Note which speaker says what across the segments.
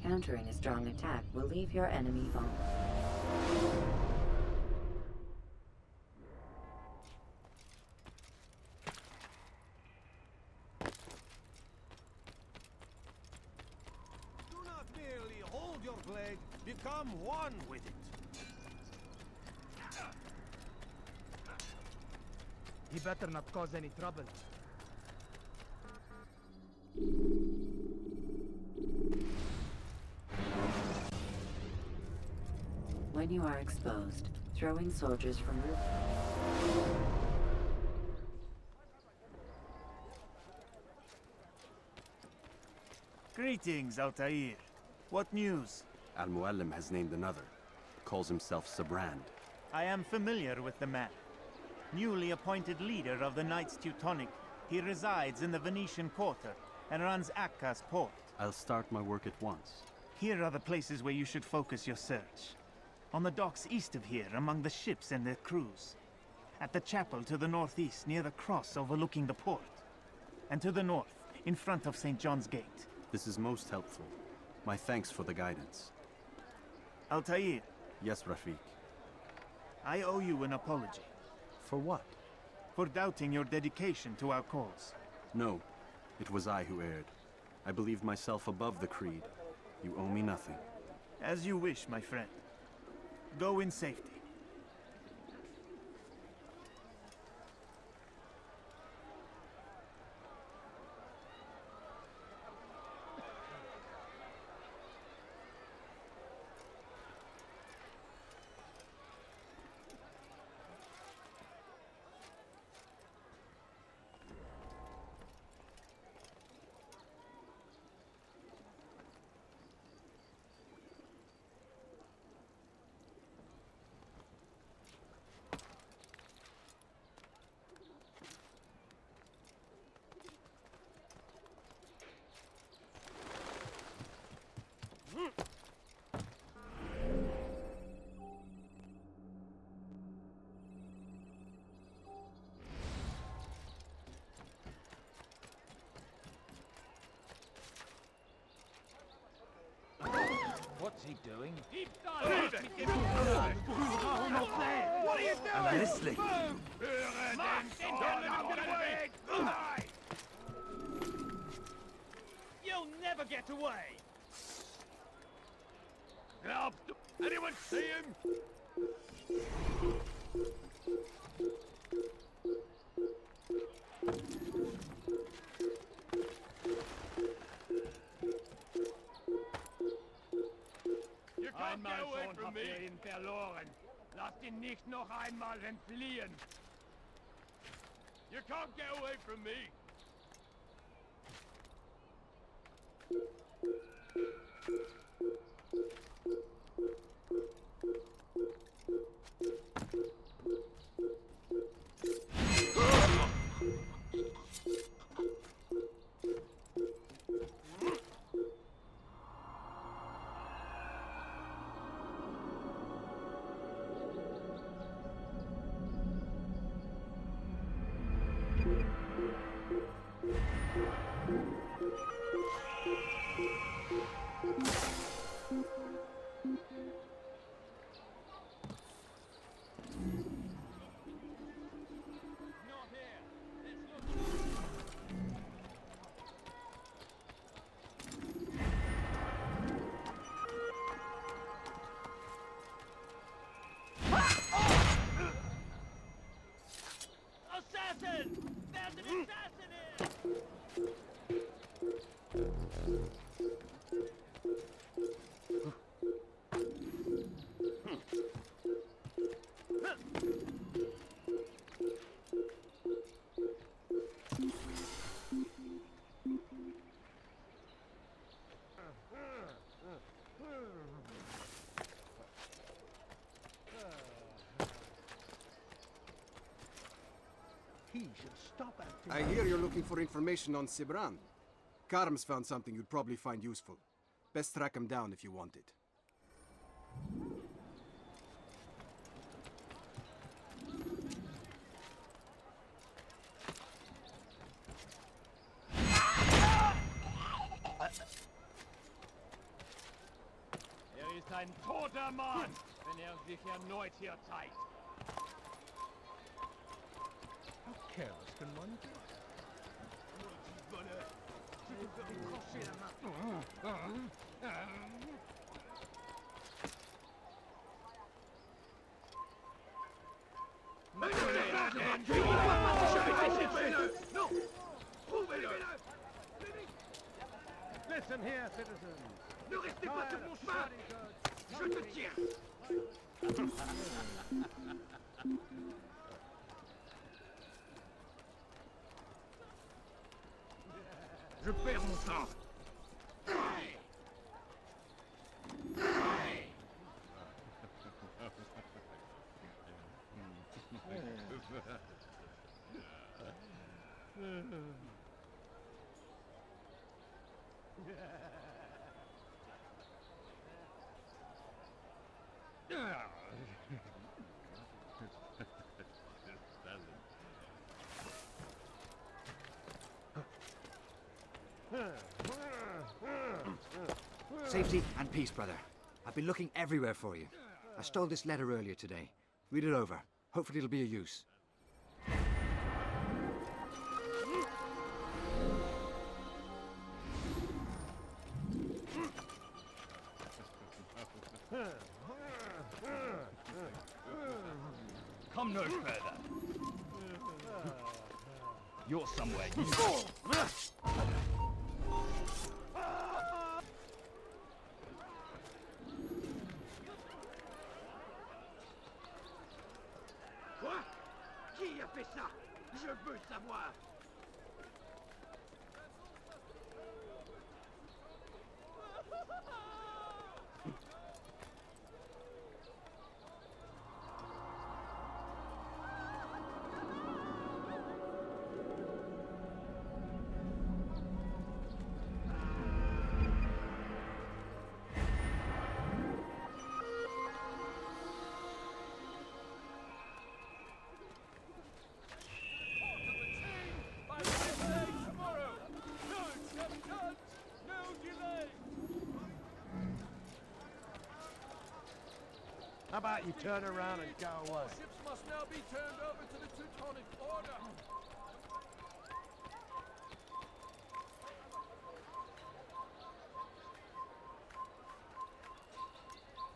Speaker 1: Countering a strong attack will leave your enemy vulnerable.
Speaker 2: Do not merely hold your blade, become one with it.
Speaker 3: He better not cause any trouble.
Speaker 1: When you are exposed, throwing soldiers from roof.
Speaker 4: Greetings, Altair. What news?
Speaker 5: Al-Muallim has named another. Calls himself Sabrand.
Speaker 4: I am familiar with the man. Newly appointed leader of the Knights Teutonic, he resides in the Venetian Quarter and runs Akka's port.
Speaker 5: I'll start my work at once.
Speaker 4: Here are the places where you should focus your search. On the docks east of here, among the ships and their crews. At the chapel to the northeast, near the cross overlooking the port. And to the north, in front of St. John's Gate.
Speaker 5: This is most helpful. My thanks for the guidance.
Speaker 4: Altair,
Speaker 5: Yes, Rafiq.
Speaker 4: I owe you an apology.
Speaker 5: For what?
Speaker 4: For doubting your dedication to our cause.
Speaker 5: No, it was I who erred. I believed myself above the creed. You owe me nothing.
Speaker 4: As you wish, my friend. Go in safety.
Speaker 3: What's he doing?
Speaker 2: What are you doing?
Speaker 3: I'm listening.
Speaker 2: You'll never get away! Help! Anyone see him? You can't get away from me! Verloren. Lass ihn nicht noch einmal entfliehen! You can't get away from me! Assassin! There's an assassin here!
Speaker 3: He should stop acting.
Speaker 6: I hear you're looking for information on Sibran. Karm's found something you'd probably find useful. Best track him down if you want it.
Speaker 2: ein toter Mann, wenn sich erneut hier zeigt.
Speaker 3: How careless can one be?
Speaker 2: Listen here, citizens. Ne restez pas sur mon chemin. Je te tire. Je perds mon temps.
Speaker 7: Safety and peace, brother. I've been looking everywhere for you. I stole this letter earlier today. Read it over. Hopefully it'll be of use.
Speaker 2: Come no further. You're somewhere. Quoi? Qui a fait ça? Je veux savoir.
Speaker 3: How about you turn around and go away?
Speaker 2: Ships must now be turned over to the Teutonic Order.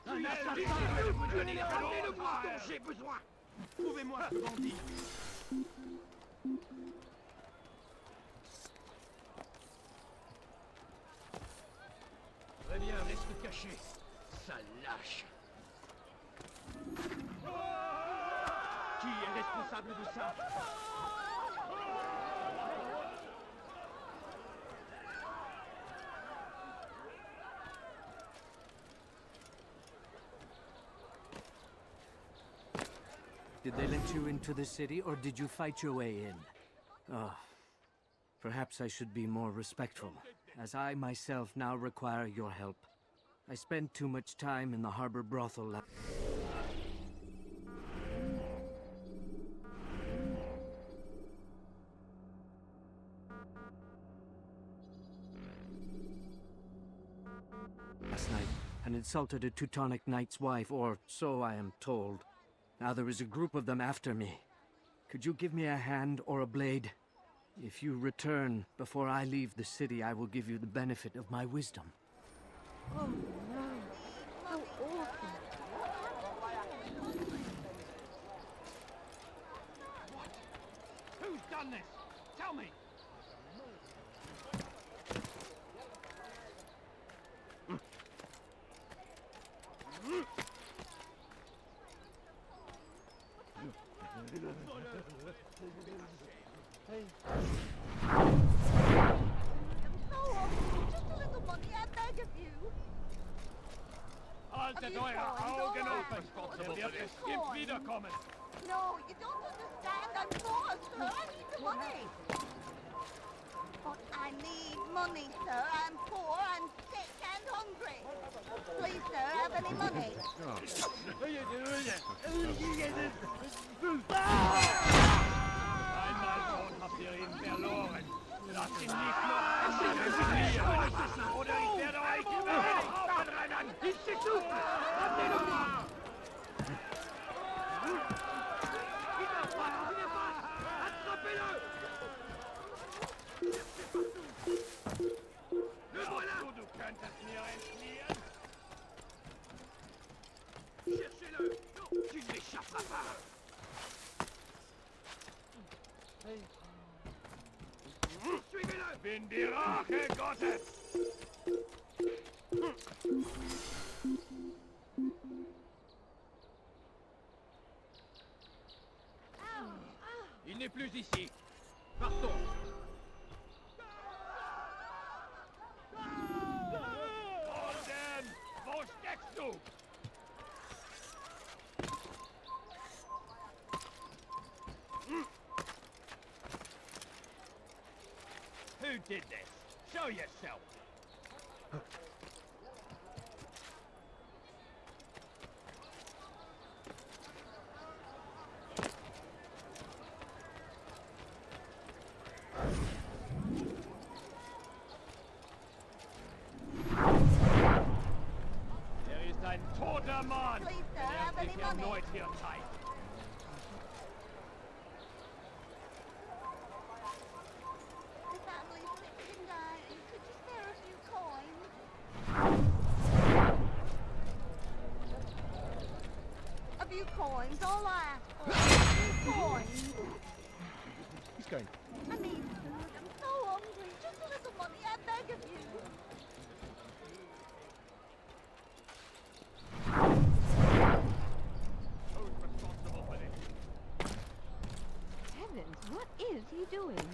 Speaker 2: Un assassin! Ramenez-le voir dont j'ai besoin! Trouvez-moi ce bandit! Très bien, reste caché, sale lâche! Qui est responsable de ça?
Speaker 8: Did they let you into the city, or did you fight your way in? Oh, perhaps I should be more respectful, as I myself now require your help. I spent too much time in the harbor brothel last... night, and insulted a Teutonic knight's wife, or so I am told. Now there is a group of them after me. Could you give me a hand or a blade? If you return before I leave the city, I will give you the benefit of my wisdom.
Speaker 9: Oh no, how awful.
Speaker 2: Who's done this? Tell me!
Speaker 9: Just a little money, I beg of you.
Speaker 2: Alte Neue, Augen open! Er wird bestimmt wiederkommen!
Speaker 9: No, you don't understand. I'm poor, sir. I need the money. But I need money, sir. I'm poor, I'm sick and hungry. Please, sir, have any money?
Speaker 2: Einmal schon habt ihr ihn verloren. Lasst ihn nicht noch einmal fliehen. Oder ich werde euch aufbrennen. Ich Lâchez tout! Ramenez-le! Il va pas, continuez pas! Attrapez-le! Le voilà! Du könnt es mir entfliehen! Cherchez-le! Non, tu ne m'échapperas pas! Suivez-le! Bin die Rache Gottes! Il n'est plus ici. Partons. Orden! Wo steckst du? Who did this? Show yourself. Ein toter Mann!
Speaker 9: Please, sir, have
Speaker 2: Der
Speaker 9: any
Speaker 2: sich
Speaker 9: money?
Speaker 2: erneut hier zeigt.
Speaker 9: The family's sick and dying. Could you spare a few coins? A few coins, all I ask for. A few coins.
Speaker 3: He's going.
Speaker 9: I need food. I'm so hungry. Just a little money, I beg of you.
Speaker 2: Who's responsible for this?
Speaker 10: Heavens, what is he doing?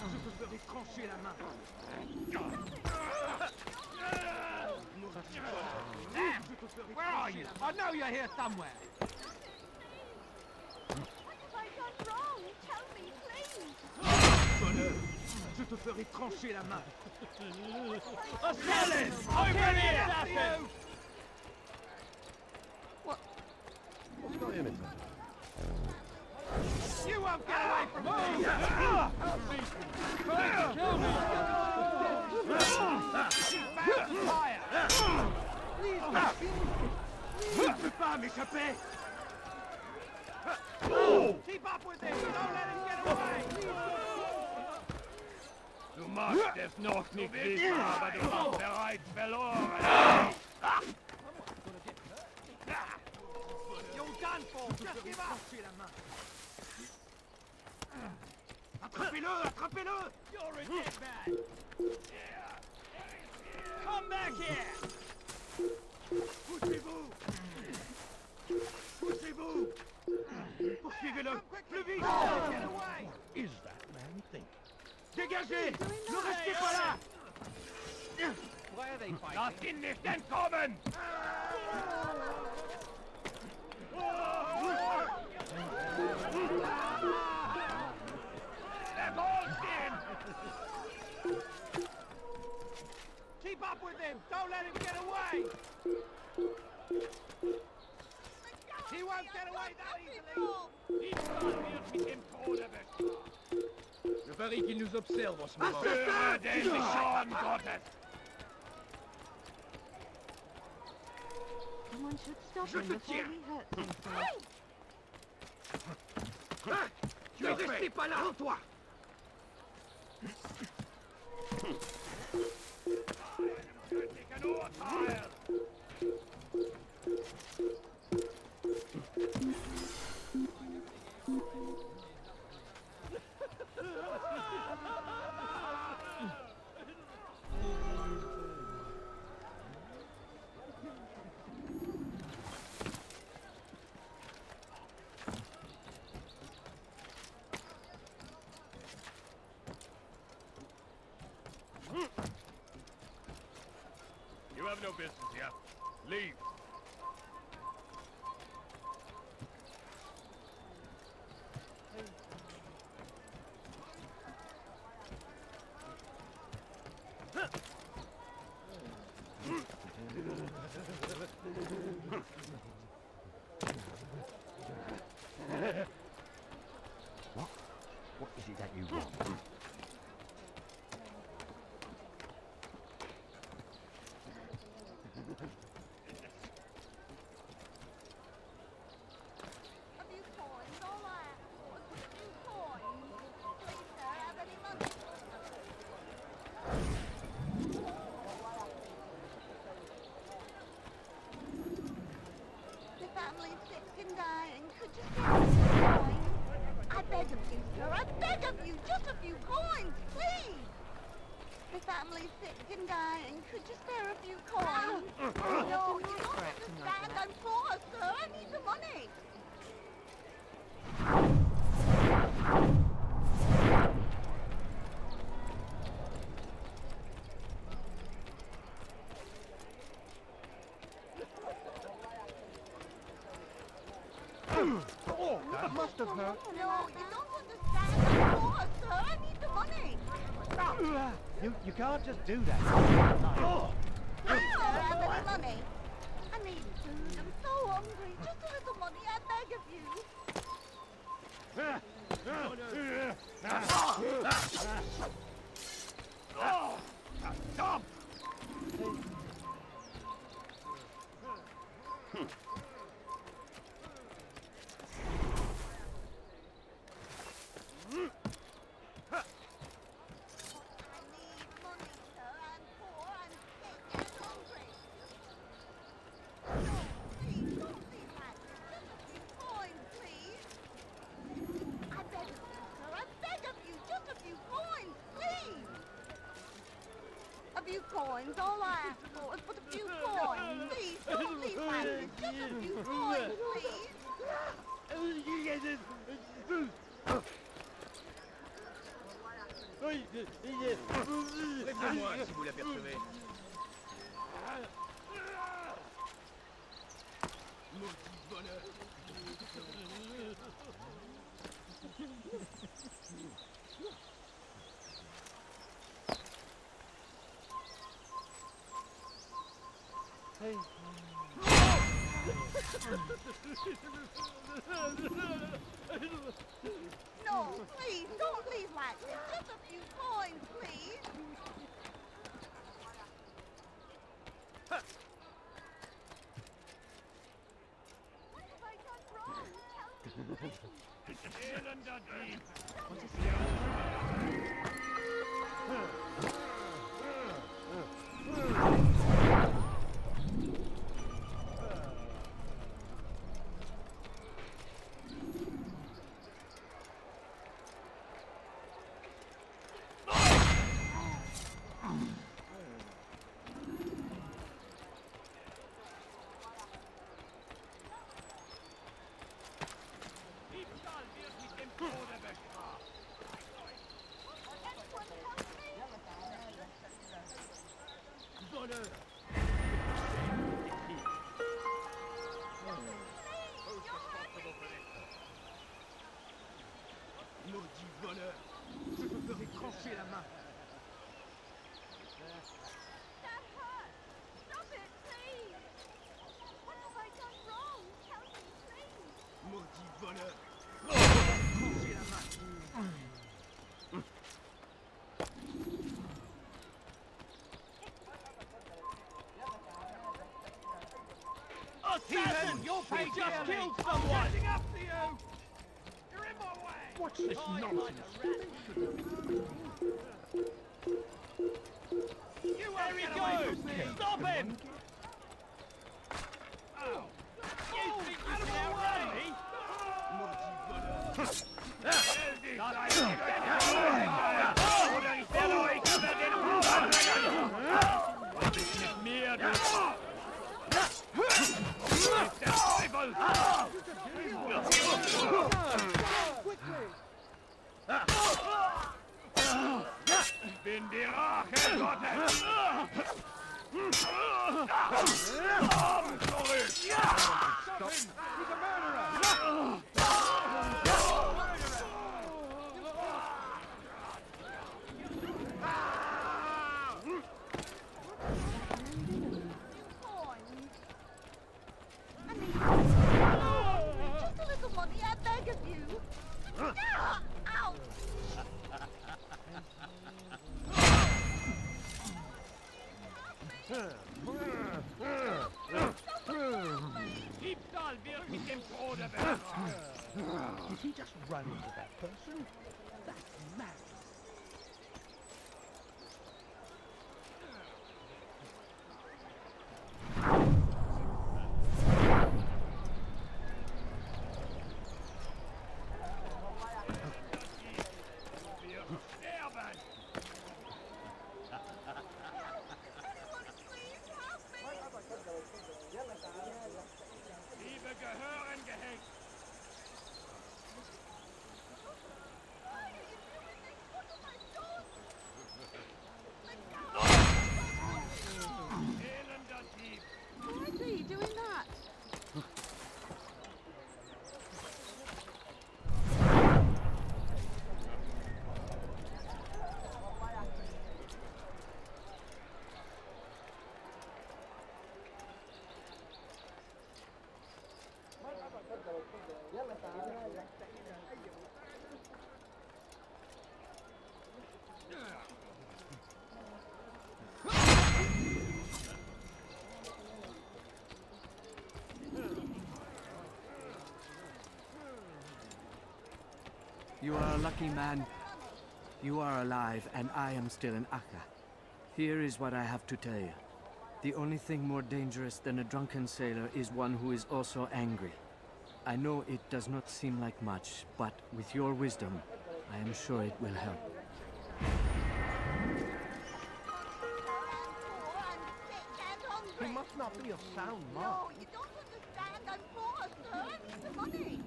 Speaker 2: Je te ferai trancher la main. Where are you? I know you're here somewhere.
Speaker 9: What have I done wrong? Tell me, please.
Speaker 2: Bonheur, je te ferai trancher la main. Assassin! Over here!
Speaker 9: What?
Speaker 3: What's got him into?
Speaker 2: You won't get away from me! Kill me! She's bound to fire! Je ne peux pas m'échapper! Keep up with him! Don't let him get away! Du magst es noch nicht wissen, aber du hast bereits verloren! You're done for! Just give up! Attrapez-le! Attrapez-le! You're a dead man! Come back here! Poussez-vous! Poussez-vous! Poursuivez-le! Plus vite! Get away!
Speaker 3: Is that man think?
Speaker 2: Dégagez! Ne restez pas là! Why are they fighting? Lasst ihn nicht entkommen! Keep up with him! Don't let him get away! He won't get away that easily!
Speaker 3: Je parie qu'il nous observe en ce moment.
Speaker 2: Führe den Zorn Gottes!
Speaker 10: Someone should stop
Speaker 2: Je
Speaker 10: him
Speaker 2: te
Speaker 10: before
Speaker 2: tiens.
Speaker 10: he hurts himself.
Speaker 2: Ne restez pas là! Rends-toi! You have no business here. Leave.
Speaker 3: is it that you want?
Speaker 9: A few coins, all I ask for is a few coins. Please, sir, have any money? The family's sick and dying. Could you spare a few coins? I beg of you, sir, I beg of you, just a few coins, please. The family's sick and dying. Could you spare a few coins? No, you don't understand. I'm poor, sir. I need the money.
Speaker 3: Oh, that must have hurt.
Speaker 9: No, you don't understand. I'm poor, sir. I need the money.
Speaker 3: You can't just do that. Oh.
Speaker 9: Please, sir, have any money? I need food. I'm so hungry. Just a little money, I beg of you.
Speaker 2: Stop!
Speaker 9: I need money, sir. I'm poor. I'm sick and hungry. No, please, don't leave like this. Just a few coins, please. I beg of you, sir. I beg of you. Just a few coins, please. A few coins. All I ask for is but a few coins. Please, don't leave like this. Just a few coins, please.
Speaker 3: Lèvez-moi si vous l'apercevez. Maudit bonheur.
Speaker 9: No, please, don't leave like this. Just a few coins, please. What have I done wrong? Tell me, please.
Speaker 2: Elender Dieb! Diebstahl wird mit dem Tode bestraft!
Speaker 9: Anyone help me?
Speaker 3: Bonheur. Maudit bonheur. Je te ferai trancher la main.
Speaker 9: That hurts. Stop it, please. What have I done wrong? Tell me, please.
Speaker 3: Maudit bonheur. Trancher la main.
Speaker 2: Assassin! Your page just killed someone! I'm catching up to you! You're in my way!
Speaker 3: What's this nonsense?
Speaker 2: You won't get away from me! Stop him! Oh! You think you can outrun me? Oder ich werde euch über den Haufen bringen! Was ist mit mir, du? Der Teufel! Ich bin die Rache Gottes! Zurück!
Speaker 3: He's a murderer!
Speaker 9: Coins. I need just a little money, I beg of you. Ow!
Speaker 3: run into that person. That's mad.
Speaker 2: Liebe gehören gehängt. Elender Dieb.
Speaker 10: Why are you doing that?
Speaker 8: You are a lucky man. You are alive, and I am still in Akka. Here is what I have to tell you. The only thing more dangerous than a drunken sailor is one who is also angry. I know it does not seem like much, but with your wisdom, I am sure it will help.
Speaker 3: He must not be of sound mind.
Speaker 9: No, you don't understand. I'm poor, sir. I need the money.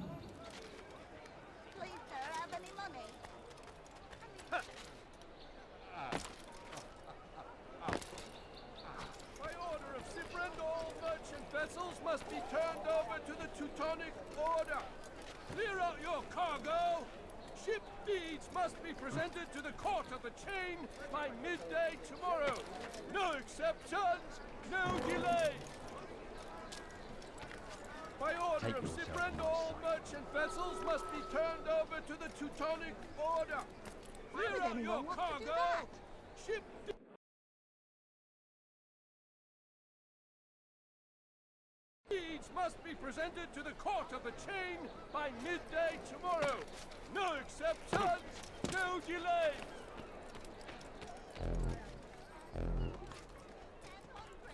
Speaker 9: Please, sir, have any money?
Speaker 2: By order of Sibrand, all merchant vessels must be turned over to the Teutonic Order. Clear out your cargo. Ship deeds must be presented to the Court of the Chain by midday tomorrow. No exceptions, no delay. By order of Sibrand, all merchant vessels must be turned over to the Teutonic Order. Clear out your cargo. Ship deeds must be presented to the Court of the Chain by midday tomorrow. No exceptions, no delay.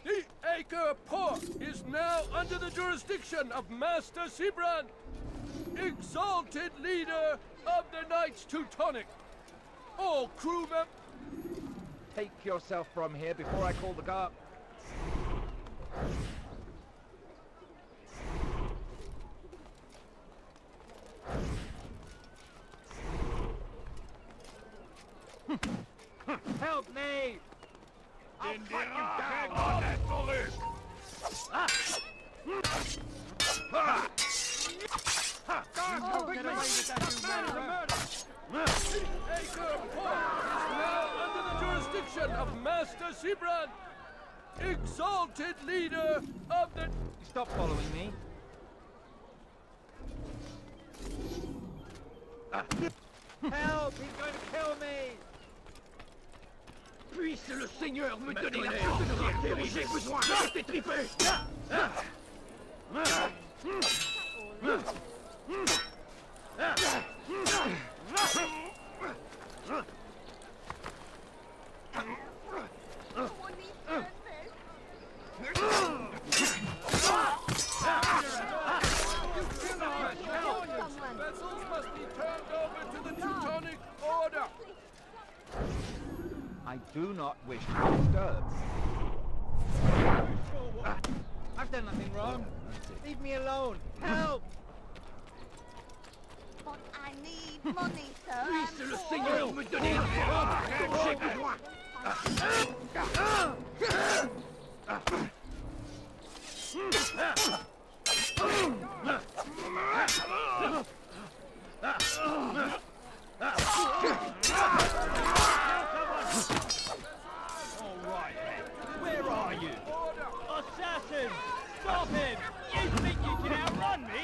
Speaker 2: The Acer port is now under the jurisdiction of Master Sibrand, exalted leader of the Knights Teutonic. All crew members...
Speaker 11: Take yourself from here before I call the guard. Help me! I'll cut you down!
Speaker 2: Don't get away with that, you murderer! Acer Port is now under the jurisdiction of Master Sibrand, exalted leader of the...
Speaker 11: Stop following me. Help! He's going to kill me!
Speaker 2: Puisse le Seigneur me donner la force de rater dont j'ai besoin de tes tripes! Vessels must be turned over to the Teutonic Order!
Speaker 11: I do not wish to disturb. I've done nothing wrong. Leave me alone. Help!
Speaker 9: But I need money, sir.
Speaker 2: Puisse
Speaker 9: I'm
Speaker 2: le
Speaker 9: poor.
Speaker 2: Seigneur me donner la force dont j'ai besoin!
Speaker 3: Where are you? Assassin! Stop him! You think you can outrun me?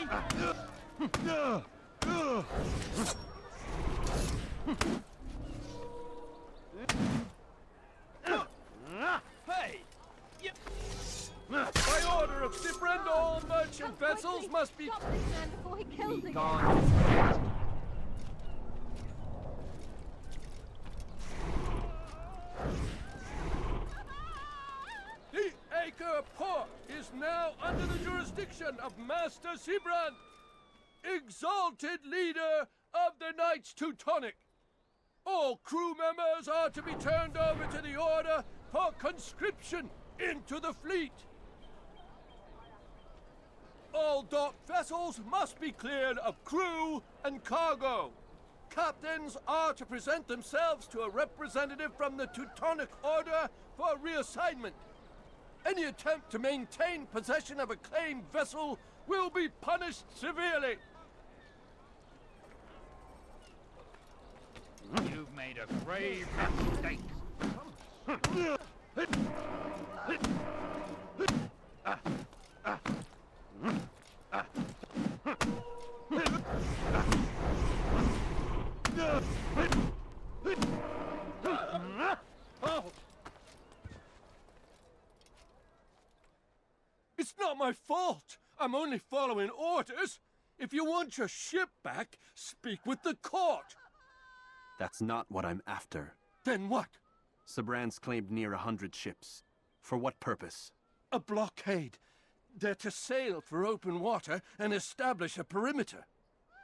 Speaker 2: port is now under the jurisdiction of Master Sibrand, exalted leader of the Knights Teutonic. All crew members are to be turned over to the Order for conscription into the fleet. All docked vessels must be cleared of crew and cargo. Captains are to present themselves to a representative from the Teutonic Order for reassignment. Any attempt to maintain possession of a claimed vessel will be punished severely.
Speaker 3: You've made a grave mistake.
Speaker 2: It's not my fault. I'm only following orders. If you want your ship back, speak with the court.
Speaker 5: That's not what I'm after.
Speaker 2: Then what?
Speaker 5: Sibrand's claimed near 100 ships. For what purpose?
Speaker 2: A blockade. They're to sail for open water and establish a perimeter.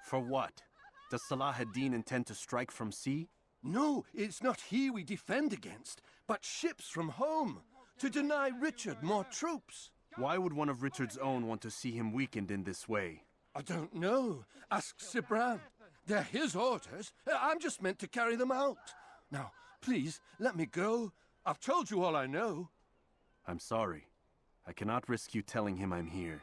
Speaker 5: For what? Does Salah ad-Din intend to strike from sea?
Speaker 2: No, it's not he we defend against, but ships from home, to deny Richard more troops.
Speaker 5: Why would one of Richard's own want to see him weakened in this way?
Speaker 2: I don't know. Ask Sibrand. They're his orders. I'm just meant to carry them out. Now, please, let me go. I've told you all I know.
Speaker 5: I'm sorry. I cannot risk you telling him I'm here.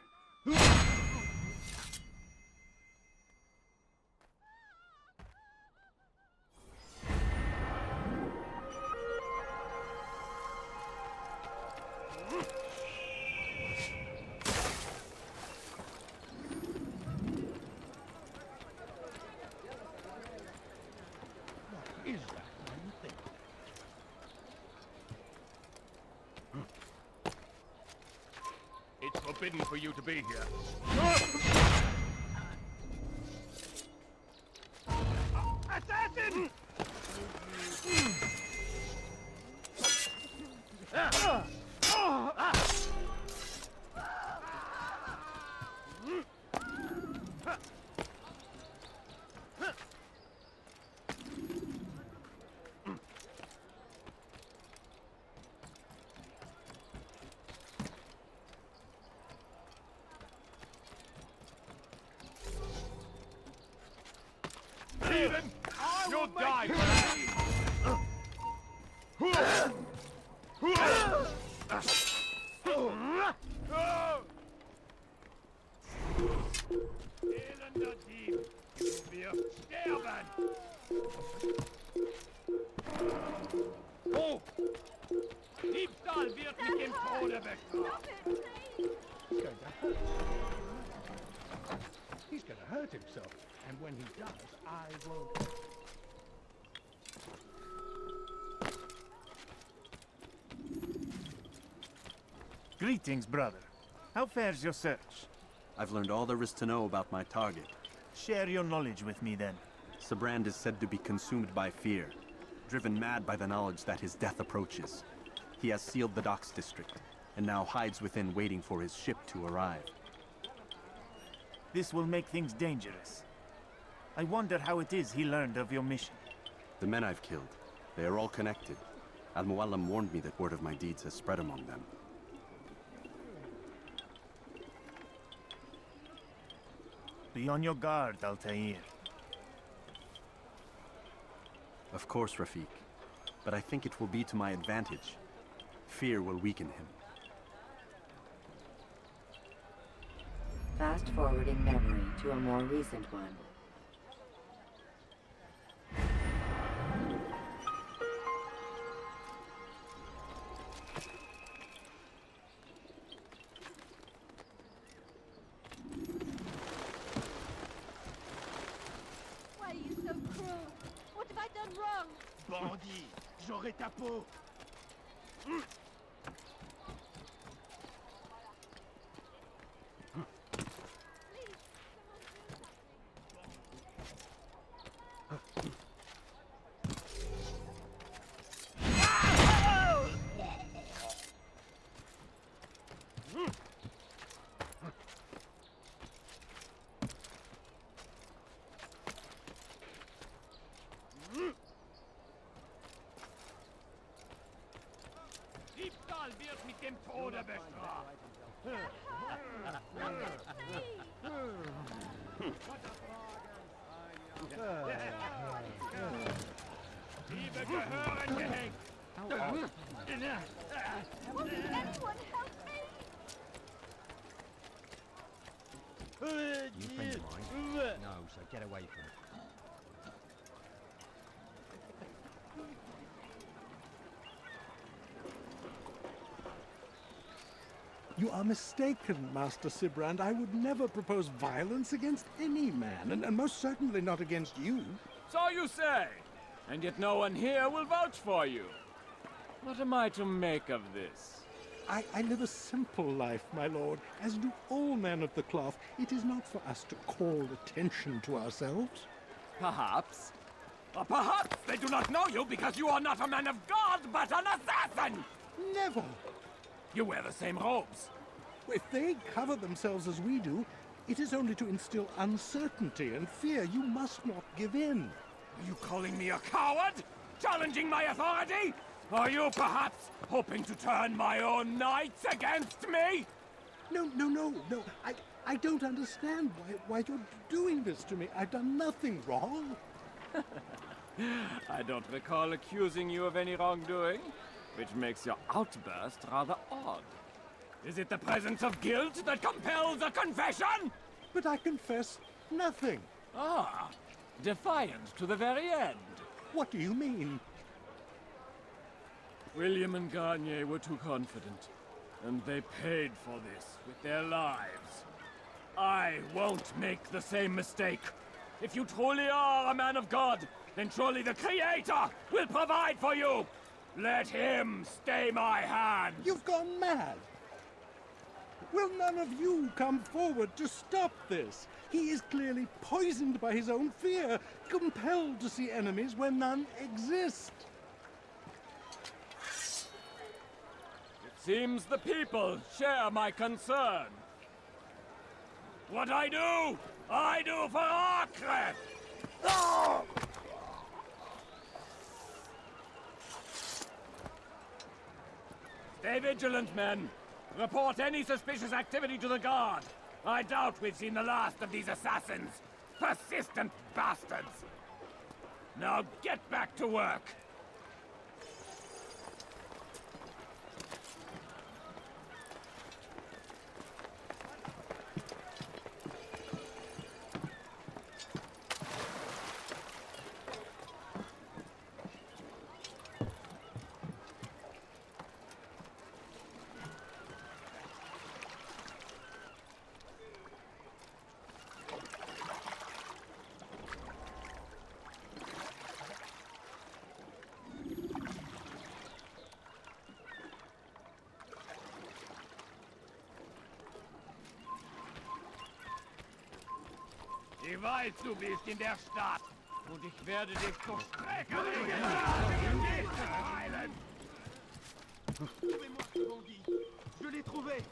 Speaker 3: Is that one thing? It's forbidden for you to be here. Assassin! Stephen! You'll die for that! Elender Dieb! Wir sterben! Oh! Diebstahl wird mit dem Tode bestraft! He's going to hurt himself, and when he does, I won't.
Speaker 4: Greetings, brother. How fares your search?
Speaker 5: I've learned all there is to know about my target.
Speaker 4: Share your knowledge with me, then.
Speaker 5: Sibrand is said to be consumed by fear, driven mad by the knowledge that his death approaches. He has sealed the docks district, and now hides within waiting for his ship to arrive.
Speaker 4: This will make things dangerous. I wonder how it is he learned of your mission.
Speaker 5: The men I've killed, they are all connected. Al-Muallam warned me that word of my deeds has spread among them.
Speaker 4: Be on your guard, Altair.
Speaker 5: Of course, Rafiq. But I think it will be to my advantage. Fear will weaken him.
Speaker 1: Fast-forwarding memory to a more recent one.
Speaker 9: Why are you so cruel? What have I done wrong?
Speaker 3: Bandit! J'aurai ta peau! dem Tode bestraft. Diebe gehören gehängt.
Speaker 9: Will anyone help me?
Speaker 7: You friend of mine? No, so get away from it.
Speaker 12: You are mistaken, Master Sibrand. I would never propose violence against any man, and most certainly not against you.
Speaker 2: So you say, and yet no one here will vouch for you. What am I to make of this?
Speaker 12: I live a simple life, my lord, as do all men of the cloth. It is not for us to call attention to ourselves.
Speaker 2: Perhaps. Or perhaps they do not know you because you are not a man of God, but an assassin!
Speaker 12: Never!
Speaker 2: You wear the same robes.
Speaker 12: If they cover themselves as we do, it is only to instill uncertainty and fear. You must not give in.
Speaker 2: Are you calling me a coward? Challenging my authority? Are you perhaps hoping to turn my own knights against me?
Speaker 12: No. I don't understand why you're doing this to me. I've done nothing wrong.
Speaker 2: I don't recall accusing you of any wrongdoing, which makes your outburst rather odd. Is it the presence of guilt that compels a confession?
Speaker 12: But I confess nothing.
Speaker 2: Ah, defiant to the very end.
Speaker 12: What do you mean?
Speaker 2: William and Garnier were too confident, and they paid for this with their lives. I won't make the same mistake. If you truly are a man of God, then surely the Creator will provide for you. Let him stay my hand.
Speaker 12: You've gone mad. Will none of you come forward to stop this? He is clearly poisoned by his own fear, compelled to see enemies where none exist.
Speaker 2: It seems the people share my concern. What I do for Acre! Oh! Stay vigilant, men. Report any suspicious activity to the guard. I doubt we've seen the last of these assassins. Persistent bastards. Now get back to work.
Speaker 3: Ich weiß, du bist in der Stadt. Und ich werde dich zur Strecke legen.
Speaker 11: Je l'ai trouvé.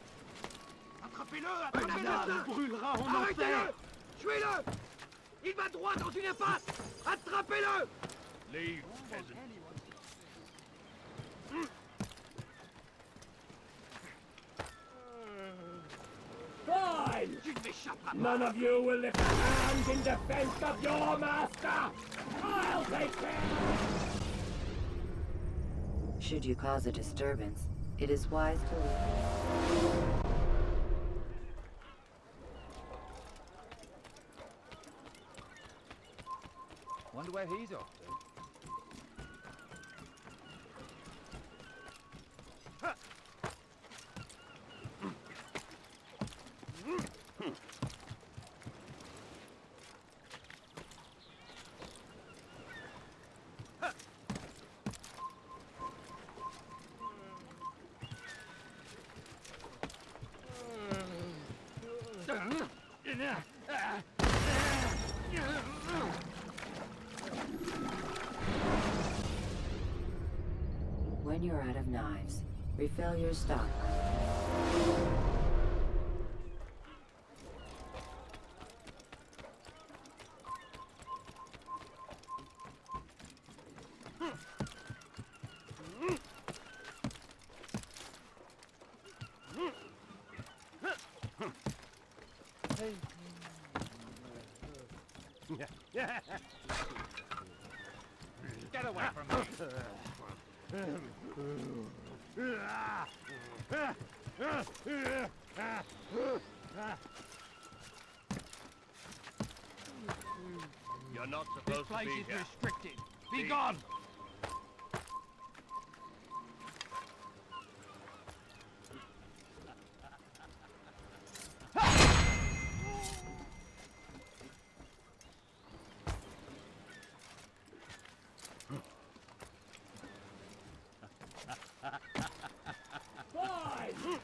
Speaker 11: Attrapez-le, attrapez-le. Brûlera en enfer. Tuez-le. Il va droit dans une impasse. Attrapez-le.
Speaker 3: Leave, peasant.
Speaker 2: Fine!
Speaker 11: Tu ne m'échapperas pas.
Speaker 2: None of you will lift a hand in defense of your master! I'll take care!
Speaker 1: Should you cause a disturbance, it is wise to leave.
Speaker 7: Wonder where he's off to.
Speaker 1: When you're out of knives, refill your stock.
Speaker 3: Get away from me!
Speaker 11: You're not
Speaker 3: This
Speaker 11: supposed to
Speaker 3: place
Speaker 11: be
Speaker 3: is
Speaker 11: here.
Speaker 3: restricted. Be gone!
Speaker 11: Fine!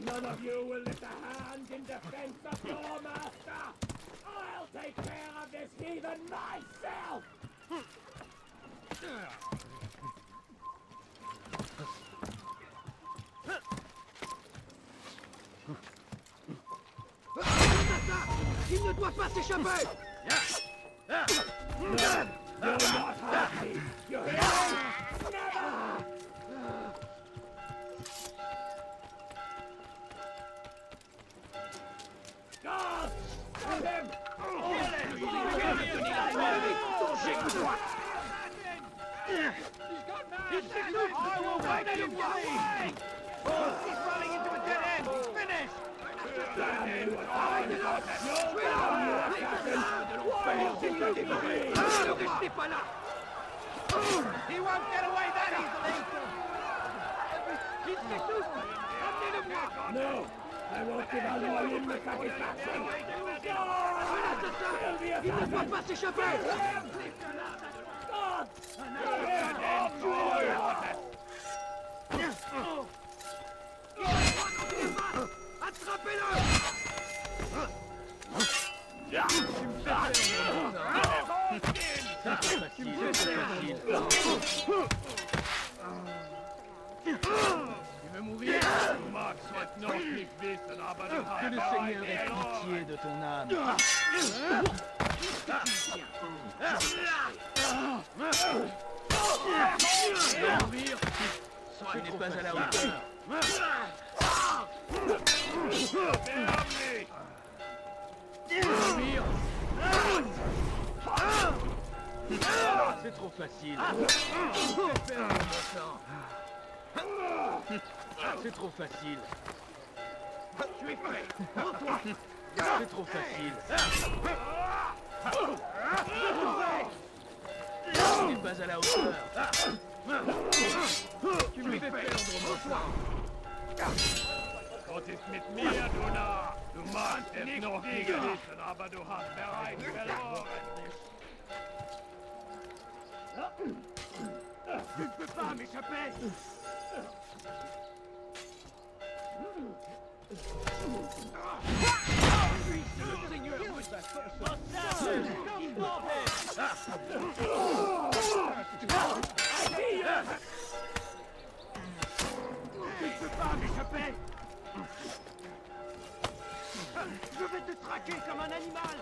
Speaker 11: None of you will lift a hand in defense of your master! I'll take care of this heathen myself!
Speaker 7: Il ne doit pas s'échapper!
Speaker 11: You'll not hurt me! You hear me? Never! Guards! Shoot him!
Speaker 3: I will make him bleed! He's running into a dead end! He's finished! He won't get away that easily!
Speaker 11: No! I won't give our him the satisfaction!
Speaker 7: Il ne doit pas s'échapper!
Speaker 3: Tu veux mourir? Que le Seigneur ait pitié de ton âme. Mourir, tu n'es pas à la hauteur. Mourir. C'est trop facile. C'est trop facile. Tu es prêt. C'est trop facile. Tu n'es pas à la hauteur. Tu me fais perdre mon temps.
Speaker 11: Gott ist mit mir, du Narr! Du magst es noch nie gewissen, aber du hast bereits verloren!
Speaker 7: Tu ne peux pas m'échapper! Le Seigneur vous Tu ne peux pas m'échapper! Je vais te traquer comme un animal!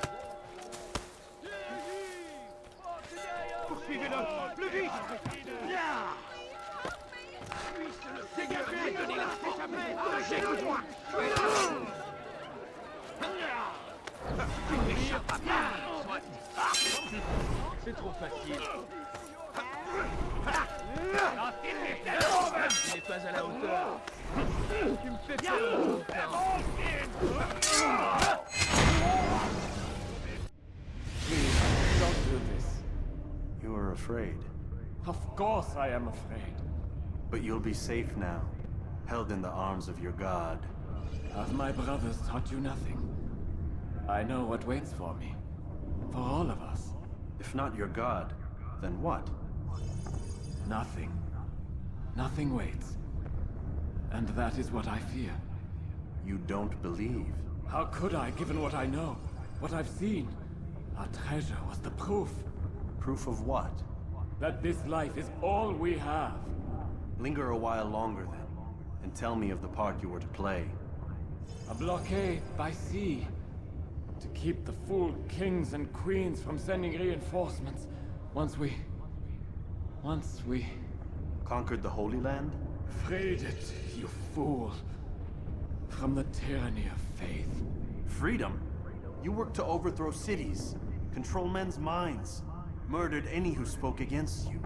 Speaker 7: Poursuivez-le! Plus vite! Dégagez! Donnez-la s'échapper! Écoute-moi! Tuez-le!
Speaker 3: C'est trop facile. Tu n'es pas à la hauteur. Tu me fais perdre mon temps.
Speaker 13: Please, don't do this.
Speaker 5: You are afraid.
Speaker 13: Of course I am afraid.
Speaker 5: But you'll be safe now, held in the arms of your god.
Speaker 13: Have my brothers taught you nothing? I know what waits for me. For all of us.
Speaker 5: If not your god, then what?
Speaker 13: Nothing. Nothing waits. And that is what I fear.
Speaker 5: You don't believe.
Speaker 13: How could I, given what I know? What I've seen? Our treasure was the proof.
Speaker 5: Proof of what?
Speaker 13: That this life is all we have.
Speaker 5: Linger a while longer then, and tell me of the part you were to play.
Speaker 13: A blockade by sea. To keep the fool kings and queens from sending reinforcements. Once we...
Speaker 5: Conquered the Holy Land?
Speaker 13: Freed it, you fool. From the tyranny of faith.
Speaker 5: Freedom? You worked to overthrow cities. control men's minds, murdered any who spoke against you.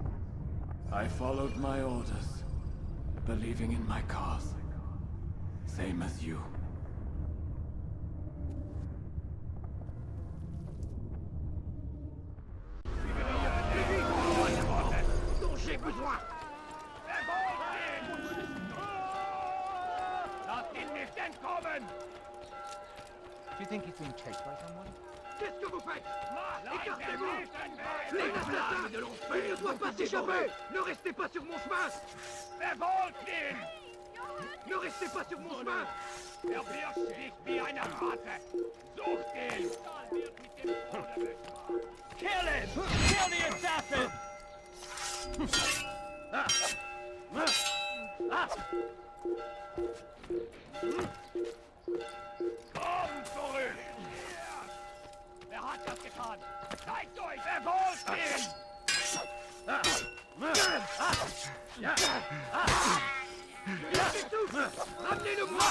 Speaker 13: I followed my orders, believing in my cause. Same as you.
Speaker 11: Dont j'ai besoin.
Speaker 3: Do you think he's being chased by someone?
Speaker 11: Qu'est-ce que vous faites? Écartez-vous! Les assassins! Ils ne doivent pas s'échapper! Ne restez pas sur mon chemin! Ne restez pas sur mon chemin!
Speaker 3: Kill him! Kill the assassin!
Speaker 11: Komm zurück! Wer hat das getan? Zeigt euch! Verfolgt ihn! Laissez tout! Ramenez-le-moi!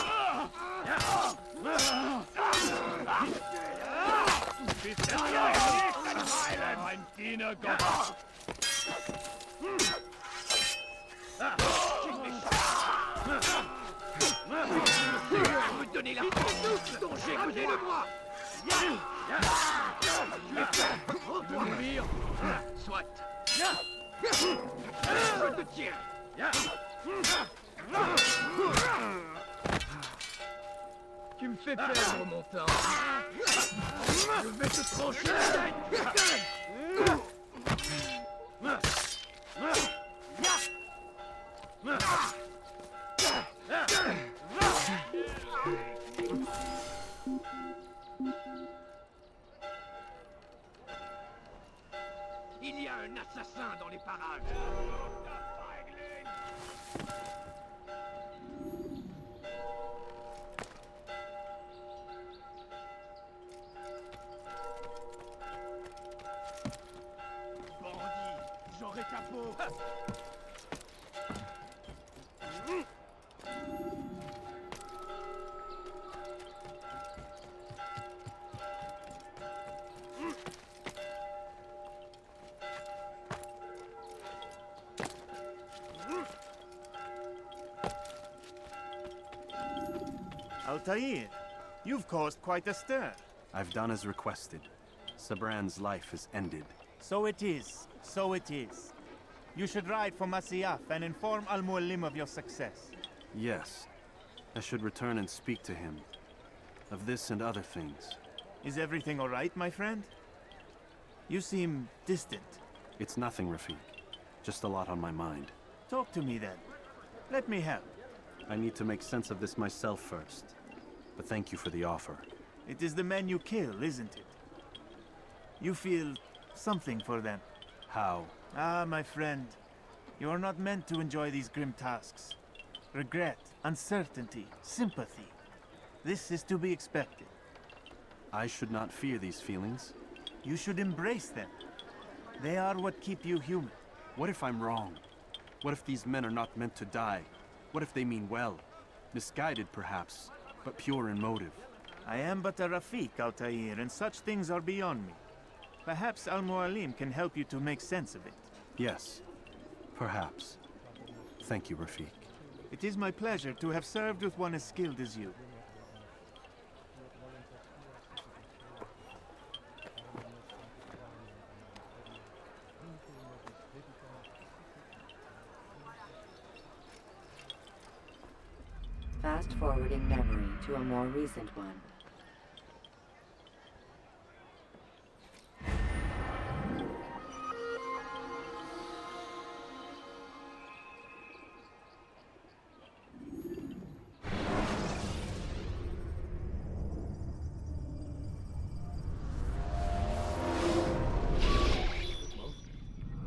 Speaker 11: Mein Dienergott! Me donner la force dont j'ai besoin! Ramenez-le-moi! Mourir! Soit! Je te tiens! Tu me fais perdre mon temps! Je vais te trancher la tête! Il y a un assassin dans les parages. Bandit, j'aurai ta peau.
Speaker 4: Altair, you've caused quite a stir.
Speaker 5: I've done as requested. Sabran's life is ended.
Speaker 4: So it is. So it is. You should ride for Masyaf and inform Al-Mualim of your success.
Speaker 5: Yes. I should return and speak to him. Of this and other things.
Speaker 4: Is everything all right, my friend? You seem distant.
Speaker 5: It's nothing, Rafiq. Just a lot on my mind.
Speaker 4: Talk to me then. Let me help.
Speaker 5: I need to make sense of this myself first. But thank you for the offer.
Speaker 4: It is the men you kill, isn't it? You feel something for them.
Speaker 5: How?
Speaker 4: Ah, my friend. You are not meant to enjoy these grim tasks. Regret, uncertainty, sympathy. This is to be expected.
Speaker 5: I should not fear these feelings.
Speaker 4: You should embrace them. They are what keep you human.
Speaker 5: What if I'm wrong? What if these men are not meant to die? What if they mean well? Misguided, perhaps, but pure in motive.
Speaker 4: I am but a Rafiq, Altair, and such things are beyond me. Perhaps Al-Mualim can help you to make sense of it.
Speaker 5: Yes, perhaps. Thank you, Rafiq.
Speaker 4: It is my pleasure to have served with one as skilled as you.
Speaker 1: Fast-forwarding memory to a more recent one.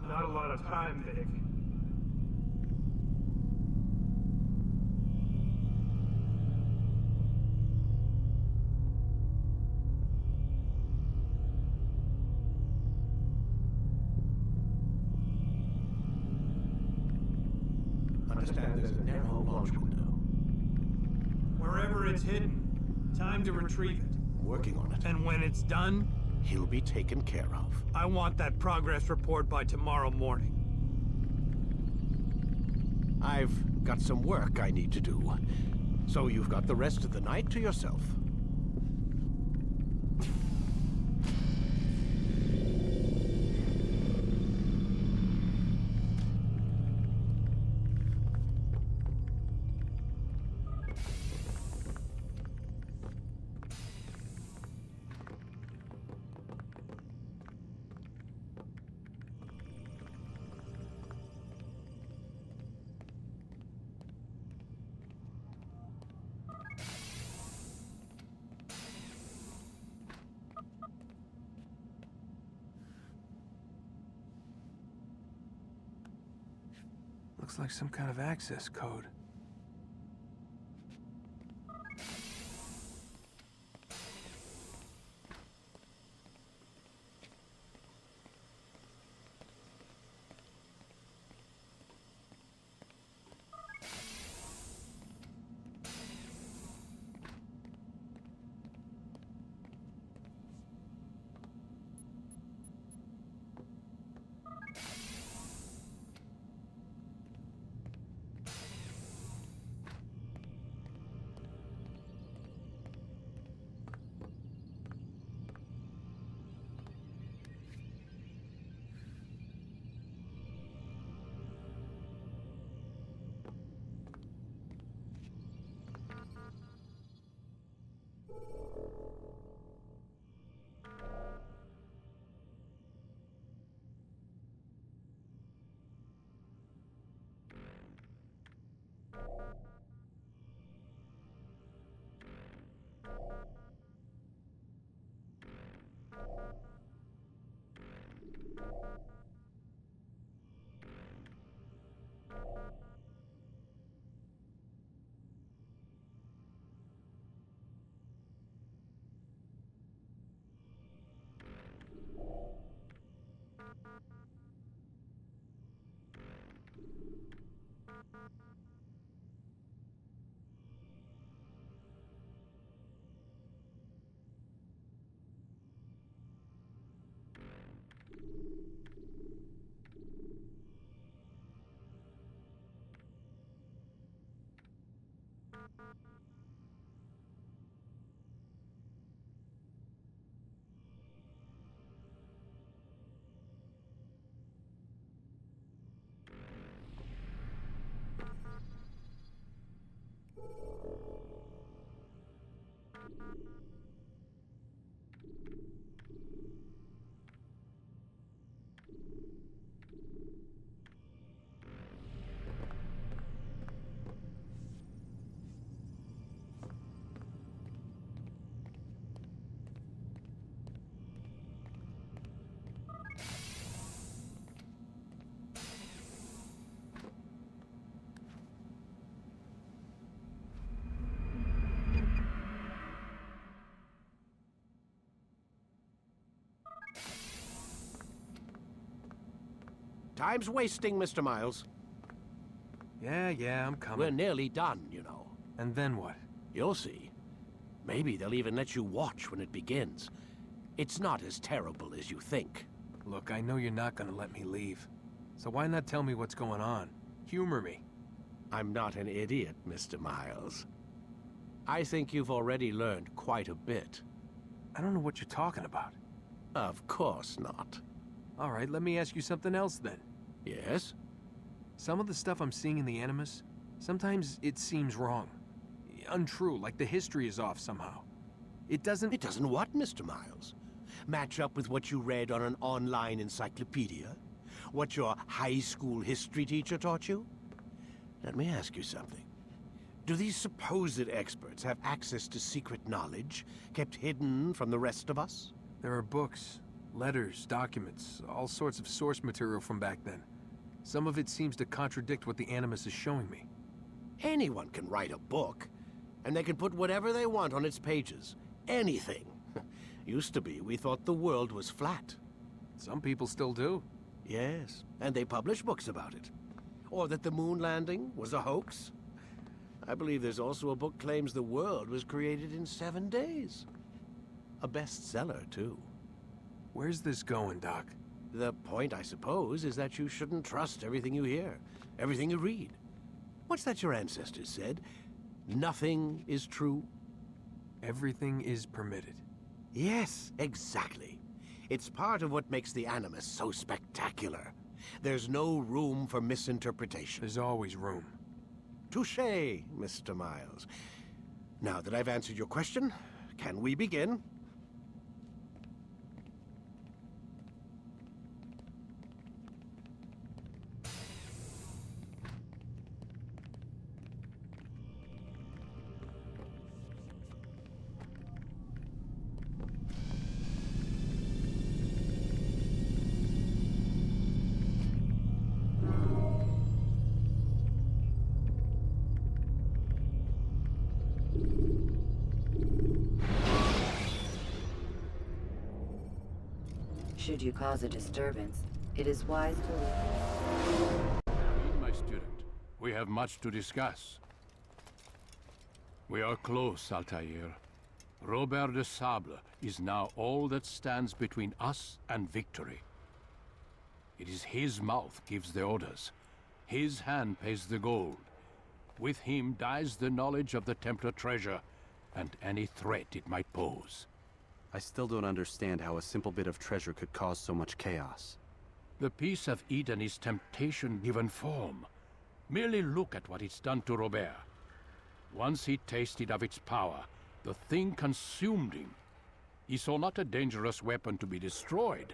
Speaker 14: Not a lot of time, Vic.
Speaker 15: Understand there's a narrow launch window.
Speaker 14: Wherever it's hidden, time to retrieve it.
Speaker 15: Working on it.
Speaker 14: And when it's done,
Speaker 15: He'll be taken care of.
Speaker 11: I want that progress report by tomorrow morning.
Speaker 15: I've got some work I need to do. So you've got the rest of the night to yourself.
Speaker 16: Looks like some kind of access code.
Speaker 15: Time's wasting, Mr. Miles.
Speaker 16: Yeah, I'm coming.
Speaker 15: We're nearly done, you know.
Speaker 16: And then what?
Speaker 15: You'll see. Maybe they'll even let you watch when it begins. It's not as terrible as you think.
Speaker 16: Look, I know you're not gonna let me leave. So why not tell me what's going on? Humor me.
Speaker 15: I'm not an idiot, Mr. Miles. I think you've already learned quite a bit.
Speaker 16: I don't know what you're talking about.
Speaker 15: Of course not.
Speaker 16: All right, let me ask you something else then.
Speaker 15: Yes?
Speaker 16: Some of the stuff I'm seeing in the Animus, sometimes it seems wrong. Untrue, like the history is off somehow. It doesn't...
Speaker 15: It doesn't what, Mr. Miles? Match up with what you read on an online encyclopedia? What your high school history teacher taught you? Let me ask you something. Do these supposed experts have access to secret knowledge kept hidden from the rest of us?
Speaker 16: There are books, letters, documents, all sorts of source material from back then. Some of it seems to contradict what the Animus is showing me.
Speaker 15: Anyone can write a book, and they can put whatever they want on its pages. Anything. Used to be, we thought the world was flat.
Speaker 16: Some people still do.
Speaker 15: Yes, and they publish books about it. Or that the moon landing was a hoax. I believe there's also a book claims the world was created in 7 days. A bestseller, too.
Speaker 16: Where's this going, Doc?
Speaker 15: The point, I suppose, is that you shouldn't trust everything you hear, everything you read. What's that your ancestors said? Nothing is true?
Speaker 16: Everything is permitted.
Speaker 15: Yes, exactly. It's part of what makes the Animus so spectacular. There's no room for misinterpretation.
Speaker 16: There's always room.
Speaker 15: Touché, Mr. Miles. Now that I've answered your question, can we begin?
Speaker 1: Should you cause a disturbance, it is wise to leave.
Speaker 2: My student, we have much to discuss. We are close, Altair. Robert de Sable is now all that stands between us and victory. It is his mouth gives the orders. His hand pays the gold. With him dies the knowledge of the Templar treasure and any threat it might pose.
Speaker 5: I still don't understand how a simple bit of treasure could cause so much chaos.
Speaker 2: The Peace of Eden is temptation given form. Merely look at what it's done to Robert. Once he tasted of its power, the thing consumed him. He saw not a dangerous weapon to be destroyed,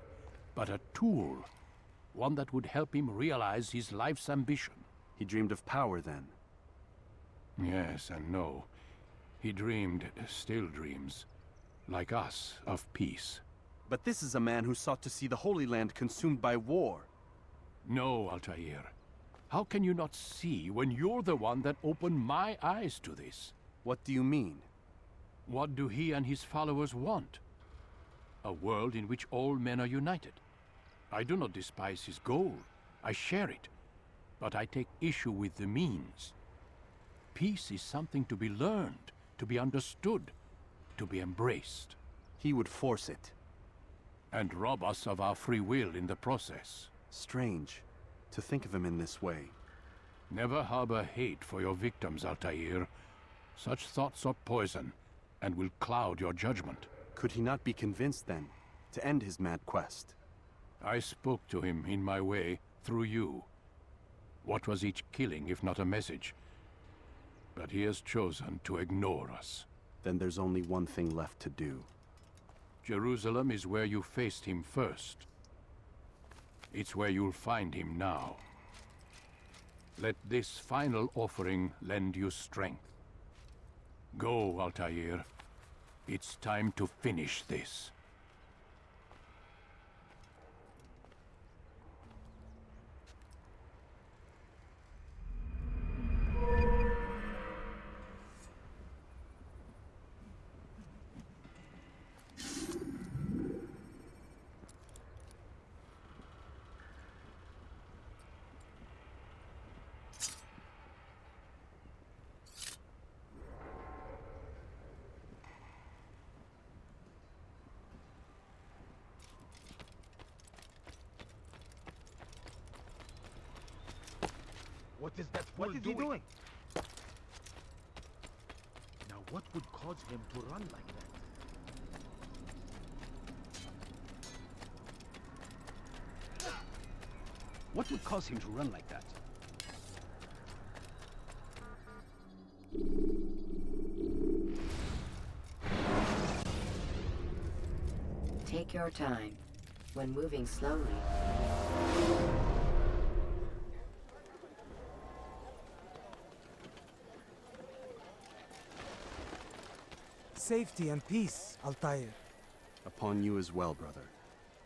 Speaker 2: but a tool. One that would help him realize his life's ambition.
Speaker 5: He dreamed of power then?
Speaker 2: Yes and no. He dreamed, still dreams. Like us, of peace.
Speaker 5: But this is a man who sought to see the Holy Land consumed by war.
Speaker 2: No, Altair. How can you not see when you're the one that opened my eyes to this?
Speaker 5: What do you mean?
Speaker 2: What do he and his followers want? A world in which all men are united. I do not despise his goal. I share it. But I take issue with the means. Peace is something to be learned, to be understood, to be embraced.
Speaker 5: He would force it.
Speaker 2: And rob us of our free will in the process.
Speaker 5: Strange, to think of him in this way.
Speaker 2: Never harbor hate for your victims, Altair. Such thoughts are poison, and will cloud your judgment.
Speaker 5: Could he not be convinced, then, to end his mad quest?
Speaker 2: I spoke to him in my way, through you. What was each killing, if not a message? But he has chosen to ignore us.
Speaker 5: Then there's only one thing left to do.
Speaker 2: Jerusalem is where you faced him first. It's where you'll find him now. Let this final offering lend you strength. Go, Altair. It's time to finish this.
Speaker 11: What is that fool doing? Now what would cause him to run like that? What would cause him to run like that?
Speaker 1: Take your time. When moving slowly,
Speaker 17: safety and peace, Altair.
Speaker 5: Upon you as well, brother.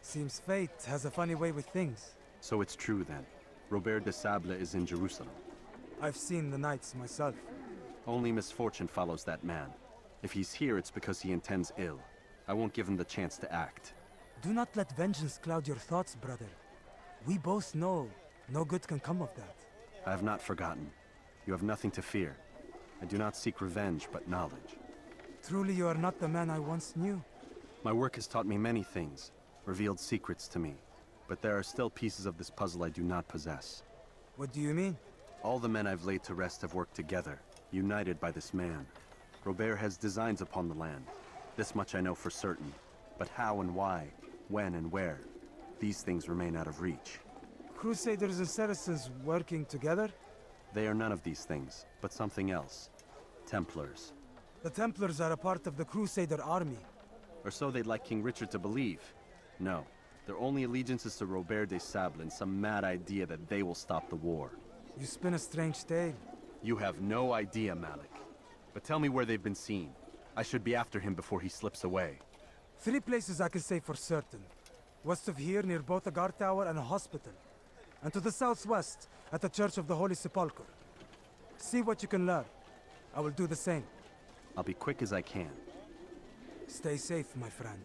Speaker 17: Seems fate has a funny way with things.
Speaker 5: So it's true then. Robert de Sable is in Jerusalem.
Speaker 17: I've seen the knights myself.
Speaker 5: Only misfortune follows that man. If he's here, it's because he intends ill. I won't give him the chance to act.
Speaker 17: Do not let vengeance cloud your thoughts, brother. We both know no good can come of that.
Speaker 5: I have not forgotten. You have nothing to fear. I do not seek revenge, but knowledge.
Speaker 17: Truly you are not the man I once knew.
Speaker 5: My work has taught me many things. revealed secrets to me. But there are still pieces of this puzzle I do not possess.
Speaker 17: What do you mean?
Speaker 5: All the men I've laid to rest have worked together, united by this man. Robert has designs upon the land. This much I know for certain. But how and why, when and where, these things remain out of reach.
Speaker 17: Crusaders and Saracens working together?
Speaker 5: They are none of these things, but something else. Templars.
Speaker 17: The Templars are a part of the Crusader army.
Speaker 5: Or so they'd like King Richard to believe. No, their only allegiance is to Robert de Sable and some mad idea that they will stop the war.
Speaker 17: You spin a strange tale.
Speaker 5: You have no idea, Malik. But tell me where they've been seen. I should be after him before he slips away.
Speaker 17: 3 places I can say for certain. West of here, near both a guard tower and a hospital. And to the southwest, at the Church of the Holy Sepulchre. See what you can learn. I will do the same.
Speaker 5: I'll be quick as I can.
Speaker 17: Stay safe, my friend.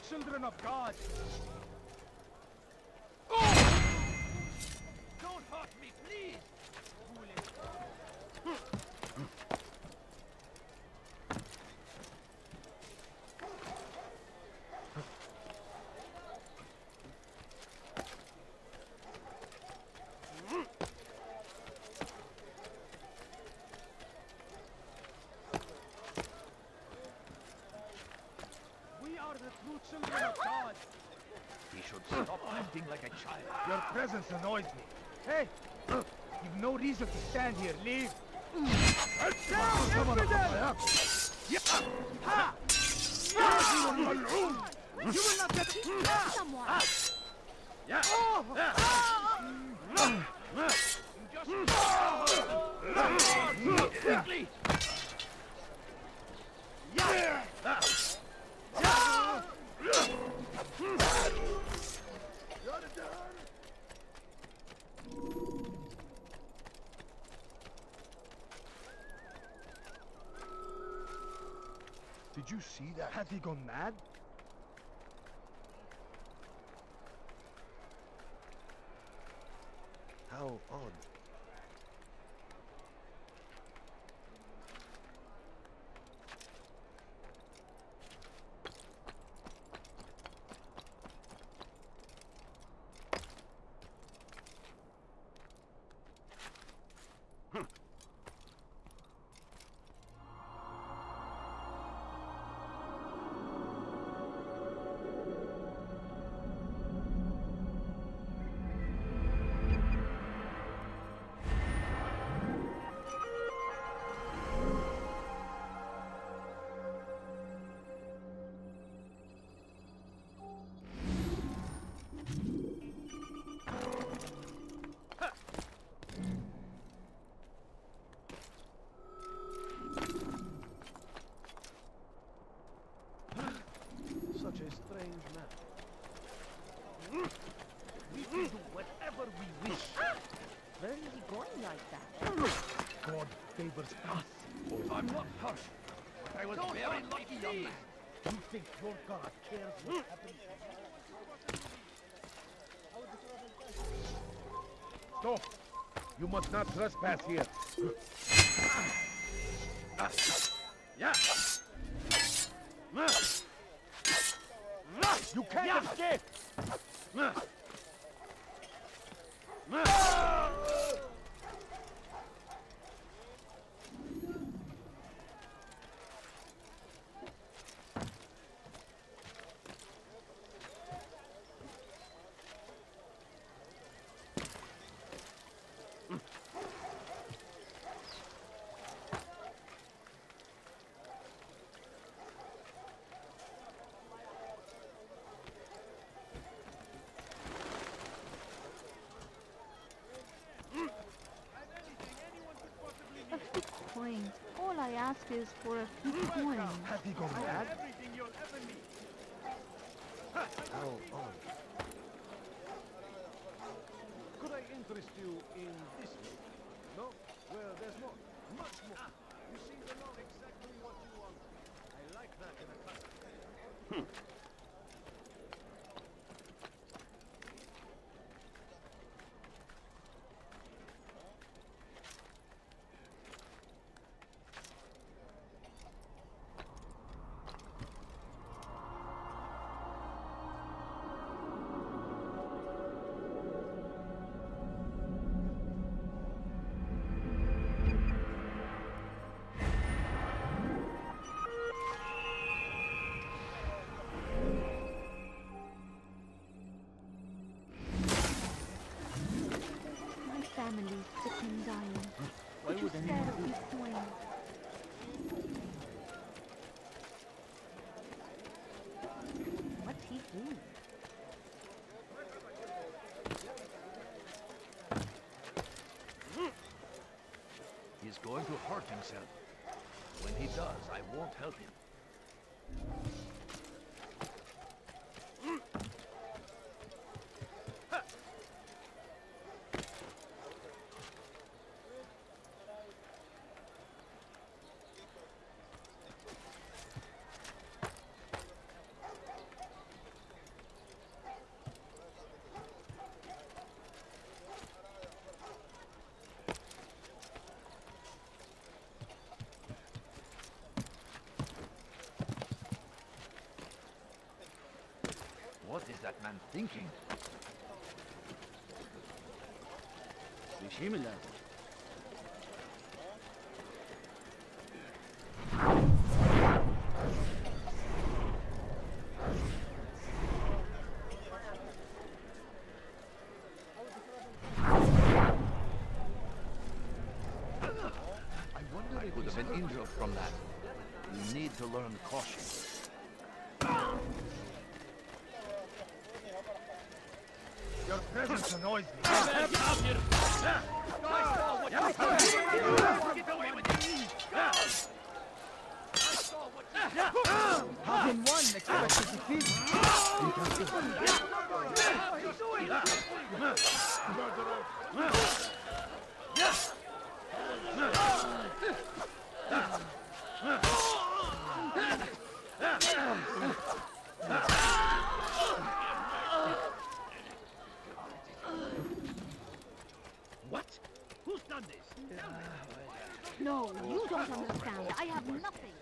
Speaker 11: Children of God.
Speaker 3: Don't hurt me, please!
Speaker 11: Children of God.
Speaker 3: He should stop acting like a child.
Speaker 11: Your presence annoys me. Hey, you've no reason to stand here. Leave. Down, ha! You will not get someone.
Speaker 3: Yeah. Quickly.
Speaker 11: Yeah. Did you see that? Has he gone mad? How odd. Such a strange man. We can do whatever we wish.
Speaker 10: Where is he going like that?
Speaker 11: God favors us.
Speaker 3: I'm not hurt. I was very lucky, young man.
Speaker 11: You think your God cares what happens? No, you must not trespass here.
Speaker 3: Yeah.
Speaker 11: You can't escape!
Speaker 10: Coins. All I ask is for a few coins.
Speaker 11: Has he gone mad? Could I interest you in this book? No? Well, there's more. Much more. You seem to know exactly what you want. I like that in a customer.
Speaker 18: My family's sick and dying.
Speaker 4: Why
Speaker 18: Could you
Speaker 4: would
Speaker 18: spare
Speaker 4: anyone
Speaker 18: a
Speaker 4: do
Speaker 18: few
Speaker 4: that?
Speaker 18: coins? What's he doing?
Speaker 11: He's going to hurt himself. When he does, I won't help him. What is that man thinking? Bir şey mi lazım? I wonder if I could have been injured from that. You need to learn caution. Your presence annoys me.
Speaker 3: Have been one expected defeat.
Speaker 11: What? Who's done this?
Speaker 18: No, you don't understand. I have nothing.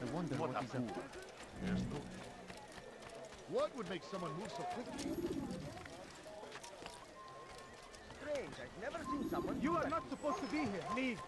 Speaker 4: I wonder what he's up to.
Speaker 11: There's no... What would make someone move so quickly?
Speaker 3: Strange, I've never seen someone.
Speaker 17: You are not supposed to be here. Leave.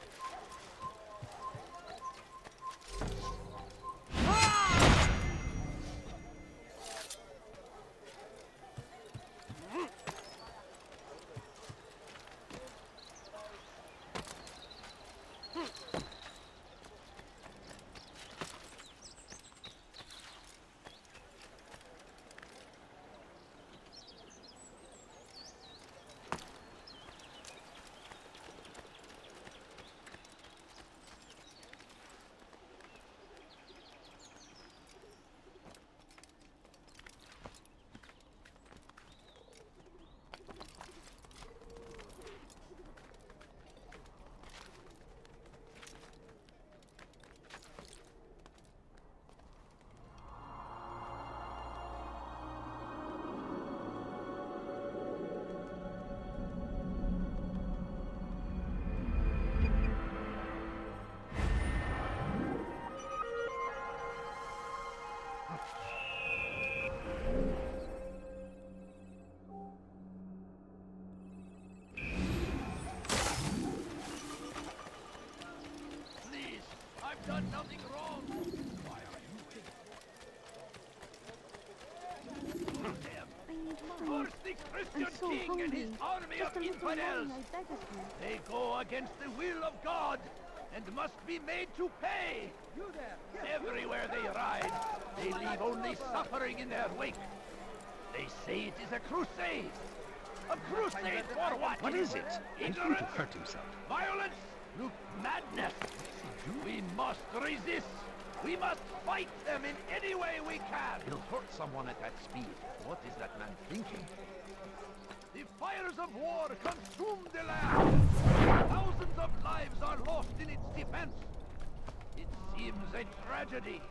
Speaker 3: Christian
Speaker 18: so
Speaker 3: king and his
Speaker 18: hungry.
Speaker 3: army
Speaker 18: Just
Speaker 3: of
Speaker 18: a little
Speaker 3: infidels.
Speaker 18: wine, I beg of you.
Speaker 3: They go against the will of God and must be made to pay.
Speaker 2: You there!
Speaker 3: Everywhere they ride, they leave only suffering in their wake. They say it is a crusade. A crusade for what?
Speaker 11: What is it? He seemed to
Speaker 3: Ignorance,
Speaker 11: hurt himself.
Speaker 3: violence, madness. We must resist. We must fight them in any way we can.
Speaker 11: He'll hurt someone at that speed. What is that man thinking?
Speaker 3: The fires of war consume the land. Thousands of lives are lost in its defense. It seems a tragedy,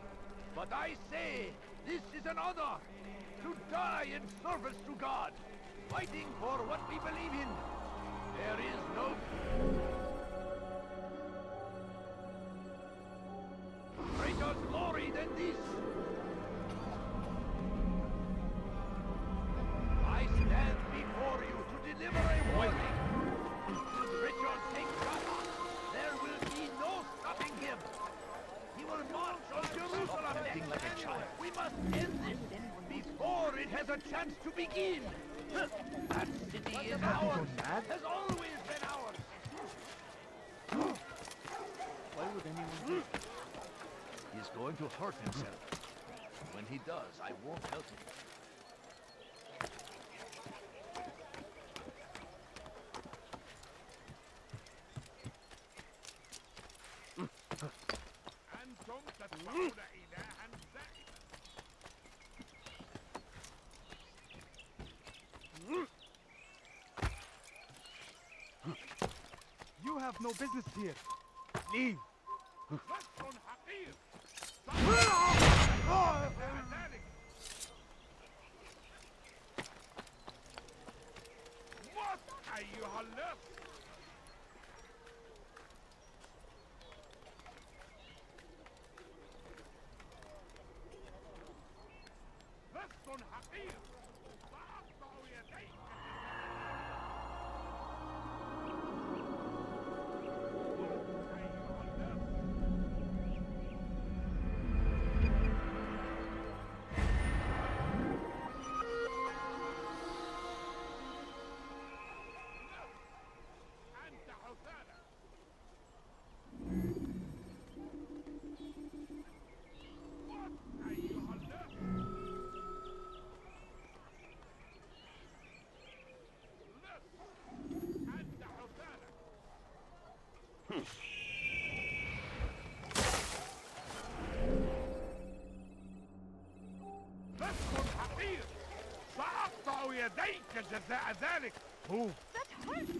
Speaker 3: but I say this is an honor. To die in service to God, fighting for what we believe in. There is no greater glory than this. I stand before you to deliver a warning. Should Richard take Gaza, there will be no stopping him. He will march on Jerusalem next.
Speaker 11: Like a child.
Speaker 3: We must end this before it has a chance to begin. That city is ours. Has always been ours.
Speaker 11: Why would anyone do it? He's going to hurt himself. When he does, I won't help him.
Speaker 2: أنتم تدفعون إلها زائفا.
Speaker 17: You have no business here. Leave.
Speaker 2: نصر حقير. ذلك. موت أيها اللص. لص حقير. سأقطع يديك. أنت حثالة. موت أيها اللص. أنت حثالة. لص حقير. سأقطع يديك جزاء ذلك.
Speaker 17: Move.
Speaker 18: That hurts.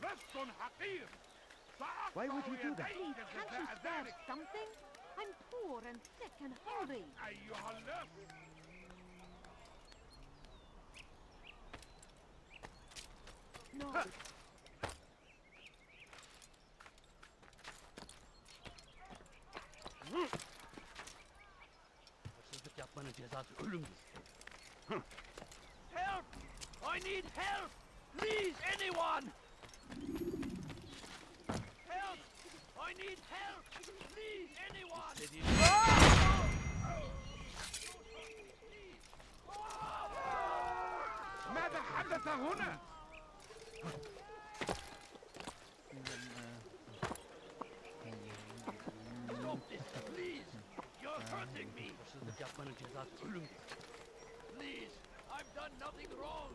Speaker 2: لص حقير.
Speaker 11: Why would you do that?
Speaker 18: Please, can't you spare something? I'm poor and sick and hungry.
Speaker 2: أيها اللص.
Speaker 18: No.
Speaker 11: Hırsızlık yapmanın cezası ölümdür.
Speaker 3: Help! I need help! Please, anyone! Help! I need help! Please, anyone!
Speaker 2: ماذا حدث هنا؟
Speaker 3: Stop this, please! You're hurting me!
Speaker 11: Hırsızlık yapmanın cezası ölümdür.
Speaker 3: Please, I've done nothing wrong!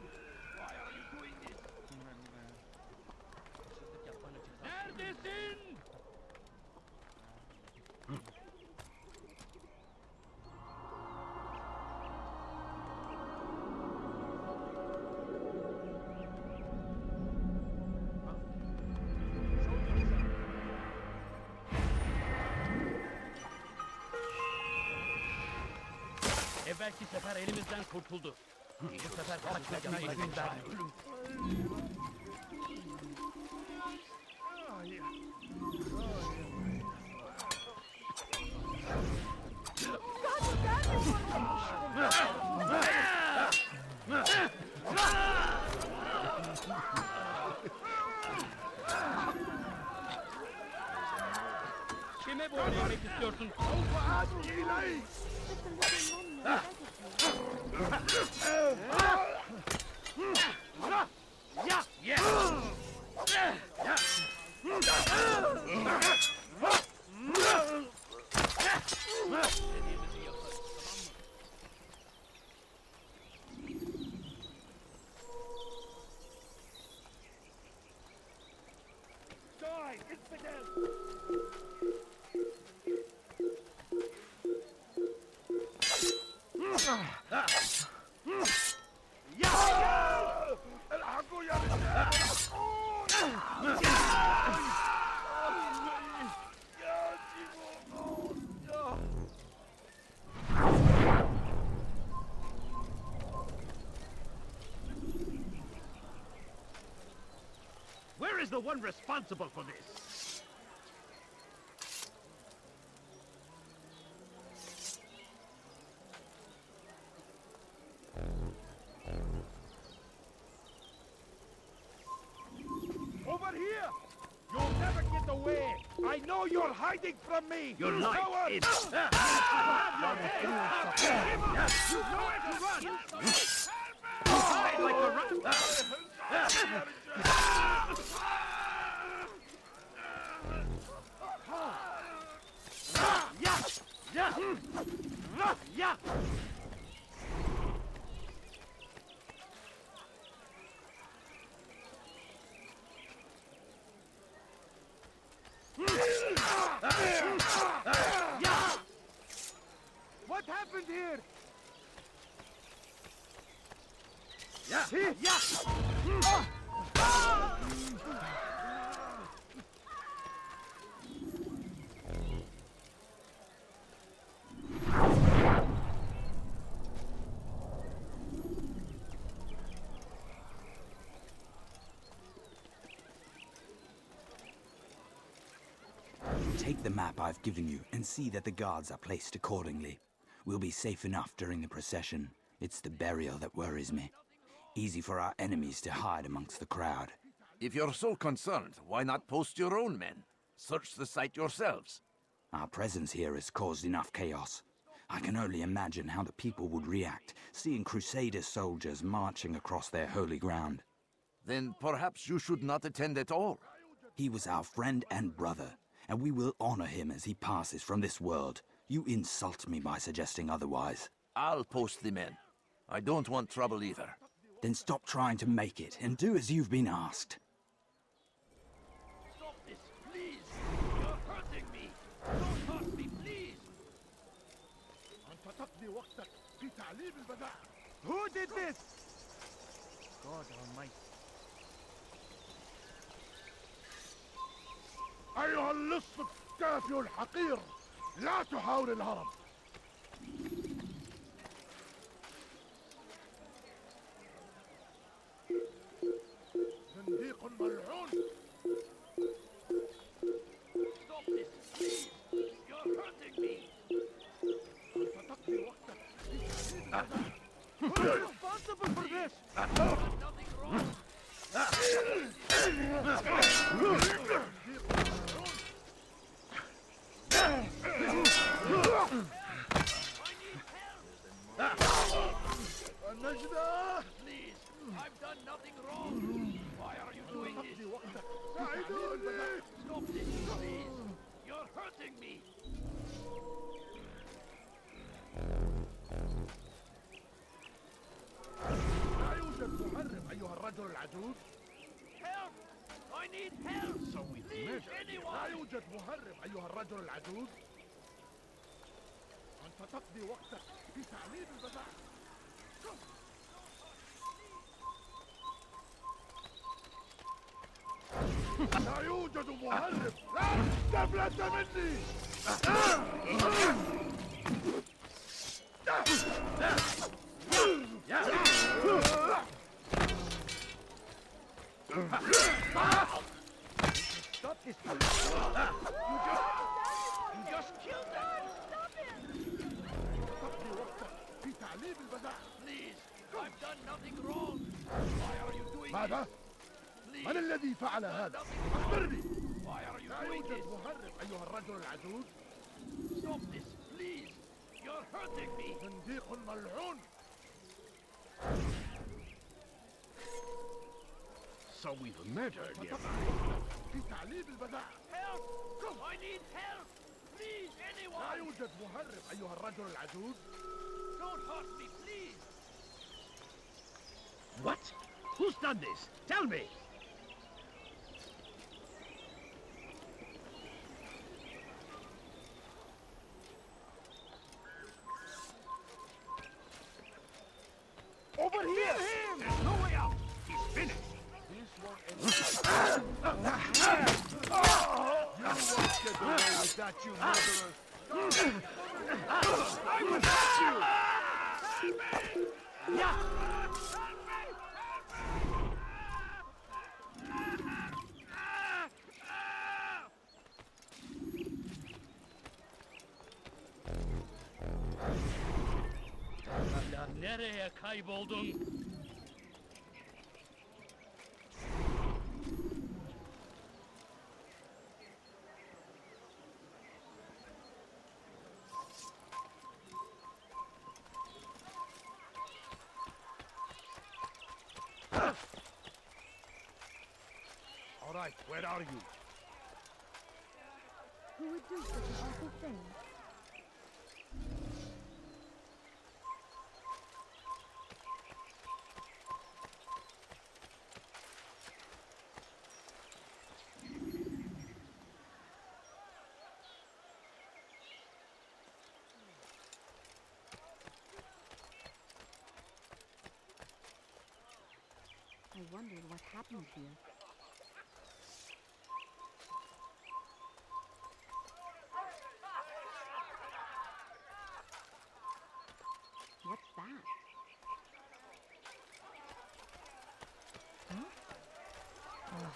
Speaker 3: Why are you doing this?
Speaker 11: Hırsızlık yapmanın cezası
Speaker 3: Neredesin?
Speaker 11: Evvelki sefer elimizden kurtuldu. Bu sefer hırsızlık yapmayı ölüm.
Speaker 3: Kime boyun eğmek istiyorsun?
Speaker 18: Just a little money, I beg of you.
Speaker 3: Where is the one responsible for this?
Speaker 11: Over here! You'll never get away! I know you're hiding from me!
Speaker 3: Your life
Speaker 11: coward!
Speaker 3: is...
Speaker 11: You know where to run!
Speaker 3: Hide like a rat! Yeah!
Speaker 11: What happened here?
Speaker 19: Take the map I've given you and see that the guards are placed accordingly. We'll be safe enough during the procession. It's the burial that worries me. Easy for our enemies to hide amongst the crowd.
Speaker 15: If you're so concerned, why not post your own men? Search the site yourselves.
Speaker 19: Our presence here has caused enough chaos. I can only imagine how the people would react, seeing Crusader soldiers marching across their holy ground.
Speaker 15: Then perhaps you should not attend at all.
Speaker 19: He was our friend and brother, and we will honor him as he passes from this world. You insult me by suggesting otherwise.
Speaker 15: I'll post the men. I don't want trouble either.
Speaker 19: Then stop trying to make it, and do as you've been asked.
Speaker 3: Stop this, please! You're hurting me! Don't hurt me, please!
Speaker 11: Who did this? God Almighty.
Speaker 3: أيها اللص الكافي الحقير لا تحاول الهرب زنديق ملعون Stop this, please! You're hurting me! أنت تقضي وقتك
Speaker 11: Who's responsible for this?
Speaker 3: Nothing wrong! Please, I've done nothing wrong. Why are you doing this? Stop this, please. You're hurting me. لا يوجد مهرب أيها الرجل العجوز. Help! I need help. Please, anyone. لا يوجد مهرب أيها الرجل العجوز. أنت تقضي وقتك في تعليم البداء. لا يوجد مهرب. لا تفلت مني. Stop this! You just killed them! Stop it! Please, I've done nothing wrong. Why are you doing
Speaker 20: ماذا؟
Speaker 3: Please.
Speaker 20: من الذي فعل هذا؟ أخبرني!
Speaker 3: Why are you doing this? مهرب أيها الرجل العجوز. Stop this, please. You're hurting me. زنديق ملعون.
Speaker 20: So we've murdered him.
Speaker 3: في تعليم البداء. Help! I need help. Please, anyone. لا يوجد مهرب أيها الرجل العجوز. Don't hurt me, please.
Speaker 20: What? Who's done this? Tell me!
Speaker 3: Over here! There's no way out! He's finished!
Speaker 11: This won't end. You won't get away with that, you murderers!
Speaker 3: I will help you! Yeah!
Speaker 20: Nereye kayboldun?
Speaker 11: All right, where are you?
Speaker 18: Who would do such an awful thing? I wondered what happened here. What's that? Huh? Oh,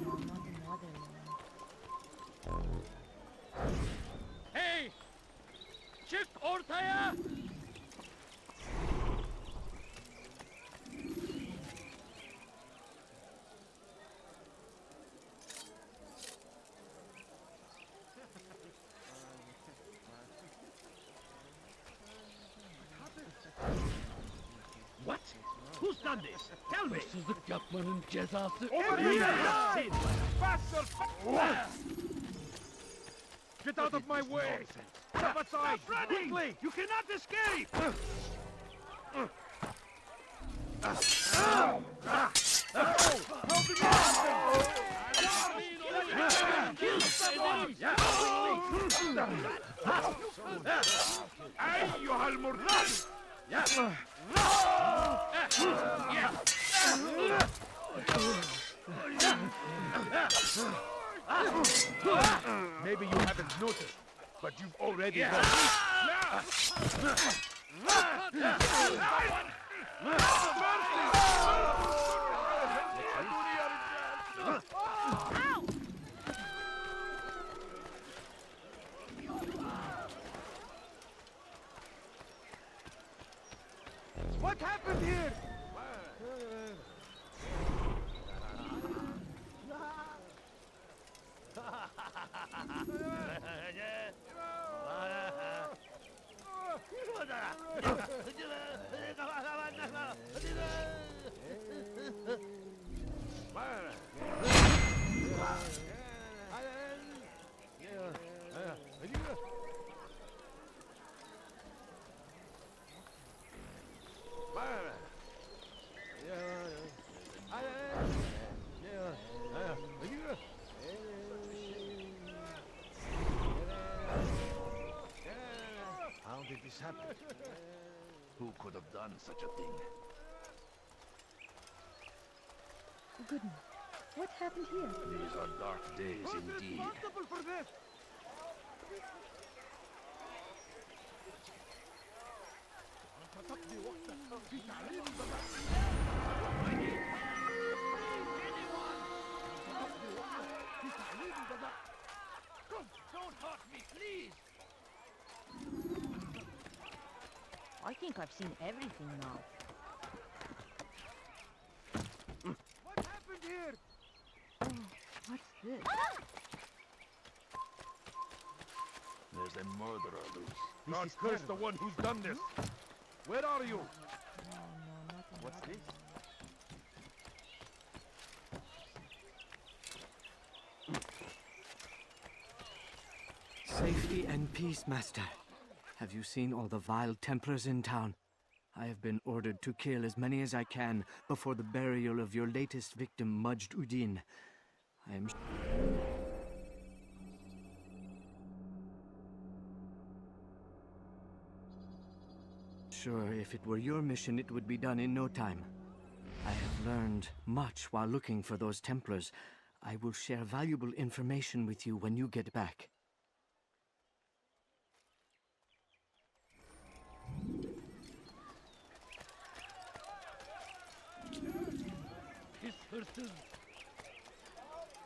Speaker 18: no, not another one.
Speaker 20: Hey! Çık ortaya!
Speaker 3: What? Who's done this? Tell me!
Speaker 20: Hırsızlık yapmanın cezası
Speaker 3: Over here! Faster!
Speaker 11: Get out of my way!
Speaker 3: Step aside! Quickly! You cannot escape!
Speaker 11: أيها المرتد! Maybe you haven't noticed, but you've already done
Speaker 3: What happened here?
Speaker 11: How did this happen? Who could have done such a thing?
Speaker 18: Goodness, what happened here?
Speaker 11: These are dark days indeed.
Speaker 3: Responsible for this?
Speaker 20: Don't hurt me, please!
Speaker 10: I think I've seen everything now.
Speaker 3: What happened here?
Speaker 10: Oh, what's this?
Speaker 11: There's a murderer loose. God curse the one who's done this. Where are you?
Speaker 10: No, nothing.
Speaker 11: What's this?
Speaker 8: Safety and peace, Master. Have you seen all the vile Templars in town? I have been ordered to kill as many as I can before the burial of your latest victim, Majd Udin. I am... sure if it were your mission, it would be done in no time. I have learned much while looking for those Templars. I will share valuable information with you when you get back.
Speaker 20: Pis hırsız.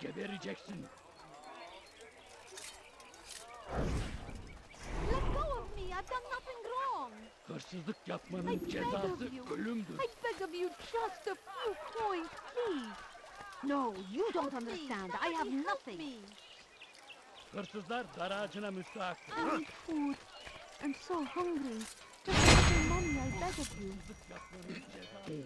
Speaker 20: Gebereceksin.
Speaker 18: Let go of me! I've done nothing wrong!
Speaker 20: Hırsızlık
Speaker 18: I
Speaker 20: yapmanın
Speaker 18: beg of
Speaker 20: cezası
Speaker 18: you!
Speaker 20: ölümdür.
Speaker 18: I beg of you just a few coins, please! No, you don't understand. I have nothing.
Speaker 20: Hırsızlar dar ağacına müstahak.
Speaker 18: I need food. I'm so hungry. Just a little money, I beg of you.
Speaker 20: Yapmanın cezası.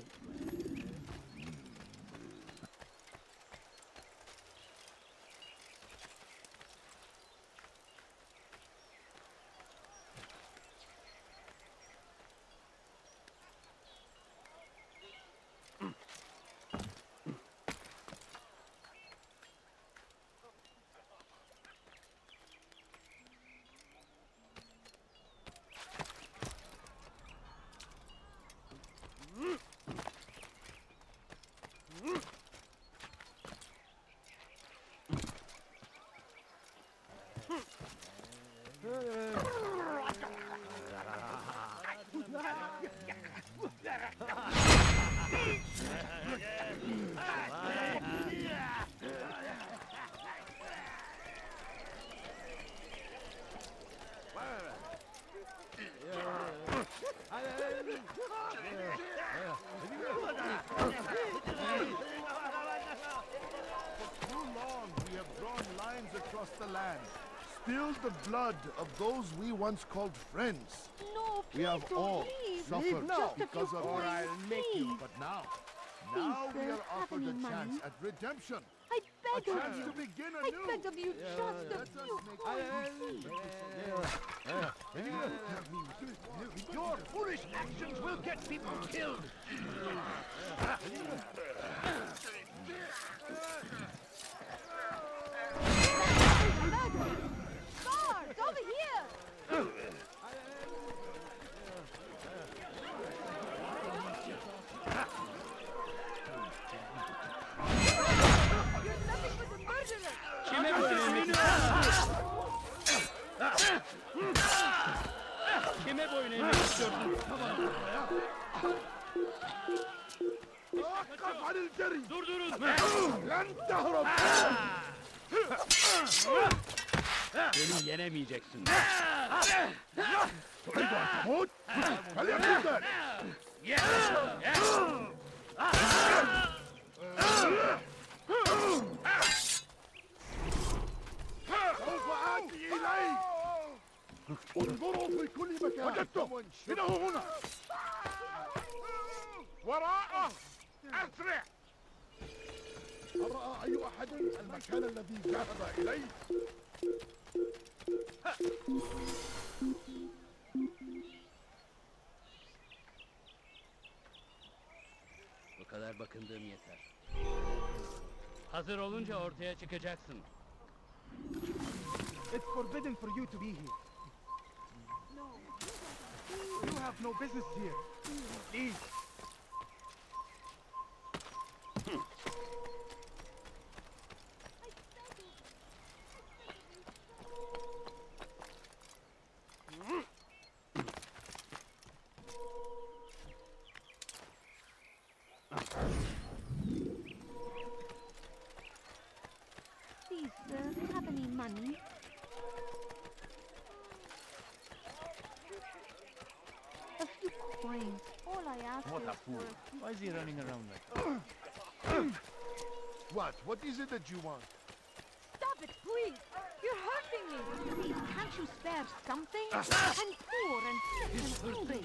Speaker 11: For too long we have drawn lines across the land, spilled the blood of those we once called friends.
Speaker 18: No, please
Speaker 11: We have
Speaker 18: don't
Speaker 11: all
Speaker 18: leave.
Speaker 11: suffered
Speaker 18: Just a
Speaker 11: because
Speaker 18: few
Speaker 11: of
Speaker 18: coins,
Speaker 11: our
Speaker 18: please.
Speaker 11: But now
Speaker 18: Please,
Speaker 11: we
Speaker 18: sir,
Speaker 11: are
Speaker 18: have
Speaker 11: offered
Speaker 18: any
Speaker 11: a chance
Speaker 18: money?
Speaker 11: at redemption.
Speaker 18: I
Speaker 11: A
Speaker 18: beg of
Speaker 11: chance
Speaker 18: you.
Speaker 11: to begin
Speaker 18: I
Speaker 11: anew.
Speaker 18: beg of you just a few coins, please.
Speaker 3: Your foolish actions will get people killed.
Speaker 18: Guards, over here! You're nothing but a murderer!
Speaker 20: Kime boyun Kime boyun eğmek istiyorsun? Durdurun! Beni yenemeyeceksin.
Speaker 11: سوف آتي إليك. انظروا في كل مكان. وجدته. إنه هنا. وراءه. أسرع. هل رأى أي أحد المكان الذي ذهب إليه؟
Speaker 20: Bu kadar bakındığım yeter. Hazır olunca ortaya çıkacaksın.
Speaker 3: It's forbidden for you to be here. You have no business here. Please.
Speaker 18: Please, sir, have any money? A few coins. All I ask
Speaker 11: What
Speaker 18: is
Speaker 11: a
Speaker 18: for
Speaker 11: fool.
Speaker 18: a few...
Speaker 11: Why is he running around like that? What? What is it that you want?
Speaker 18: Stop it, please! You're hurting me! Please, can't you spare something? I'm poor and sick and hungry.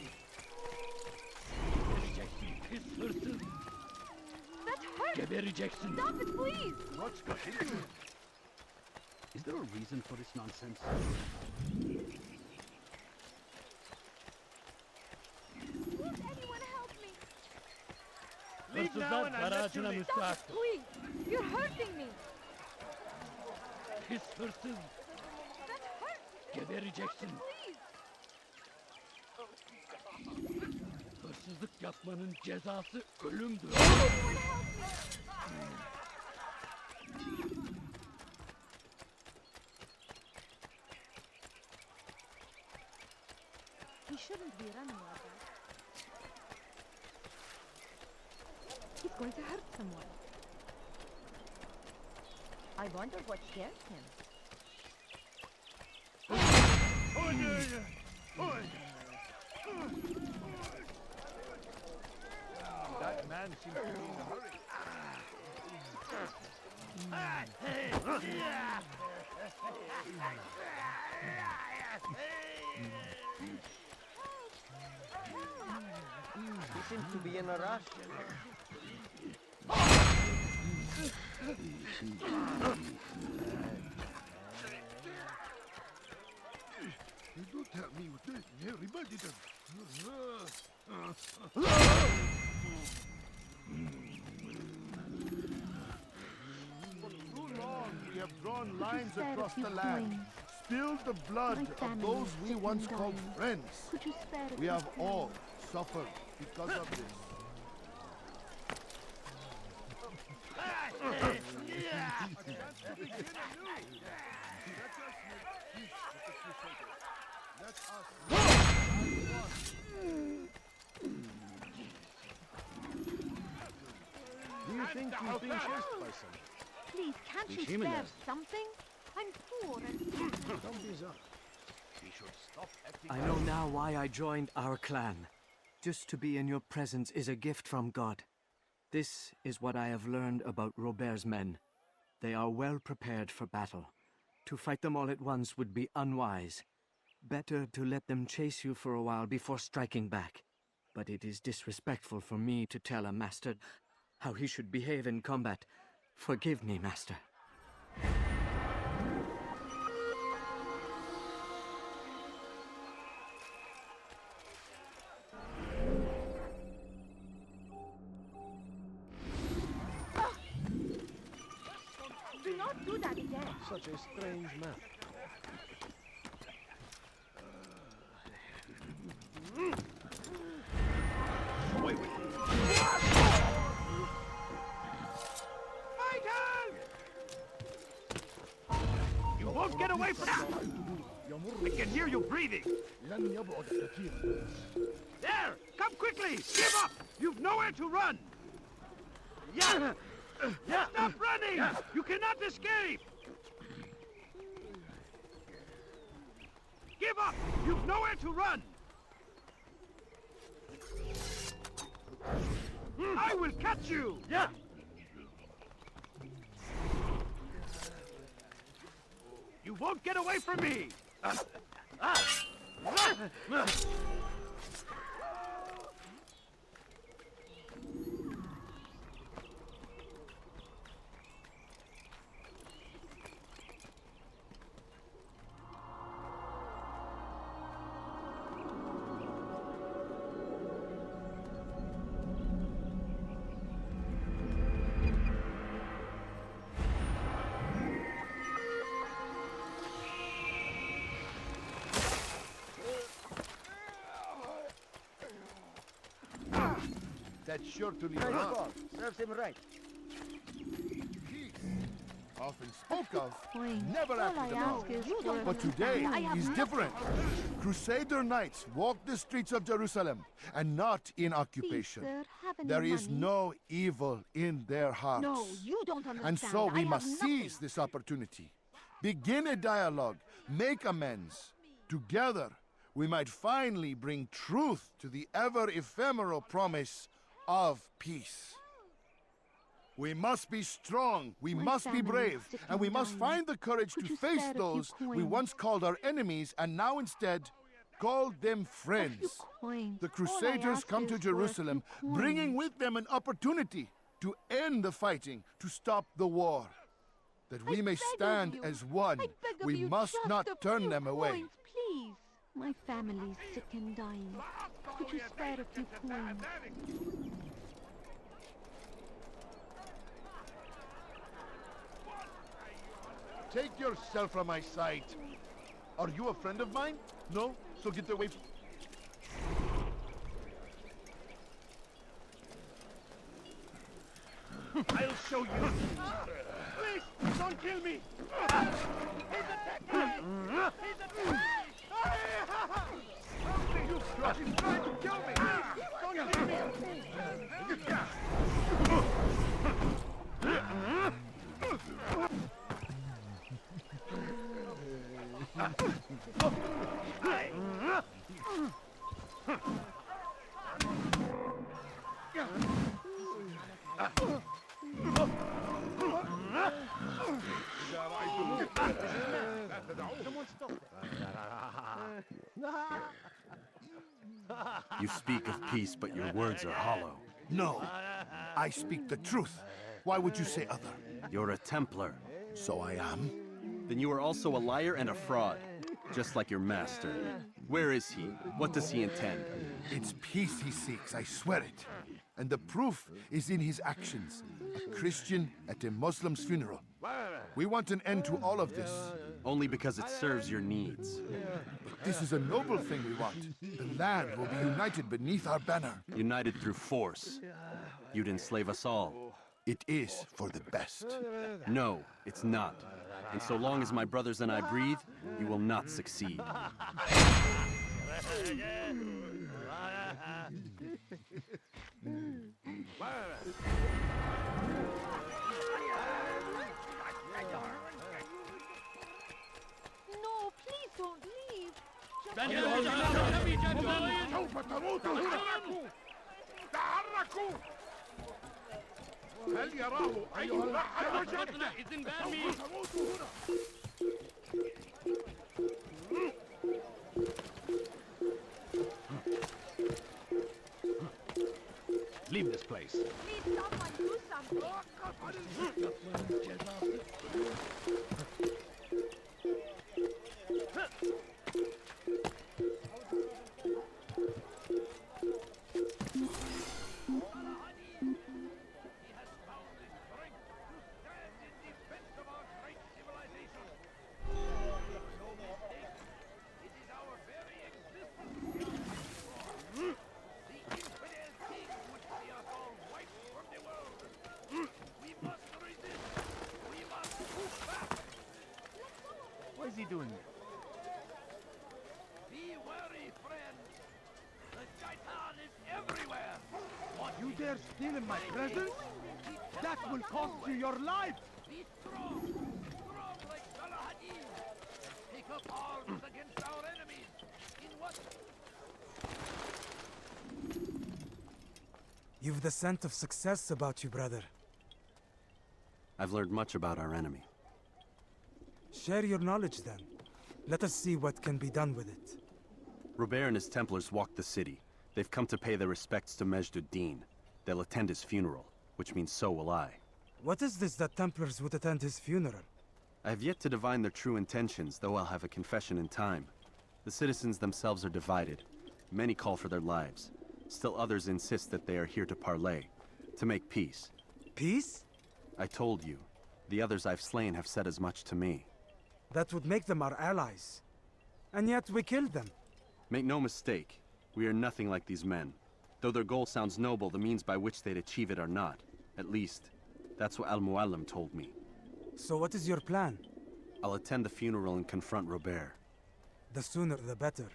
Speaker 20: Pis hırsız.
Speaker 18: That hurts!
Speaker 20: Gebereceksin.
Speaker 18: Stop it, please!
Speaker 11: What's got into you?
Speaker 20: Is there a reason for this nonsense?
Speaker 18: Won't anyone help me?
Speaker 20: Hırsızlar dar ağacına müstahak.
Speaker 18: Stop it, please! You're hurting me!
Speaker 20: Pis hırsız.
Speaker 18: That hurts!
Speaker 20: Gebereceksin.
Speaker 18: Please!
Speaker 3: yapmanın cezası ölümdür.
Speaker 18: He shouldn't be running like that. He's going to hurt someone.
Speaker 10: I wonder what scares him.
Speaker 11: That man seems to be in a hurry.
Speaker 21: He seems to be in a rush.
Speaker 11: You don't tell me what this everybody does. For too long we have drawn lines across the land, spilled the blood of those we once called friends. We have all suffered because of this.
Speaker 18: Do you think you've been chased by someone? Please, can't you spare something? I'm poor and
Speaker 11: Don't be so.
Speaker 3: We should stop acting.
Speaker 8: I know now why I joined our clan. Just to be in your presence is a gift from God. This is what I have learned about Robert's men. They are well prepared for battle. To fight them all at once would be unwise. Better to let them chase you for a while before striking back. But it is disrespectful for me to tell a master how he should behave in combat. Forgive me, master.
Speaker 18: do not do that again.
Speaker 11: Such a strange man.
Speaker 3: Away with you. You won't get away from I can hear you breathing. There! Come quickly! Give up! You've nowhere to run! Yeah! Stop running! You cannot escape! Give up! You've nowhere to run! I will catch you! Yeah! You won't get away from me!
Speaker 11: That's sure to leave
Speaker 21: Nice
Speaker 11: around.
Speaker 21: ball. Serves him right.
Speaker 11: Peace, often spoke of,
Speaker 18: Queen,
Speaker 11: never
Speaker 18: all
Speaker 11: after
Speaker 18: I
Speaker 11: the
Speaker 18: ask
Speaker 11: battle.
Speaker 18: is for
Speaker 11: But today
Speaker 18: I have
Speaker 11: is
Speaker 18: nothing.
Speaker 11: different. Crusader knights walk the streets of Jerusalem and not in occupation.
Speaker 18: Please, sir, have any
Speaker 11: There is
Speaker 18: money?
Speaker 11: no evil in their hearts.
Speaker 18: No, you don't understand.
Speaker 11: And so
Speaker 18: I
Speaker 11: we
Speaker 18: have
Speaker 11: must
Speaker 18: nothing.
Speaker 11: seize this opportunity. Begin a dialogue, make amends. Together, we might finally bring truth to the ever ephemeral promise of peace. We must be strong, we
Speaker 18: My
Speaker 11: must be
Speaker 18: family is
Speaker 11: brave,
Speaker 18: sick
Speaker 11: and we
Speaker 18: and
Speaker 11: must
Speaker 18: dying.
Speaker 11: find the courage
Speaker 18: Could
Speaker 11: to
Speaker 18: you
Speaker 11: face
Speaker 18: spare a few
Speaker 11: those we
Speaker 18: coins?
Speaker 11: once called our enemies and now instead call them friends.
Speaker 18: Coins.
Speaker 11: The
Speaker 18: All I
Speaker 11: Crusaders
Speaker 18: ask
Speaker 11: come
Speaker 18: is
Speaker 11: to
Speaker 18: for a few
Speaker 11: Jerusalem, bringing
Speaker 18: coins.
Speaker 11: with them an opportunity to end the fighting, to stop the war. That we may
Speaker 18: beg of
Speaker 11: stand
Speaker 18: you.
Speaker 11: as one,
Speaker 18: I beg of
Speaker 11: we
Speaker 18: you,
Speaker 11: must
Speaker 18: just
Speaker 11: not
Speaker 18: a
Speaker 11: turn
Speaker 18: few
Speaker 11: them away.
Speaker 18: coins, please. My family's sick and dying. Could you spare a few coins?
Speaker 11: Take yourself from my sight. Are you a friend of mine? No? So get away from...
Speaker 3: I'll show you. Please, don't kill me. He's attacking me. He's attacking me. You struck him trying to kill me. Don't kill me.
Speaker 5: You speak of peace, but your words are hollow.
Speaker 11: No, I speak the truth. Why would you say other?
Speaker 5: You're a Templar.
Speaker 11: So I am.
Speaker 5: Then you are also a liar and a fraud, just like your master. Where is he? What does he intend?
Speaker 11: It's peace he seeks, I swear it. And the proof is in his actions. A Christian at a Muslim's funeral. We want an end to all of this.
Speaker 5: Only because it serves your needs.
Speaker 11: But this is a noble thing we want. The land will be united beneath our banner.
Speaker 5: United through force. You'd enslave us all.
Speaker 11: It is for the best.
Speaker 5: No, it's not. And so long as my brothers and I breathe, you will not succeed.
Speaker 18: No, please don't leave.
Speaker 3: سوف تموت هنا. تحركوا. هل يراه أيها الأحد وجدنا إذن بامي. سوف تموت هنا.
Speaker 15: Leave this place.
Speaker 18: Please, someone do something.
Speaker 4: What is he doing there?
Speaker 3: Be wary, friend. The Shaitan is everywhere. You dare steal in my presence? That will cost you your life. Be strong. Strong like Salahadin. Take up arms against our enemies. In what?
Speaker 17: You've the scent of success about you, brother.
Speaker 5: I've learned much about our enemy.
Speaker 17: Share your knowledge, then. Let us see what can be done with it.
Speaker 5: Robert and his Templars walked the city. They've come to pay their respects to Majd-ud-Din. They'll attend his funeral, which means so will I.
Speaker 17: What is this that Templars would attend his funeral?
Speaker 5: I have yet to divine their true intentions, though I'll have a confession in time. The citizens themselves are divided. Many call for their lives. Still others insist that they are here to parley, to make peace.
Speaker 17: Peace?
Speaker 5: I told you. The others I've slain have said as much to me.
Speaker 17: That would make them our allies. And yet we killed them.
Speaker 5: Make no mistake, we are nothing like these men. Though their goal sounds noble, the means by which they'd achieve it are not. At least, that's what Al-Muallim told me.
Speaker 17: So what is your plan?
Speaker 5: I'll attend the funeral and confront Robert.
Speaker 17: The sooner the better.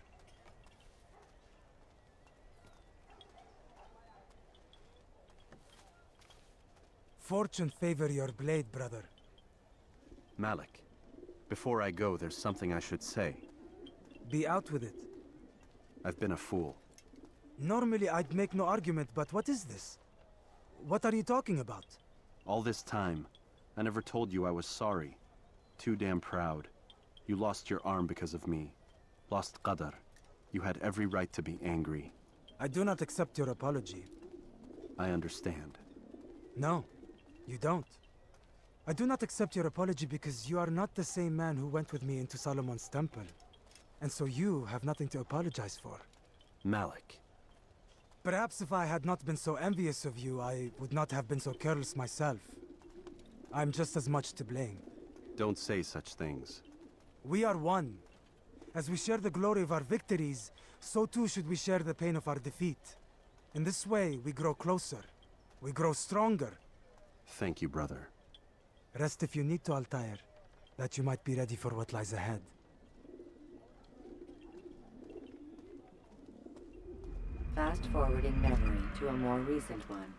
Speaker 17: Fortune favor your blade, brother.
Speaker 5: Malik, before I go, there's something I should say.
Speaker 17: Be out with it.
Speaker 5: I've been a fool.
Speaker 17: Normally I'd make no argument, but what is this? What are you talking about?
Speaker 5: All this time, I never told you I was sorry. Too damn proud. You lost your arm because of me. Lost Qadar. You had every right to be angry.
Speaker 17: I do not accept your apology.
Speaker 5: I understand.
Speaker 17: No, you don't. I do not accept your apology because you are not the same man who went with me into Solomon's temple. And so you have nothing to apologize for.
Speaker 5: Malik.
Speaker 17: Perhaps if I had not been so envious of you, I would not have been so careless myself. I'm just as much to blame.
Speaker 5: Don't say such things.
Speaker 17: We are one. As we share the glory of our victories, so too should we share the pain of our defeat. In this way, we grow closer. We grow stronger.
Speaker 5: Thank you, brother.
Speaker 17: Rest if you need to, Altair, that you might be ready for what lies ahead.
Speaker 1: Fast forwarding memory to a more recent one.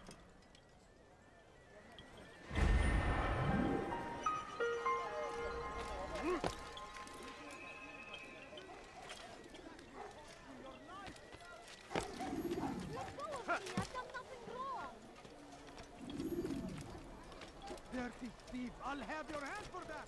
Speaker 3: Dirty thief! I'll have your hand for that!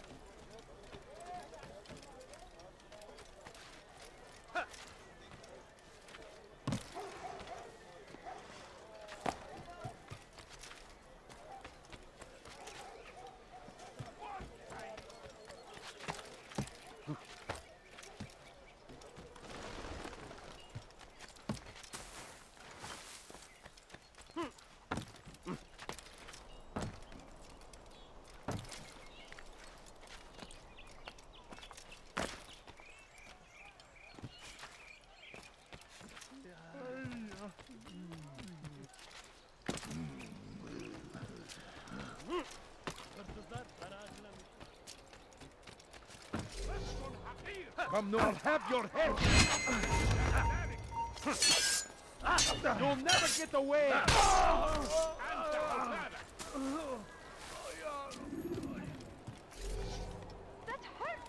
Speaker 2: Come, no, I'll have your head! You'll never get away!
Speaker 18: That hurt!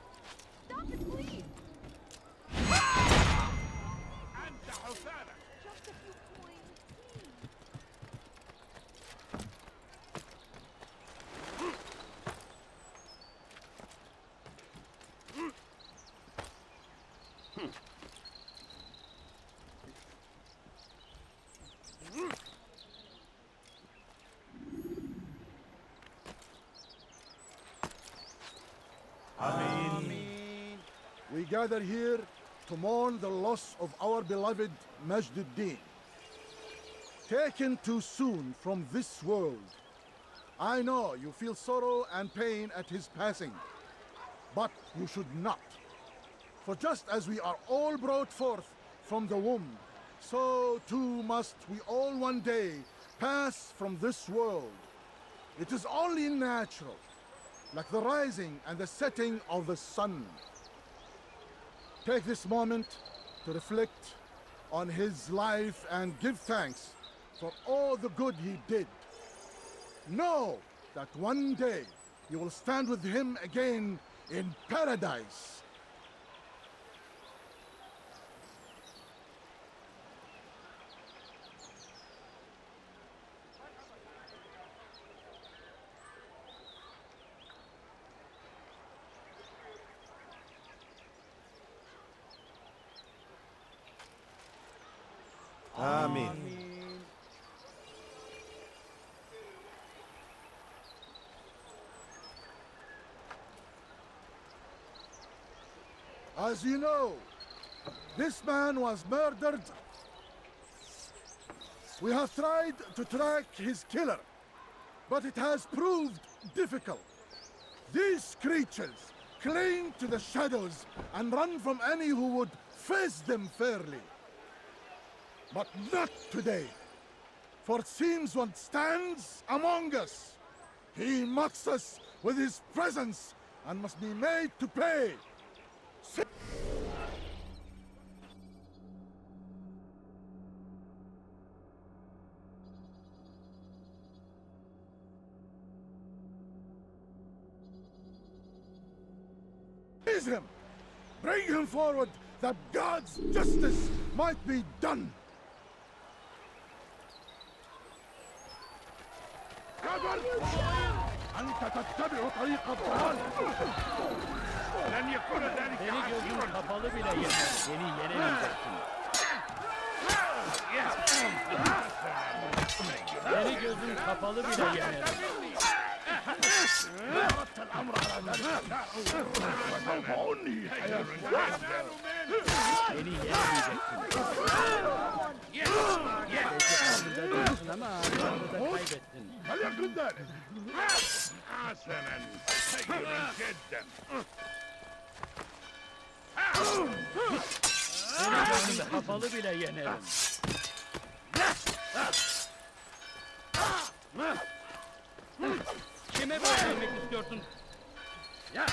Speaker 18: Stop it, please! Just a few coins, please.
Speaker 11: We gather here to mourn the loss of our beloved Majduddin. Taken too soon from this world. I know you feel sorrow and pain at his passing, but you should not. For just as we are all brought forth from the womb, so too must we all one day pass from this world. It is only natural, like the rising and the setting of the sun. Take this moment to reflect on his life and give thanks for all the good he did. Know that one day you will stand with him again in paradise.
Speaker 15: Amen.
Speaker 11: As you know, this man was murdered. We have tried to track his killer, but it has proved difficult. These creatures cling to the shadows and run from any who would face them fairly. But not today, for it seems one stands among us. He mocks us with his presence and must be made to pay. Seize him! Bring him forward that God's justice might be done! أنت تتبع طريق الضلال لن يكون ذلك عسيرا
Speaker 13: Beni gözün kapalı bile yener.
Speaker 11: أردت الأمر على ذلك وسوف أنهي
Speaker 13: Beni yenemeyeceksin. Ama arada kaybettin.
Speaker 11: هل يكون ذلك؟
Speaker 2: حسنا خيرا جدا
Speaker 13: Beni gözün kapalı bile yenerim.
Speaker 3: Kime böyle yemek istiyorsun? Ya!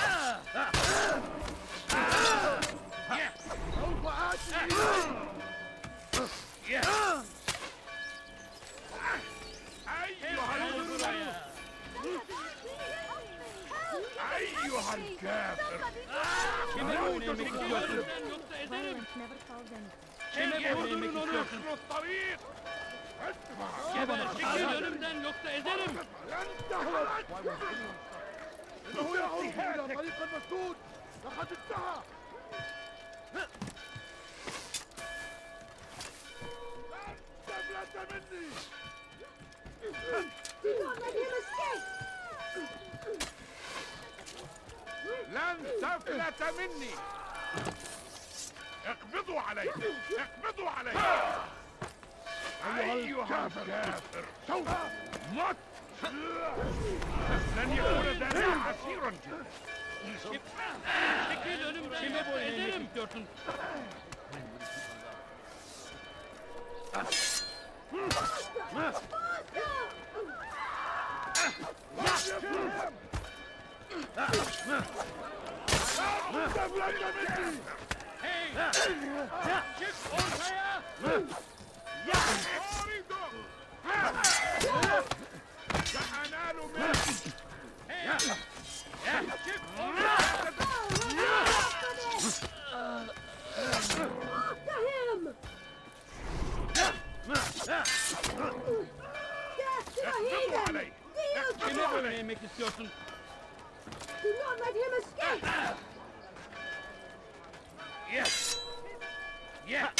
Speaker 2: أيها الكافر
Speaker 3: Kime böyle yemek istiyorsun? Yoksa ederim. Kime böyle yemek istiyorsun?
Speaker 2: الطريق
Speaker 3: Geber, çekil önümden yoksa ederim.
Speaker 2: إنه يعود إلى طريق المسدود لقد انتهى تفلت مني لن تفلت مني اقبضوا علي اقبضوا علي أيها الكافر سوف مت لن يكون ذلك عسيرا جدا
Speaker 3: Çekil önümden kime böyle yemek istiyorsun? Hey! Çık ortaya!
Speaker 2: سأنال منك
Speaker 3: Hey! Çık ortaya!
Speaker 2: اقبضوا علي
Speaker 3: Kime böyle yemek istiyorsun?
Speaker 9: Do not let him escape!
Speaker 2: Yes. Yeah.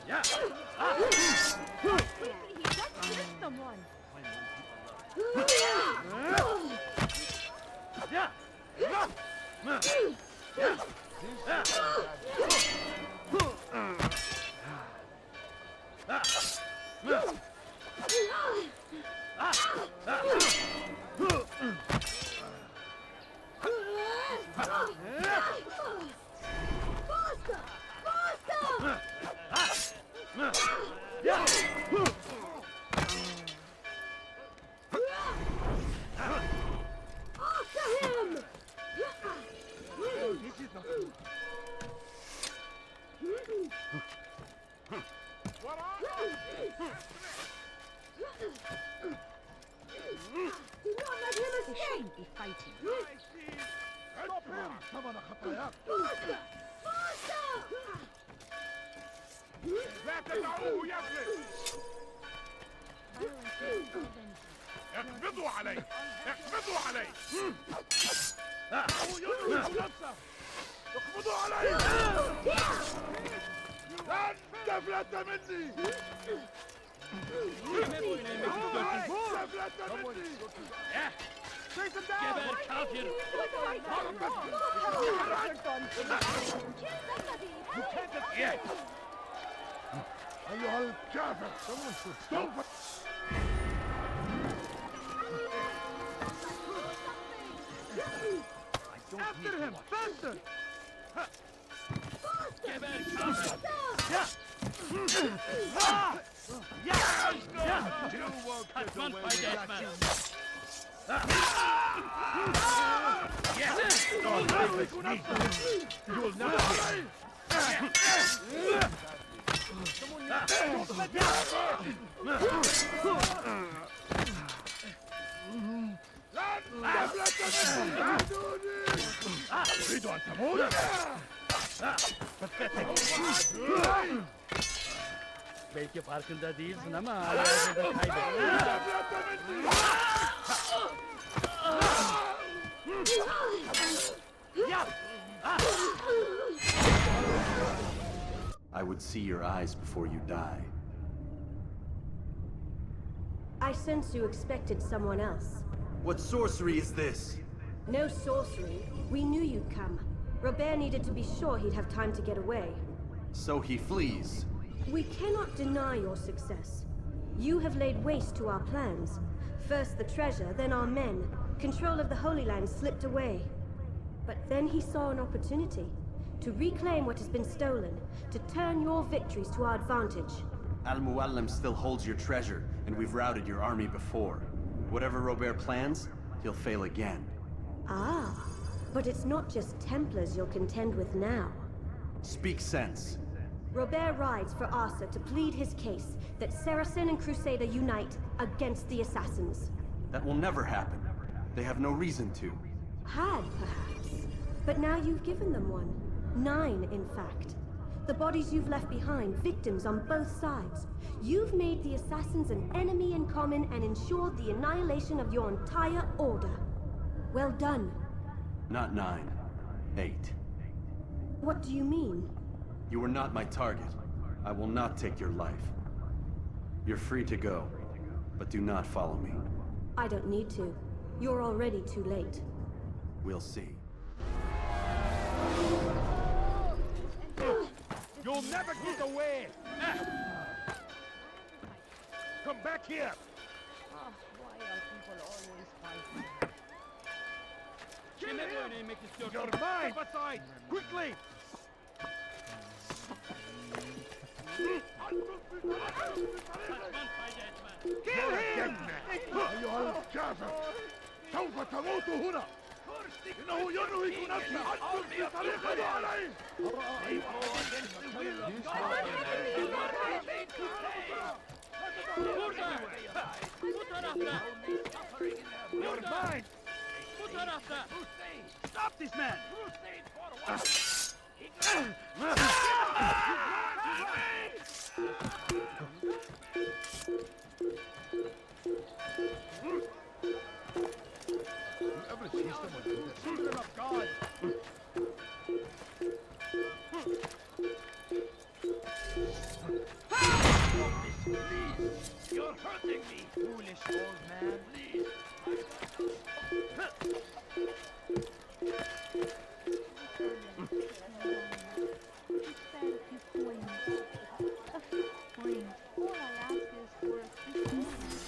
Speaker 2: Yeah.
Speaker 18: He just killed someone. They shouldn't be fighting.
Speaker 2: لا تدعوه يفلت اقبضوا علي اقبضوا علي اقبضوا علي لن تفلت مني تفلت مني
Speaker 3: Geber kafir!
Speaker 2: أيها الكافر سوف
Speaker 3: After him! Faster! Geber kafir! Kaçman fayda etmez!
Speaker 2: You'll never أريد أن تموت
Speaker 3: Belki farkında değilsin ama hayatında kaybettin.
Speaker 5: I would see your eyes before you die.
Speaker 6: I sense you expected someone else.
Speaker 5: What sorcery is this?
Speaker 6: No sorcery. We knew you'd come. Robert needed to be sure he'd have time to get away.
Speaker 5: So he flees.
Speaker 6: We cannot deny your success. You have laid waste to our plans. First the treasure, then our men. Control of the Holy Land slipped away. But then he saw an opportunity to reclaim what has been stolen, to turn your victories to our advantage.
Speaker 5: Al-Muallim still holds your treasure, and we've routed your army before. Whatever Robert plans, he'll fail again.
Speaker 6: Ah, but it's not just Templars you'll contend with now.
Speaker 5: Speak sense.
Speaker 6: Robert rides for Acer to plead his case that Saracen and Crusader unite against the Assassins.
Speaker 5: That will never happen. They have no reason to.
Speaker 6: Had, perhaps. But now you've given them one. 9, in fact. The bodies you've left behind, victims on both sides. You've made the Assassins an enemy in common and ensured the annihilation of your entire order. Well done.
Speaker 5: Not 9. 8.
Speaker 6: What do you mean?
Speaker 5: You were not my target. I will not take your life. You're free to go, but do not follow me.
Speaker 6: I don't need to. You're already too late.
Speaker 5: We'll see.
Speaker 3: You'll never get away! Come back here!
Speaker 10: Oh, why are people always fighting?
Speaker 3: Kill him! You're mine! Step aside! Quickly! Kill him! أيها الكافر! سوف تموت هنا! إنه ينهك نفسي أنتم في طريقنا عليه! You're mine! Stop this man! Ever see someone do that? Children of God! Stop this, please! You're hurting me! Foolish old man, please!
Speaker 18: All I ask is for a few coins.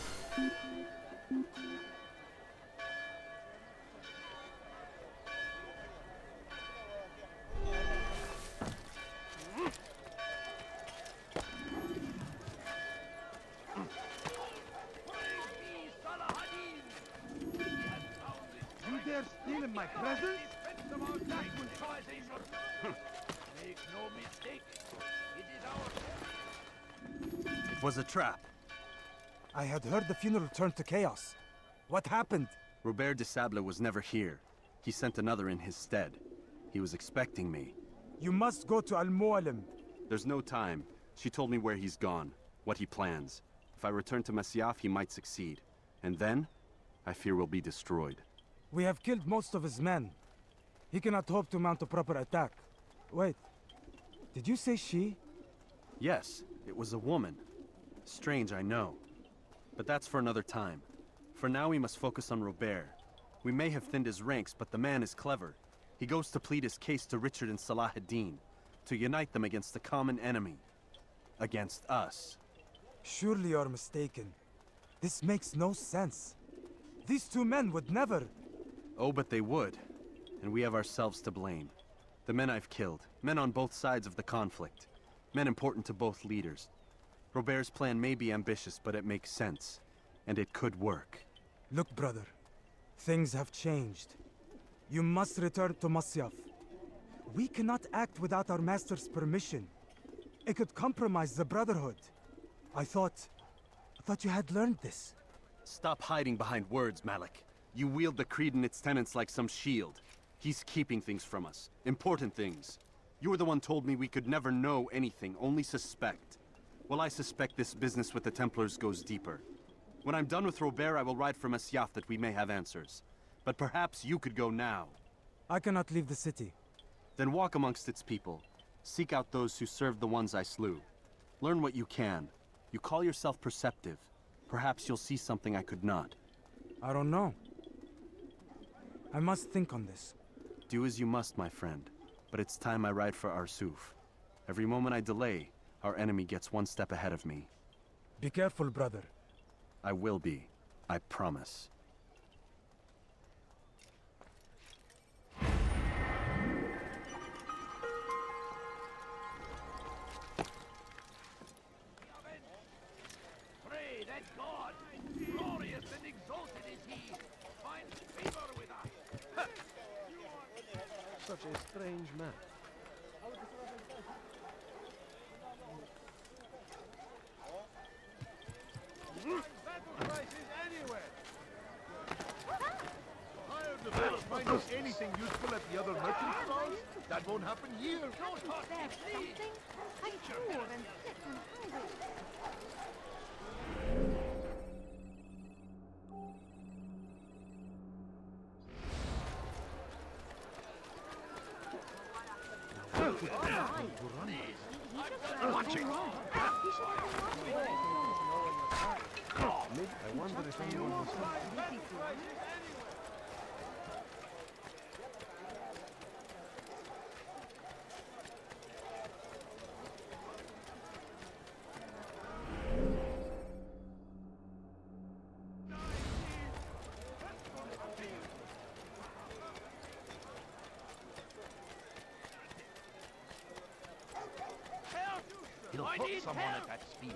Speaker 3: You dare steal in my presence? Make no mistake, it is ours.
Speaker 5: It was a trap.
Speaker 17: I had heard the funeral turned to chaos. What happened?
Speaker 5: Robert de Sable was never here. He sent another in his stead. He was expecting me.
Speaker 17: You must go to Al-Mualim.
Speaker 5: There's no time. She told me where he's gone, what he plans. If I return to Masyaf, he might succeed. And then, I fear we'll be destroyed.
Speaker 17: We have killed most of his men. He cannot hope to mount a proper attack. Wait, did you say she?
Speaker 5: Yes, it was a woman. Strange, I know. But that's for another time. For now, we must focus on Robert. We may have thinned his ranks, but the man is clever. He goes to plead his case to Richard and Salah ad-Din, to unite them against the common enemy. Against us.
Speaker 17: Surely you're mistaken. This makes no sense. These two men would never...
Speaker 5: Oh, but they would. And we have ourselves to blame. The men I've killed, men on both sides of the conflict. Men important to both leaders. Robert's plan may be ambitious, but it makes sense. And it could work.
Speaker 17: Look, brother. Things have changed. You must return to Masyaf. We cannot act without our master's permission. It could compromise the Brotherhood. I thought you had learned this.
Speaker 5: Stop hiding behind words, Malik. You wield the creed and its tenets like some shield. He's keeping things from us. Important things. You were the one told me we could never know anything, only suspect. Well, I suspect this business with the Templars goes deeper. When I'm done with Robert, I will ride for Masyaf that we may have answers. But perhaps you could go now.
Speaker 17: I cannot leave the city.
Speaker 5: Then walk amongst its people. Seek out those who served the ones I slew. Learn what you can. You call yourself perceptive. Perhaps you'll see something I could not.
Speaker 17: I don't know. I must think on this.
Speaker 5: Do as you must, my friend. But it's time I ride for Arsuf. Every moment I delay, our enemy gets one step ahead of me.
Speaker 17: Be careful, brother.
Speaker 5: I will be. I promise.
Speaker 16: such a strange man.
Speaker 3: Battle prices anywhere. Higher developers find us anything useful at the other merchant stalls. That won't happen here.
Speaker 18: Can't you spare something? I'm poor and sick and hungry.
Speaker 3: Watching.
Speaker 16: I wonder if anyone was...
Speaker 3: He'll put someone at that speed.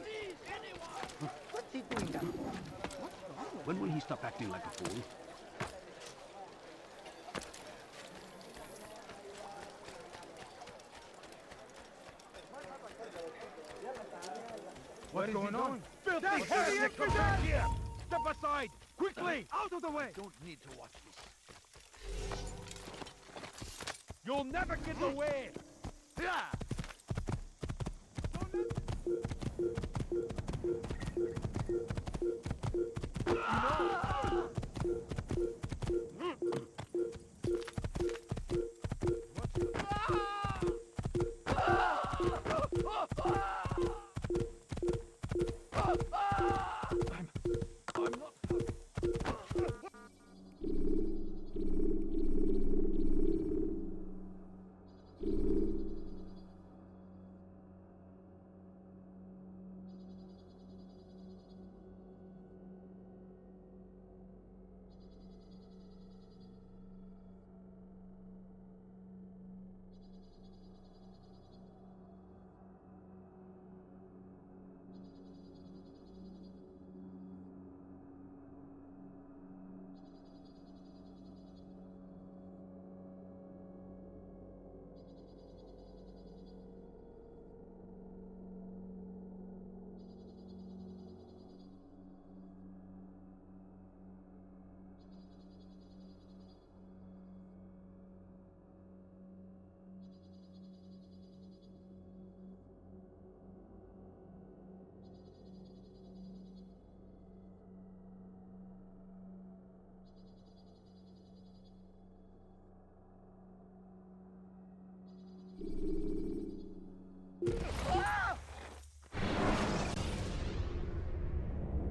Speaker 21: What's he doing down?
Speaker 20: When will he stop acting like a fool?
Speaker 3: What's going on? Filthy heretic, come back here! Step aside! Quickly!
Speaker 17: Out of the way!
Speaker 3: Don't need to watch this. You'll never get away! Yeah!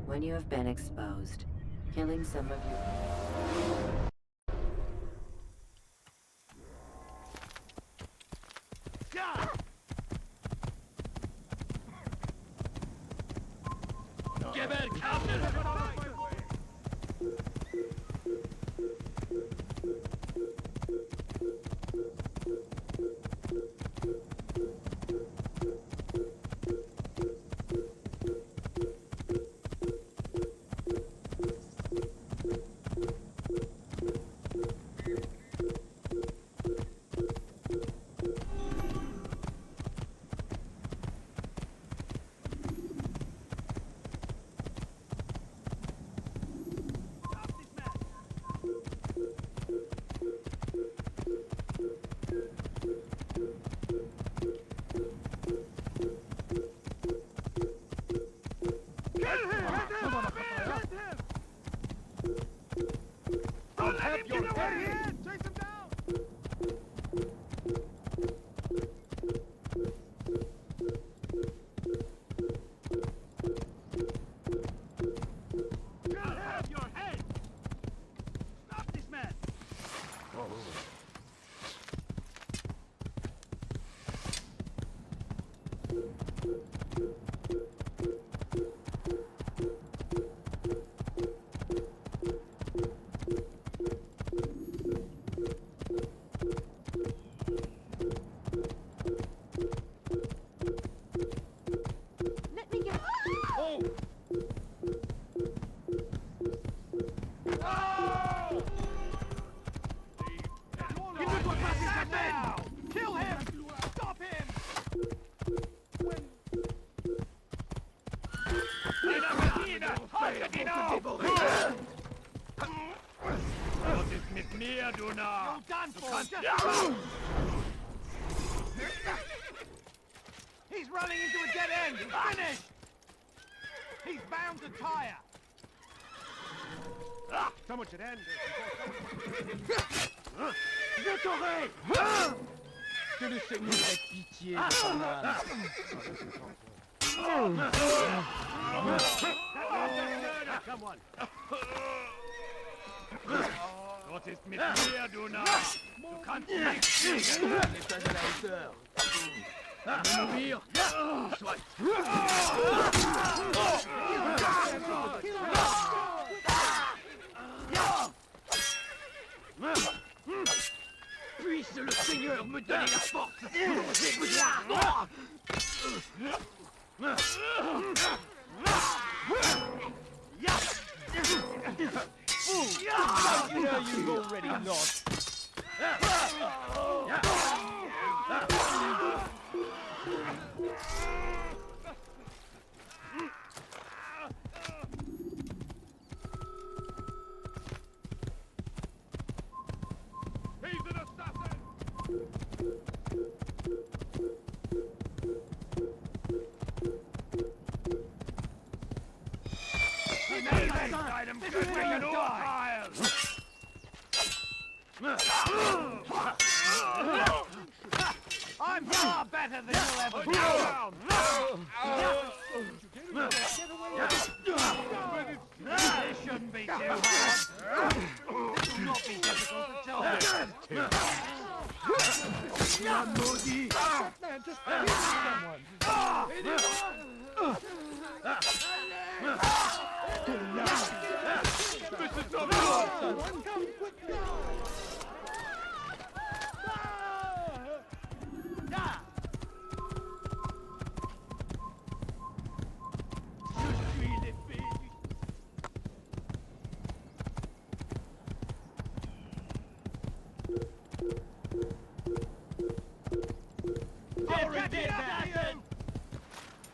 Speaker 1: When you have been exposed, killing some of your...
Speaker 3: mir, du Narr!
Speaker 2: You're done for! He's running into a dead end! He's finished! He's bound to tire!
Speaker 3: Ça much at end.
Speaker 2: Je t'aurai!
Speaker 3: Que le Seigneur ait pitié de ton âme. Come on. Dort ist mit mir, du Narr. Du kannst nicht fliegen. N'est pas à la hauteur. Mourir. Soit. Puisse le Seigneur me donner la force d'oser vous voir.
Speaker 2: You know you've already lost.
Speaker 3: He's an assassin! Item good we can all die!
Speaker 2: I'm far better than you'll ever be! This shouldn't be too hard. This will not be difficult at all.
Speaker 3: Maudit!
Speaker 2: Man, just hit someone!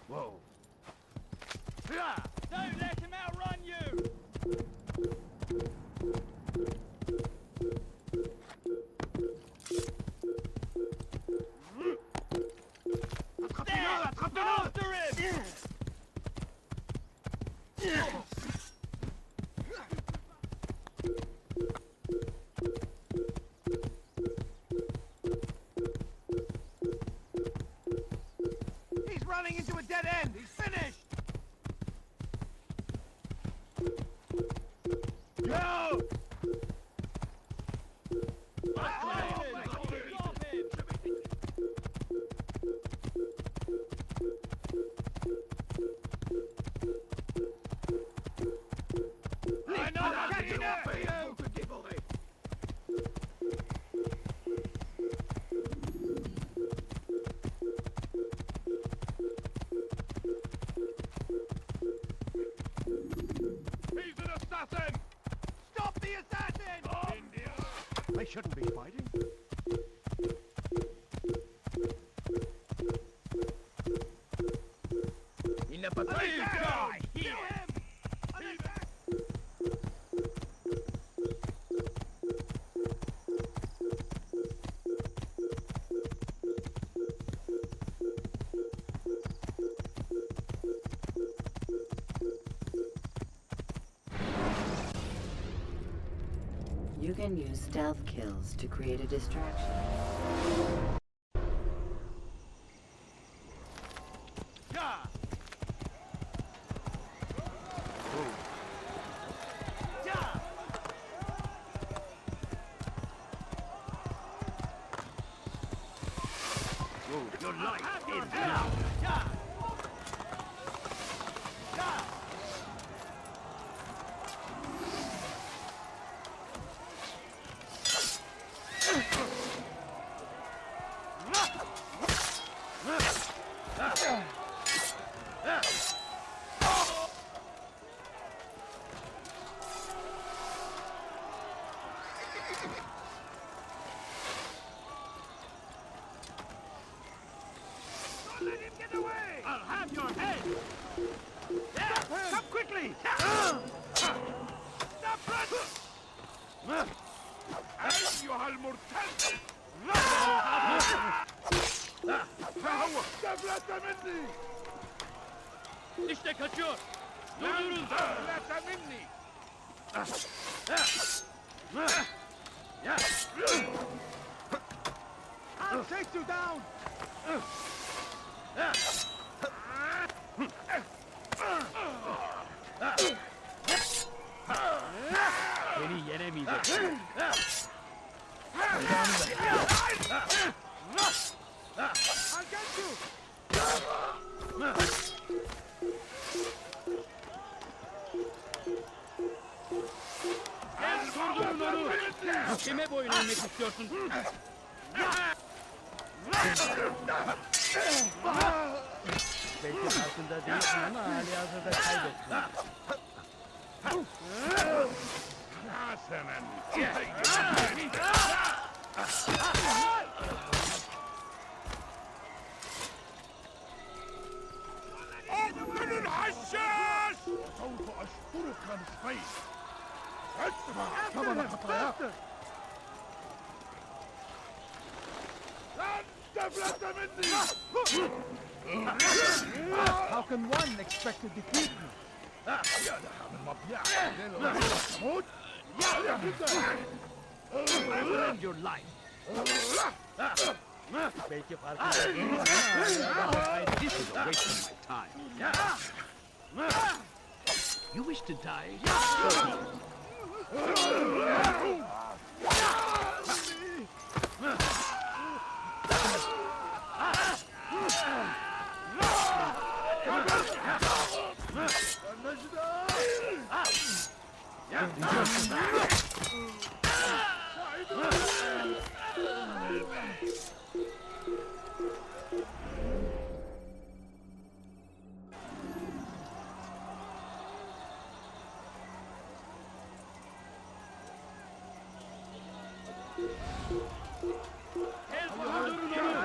Speaker 3: Whoa.
Speaker 2: Don't let him outrun you!
Speaker 3: Attrape-le!
Speaker 2: After him! He's running into a dead end! He's finished!
Speaker 3: Go! I know how to do it for you! He's an assassin!
Speaker 2: Stop the assassin!
Speaker 3: India!
Speaker 15: I shouldn't be fighting.
Speaker 3: Il n'a pas pris le
Speaker 2: Die! Kill him!
Speaker 1: You can use stealth kills to create a distraction.
Speaker 3: Your life is now! Let him get away! I'll have your head! Yeah! Come quickly! Stop, run! İşte kaçıyor. Durdurun.
Speaker 2: I'll take you down.
Speaker 3: Beni yenemeyecek.
Speaker 2: I'll get you.
Speaker 3: Durdurun onu. Kime boyun eğmek istiyorsun?
Speaker 21: Belki farkında değilsin ama hali hazırda kaybettin.
Speaker 2: أؤمن الحشاش! وسوف أشكرك نصفين. ادفع ثمن خطاياك. لن تفلت مني!
Speaker 21: How can one expect to defeat me?
Speaker 2: يا لها من مضيعة. تموت؟ يا كده!
Speaker 3: I will end your life.
Speaker 21: Belki farkında değilsin ama hali hazırda
Speaker 3: This is a waste of my time. You wish to die?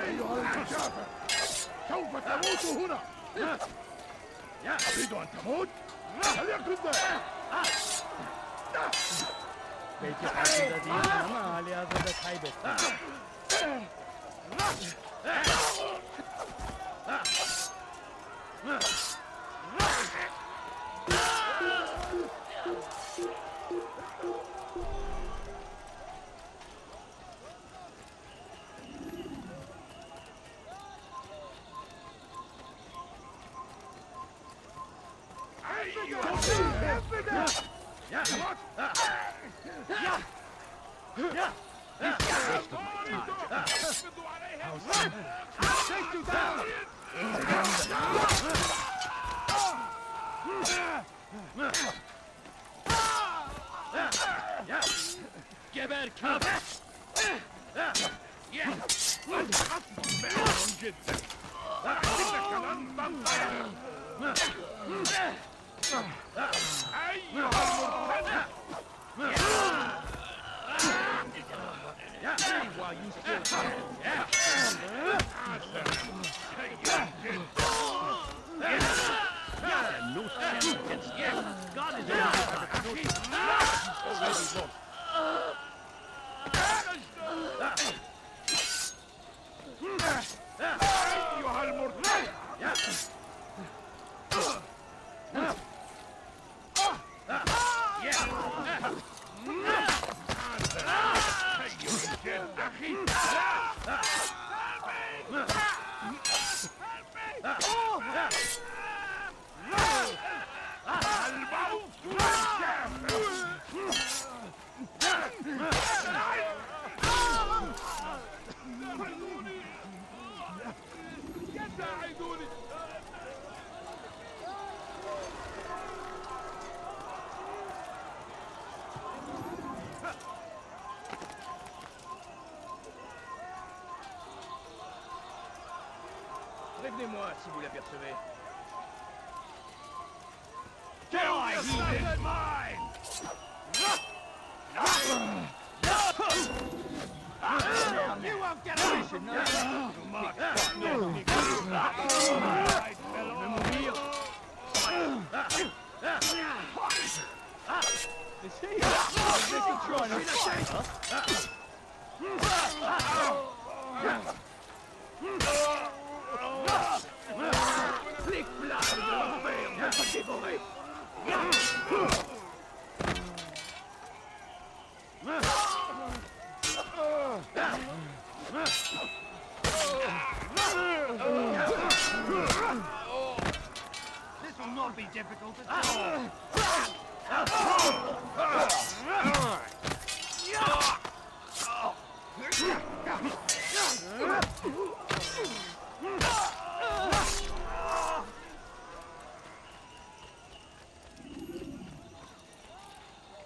Speaker 2: أيها الجافر! سوف تموت هنا! تريد أن تموت؟ فليكن ذلك!
Speaker 21: Belki farkında değilsin ama hali hazırda kaybettin.
Speaker 2: Take you down!
Speaker 3: Geber kafir!
Speaker 2: جدا إنك لن تنتصر أيها المرتد
Speaker 3: While you still can. No chance against you. God is already lost.
Speaker 2: أيها المرتد
Speaker 3: Prévenez-moi si vous l'apercevez.
Speaker 2: You won't get away from
Speaker 3: This will not be difficult at all.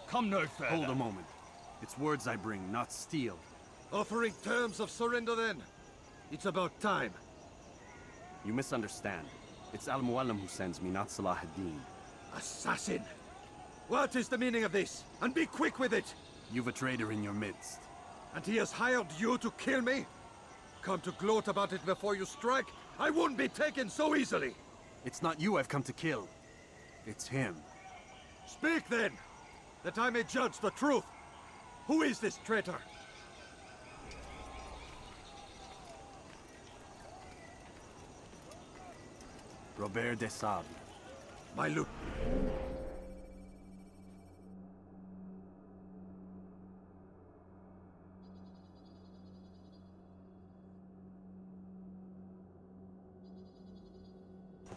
Speaker 5: Come no further. Hold a moment. It's words I bring, not steel.
Speaker 2: Offering terms of surrender then. It's about time.
Speaker 5: You misunderstand. It's Al-Mualim who sends me, not Salah ad-Din.
Speaker 2: Assassin! What is the meaning of this? And be quick with it!
Speaker 5: You've a traitor in your midst.
Speaker 2: And he has hired you to kill me? Come to gloat about it before you strike? I won't be taken so easily!
Speaker 5: It's not you I've come to kill. It's him.
Speaker 2: Speak then! That I may judge the truth! Who is this traitor?
Speaker 5: Robert de Sable.
Speaker 2: My loot.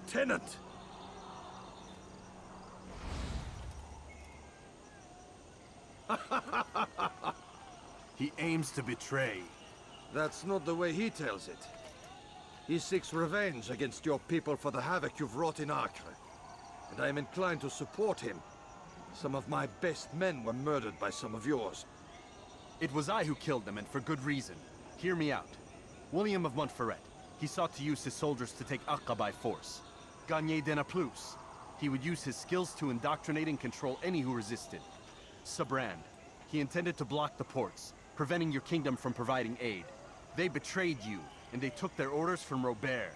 Speaker 2: Tenant!
Speaker 5: He aims to betray.
Speaker 2: That's not the way he tells it. He seeks revenge against your people for the havoc you've wrought in Acre. And I am inclined to support him. Some of my best men were murdered by some of yours.
Speaker 5: It was I who killed them, and for good reason. Hear me out. William of Montferrat. He sought to use his soldiers to take Acre by force. Gagné de Naplouse. He would use his skills to indoctrinate and control any who resisted. Sabrand. He intended to block the ports, preventing your kingdom from providing aid. They betrayed you, and they took their orders from Robert.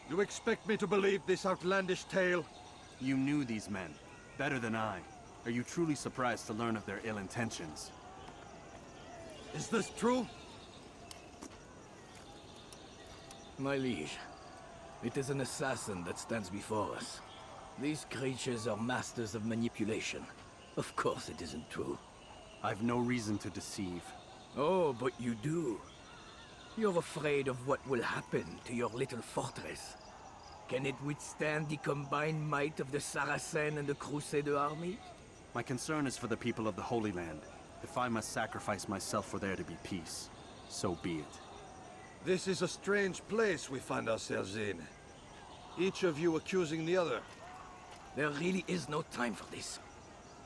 Speaker 2: You expect me to believe this outlandish tale?
Speaker 5: You knew these men, better than I. Are you truly surprised to learn of their ill intentions?
Speaker 2: Is this true?
Speaker 12: My liege, it is an assassin that stands before us. These creatures are masters of manipulation. Of course it isn't true.
Speaker 5: I've no reason to deceive.
Speaker 12: Oh, but you do. You're afraid of what will happen to your little fortress. Can it withstand the combined might of the Saracen and the Crusader army?
Speaker 5: My concern is for the people of the Holy Land. If I must sacrifice myself for there to be peace, so be it.
Speaker 2: This is a strange place we find ourselves in. Each of you accusing the other.
Speaker 12: There really is no time for this.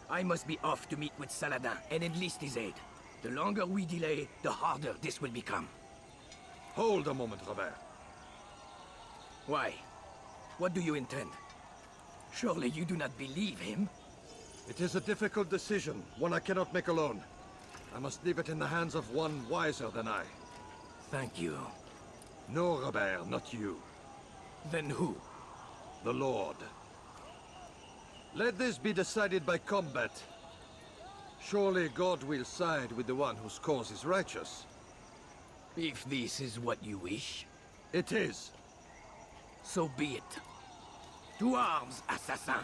Speaker 12: I must be off to meet with Saladin and enlist his aid. The longer we delay, the harder this will become.
Speaker 2: Hold a moment, Robert.
Speaker 12: Why? What do you intend? Surely you do not believe him?
Speaker 2: It is a difficult decision, one I cannot make alone. I must leave it in the hands of one wiser than I.
Speaker 12: Thank you.
Speaker 2: No, Robert, not you.
Speaker 12: Then who?
Speaker 2: The Lord. Let this be decided by combat. Surely God will side with the one whose cause is righteous.
Speaker 12: If this is what you wish.
Speaker 2: It is.
Speaker 12: So be it. To arms, assassin!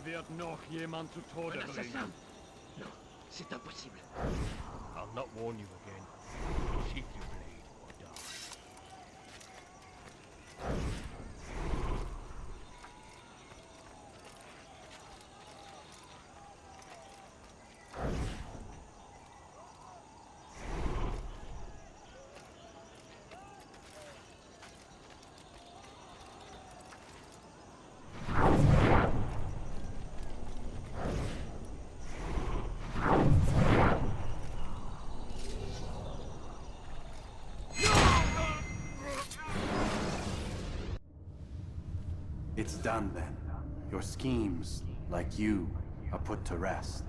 Speaker 13: Wird noch jemand zu Tode bringen.
Speaker 12: Non, c'est impossible.
Speaker 13: I'll not warn you again. Sheath your blade or die.
Speaker 5: It's done then. Your schemes, like you, are put to rest.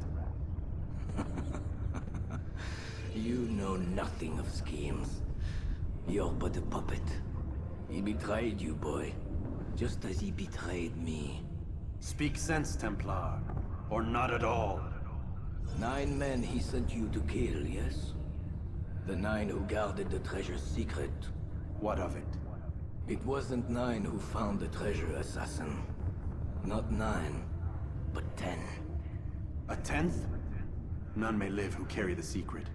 Speaker 12: You know nothing of schemes. You're but a puppet. He betrayed you, boy. Just as he betrayed me.
Speaker 5: Speak sense, Templar. Or not at all.
Speaker 12: 9 men he sent you to kill, yes? The 9 who guarded the treasure's secret.
Speaker 5: What of it?
Speaker 12: It wasn't 9 who found the treasure, assassin. Not 9, but 10.
Speaker 5: A 10th? None may live who carry the secret.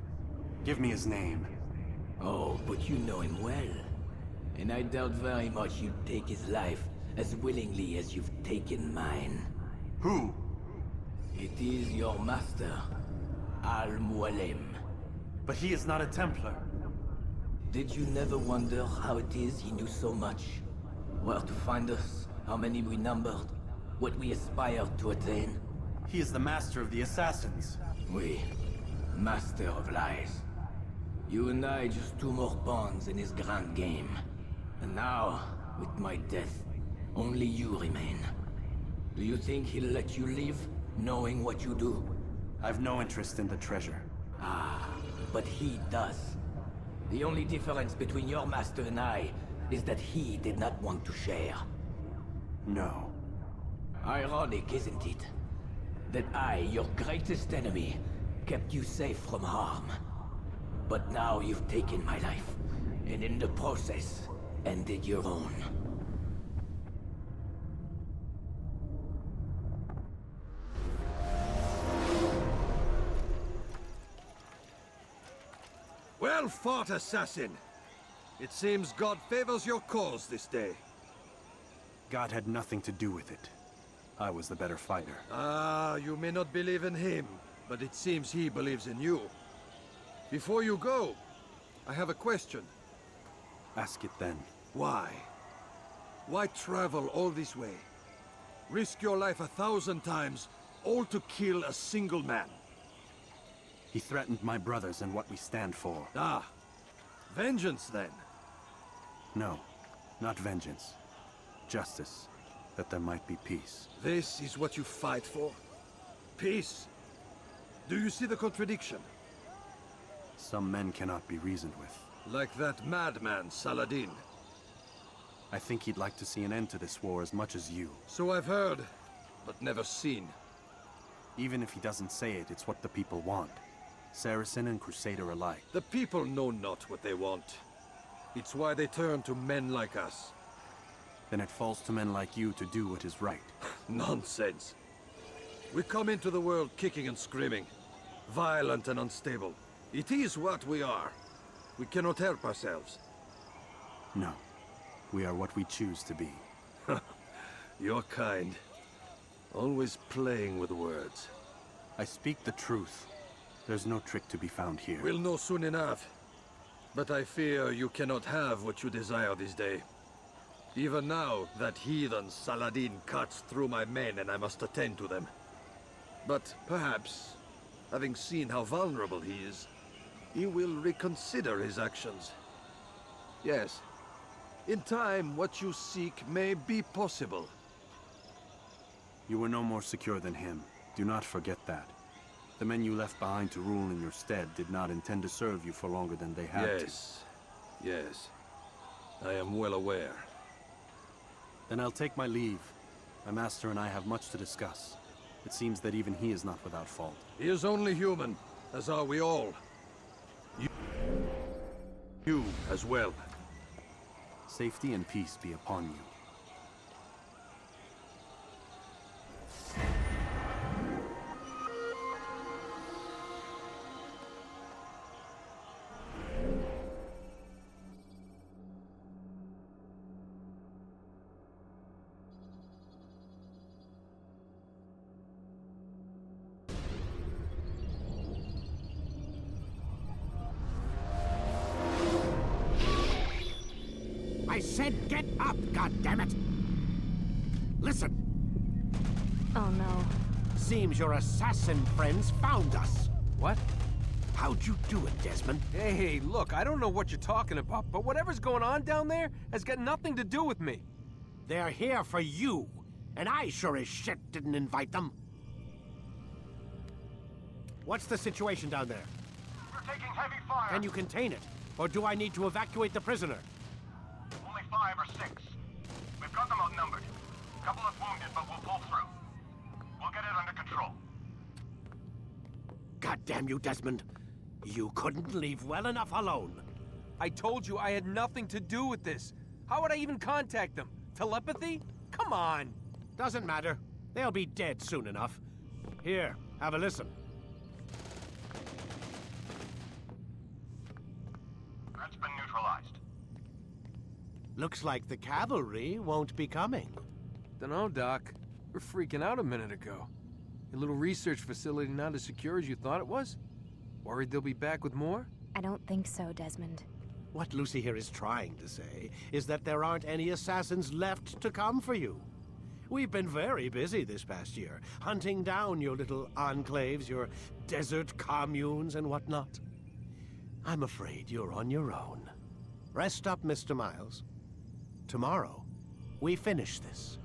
Speaker 5: Give me his name.
Speaker 12: Oh, but you know him well. And I doubt very much you'd take his life as willingly as you've taken mine.
Speaker 5: Who?
Speaker 12: It is your master, Al-Mualim.
Speaker 5: But he is not a Templar.
Speaker 12: Did you never wonder how it is he knew so much? Where to find us, how many we numbered, what we aspired to attain?
Speaker 5: He is the master of the assassins.
Speaker 12: Oui, master of lies. You and I just 2 more pawns in his grand game. And now, with my death, only you remain. Do you think he'll let you live, knowing what you do?
Speaker 5: I've no interest in the treasure.
Speaker 12: Ah, but he does. The only difference between your master and I is that he did not want to share.
Speaker 5: No.
Speaker 12: Ironic, isn't it? That I, your greatest enemy, kept you safe from harm. But now you've taken my life, and in the process, ended your own.
Speaker 2: Well fought, assassin. It seems God favors your cause this day.
Speaker 5: God had nothing to do with it. I was the better fighter.
Speaker 2: Ah, you may not believe in him, but it seems he believes in you. Before you go, I have a question.
Speaker 5: Ask it then.
Speaker 2: Why? Why travel all this way? Risk your life 1,000 times, all to kill a single man.
Speaker 5: He threatened my brothers and what we stand for.
Speaker 2: Ah, vengeance then?
Speaker 5: No, not vengeance. Justice, that there might be peace.
Speaker 2: This is what you fight for? Peace? Do you see the contradiction?
Speaker 5: Some men cannot be reasoned with.
Speaker 2: Like that madman, Saladin.
Speaker 5: I think he'd like to see an end to this war as much as you.
Speaker 2: So I've heard, but never seen.
Speaker 5: Even if he doesn't say it, it's what the people want. Saracen and Crusader alike.
Speaker 2: The people know not what they want. It's why they turn to men like us.
Speaker 5: Then it falls to men like you to do what is right.
Speaker 2: Nonsense. We come into the world kicking and screaming. Violent and unstable. It is what we are. We cannot help ourselves.
Speaker 5: No. We are what we choose to be.
Speaker 2: You're kind. Always playing with words.
Speaker 5: I speak the truth. There's no trick to be found here.
Speaker 2: We'll know soon enough. But I fear you cannot have what you desire this day. Even now, that heathen Saladin cuts through my men and I must attend to them. But perhaps, having seen how vulnerable he is, he will reconsider his actions. Yes, in time, what you seek may be possible.
Speaker 5: You were no more secure than him. Do not forget that. The men you left behind to rule in your stead did not intend to serve you for longer than they had to.
Speaker 2: Yes. I am well aware.
Speaker 5: Then I'll take my leave. My master and I have much to discuss. It seems that even he is not without fault.
Speaker 2: He is only human, as are we all. You as well.
Speaker 5: Safety and peace be upon you.
Speaker 15: I said get up, goddammit! Listen!
Speaker 18: Oh no.
Speaker 15: Seems your assassin friends found us.
Speaker 16: What?
Speaker 15: How'd you do it, Desmond?
Speaker 16: Hey, look, I don't know what you're talking about, but whatever's going on down there has got nothing to do with me.
Speaker 15: They're here for you, and I sure as shit didn't invite them. What's the situation down there?
Speaker 3: We're taking heavy fire.
Speaker 15: Can you contain it? Or do I need to evacuate the prisoner?
Speaker 3: Only 5 or 6. We've got them outnumbered. A couple of wounded, but we'll pull through. We'll get it under control.
Speaker 15: God damn you, Desmond. You couldn't leave well enough alone.
Speaker 16: I told you I had nothing to do with this. How would I even contact them? Telepathy? Come on.
Speaker 15: Doesn't matter. They'll be dead soon enough. Here, have a listen.
Speaker 7: Threat's been neutralized.
Speaker 15: Looks like the cavalry won't be coming.
Speaker 16: Dunno, Doc. We're freaking out a minute ago. Your little research facility not as secure as you thought it was? Worried they'll be back with more?
Speaker 22: I don't think so, Desmond.
Speaker 15: What Lucy here is trying to say is that there aren't any assassins left to come for you. We've been very busy this past year, hunting down your little enclaves, your desert communes and whatnot. I'm afraid you're on your own. Rest up, Mr. Miles. Tomorrow, we finish this.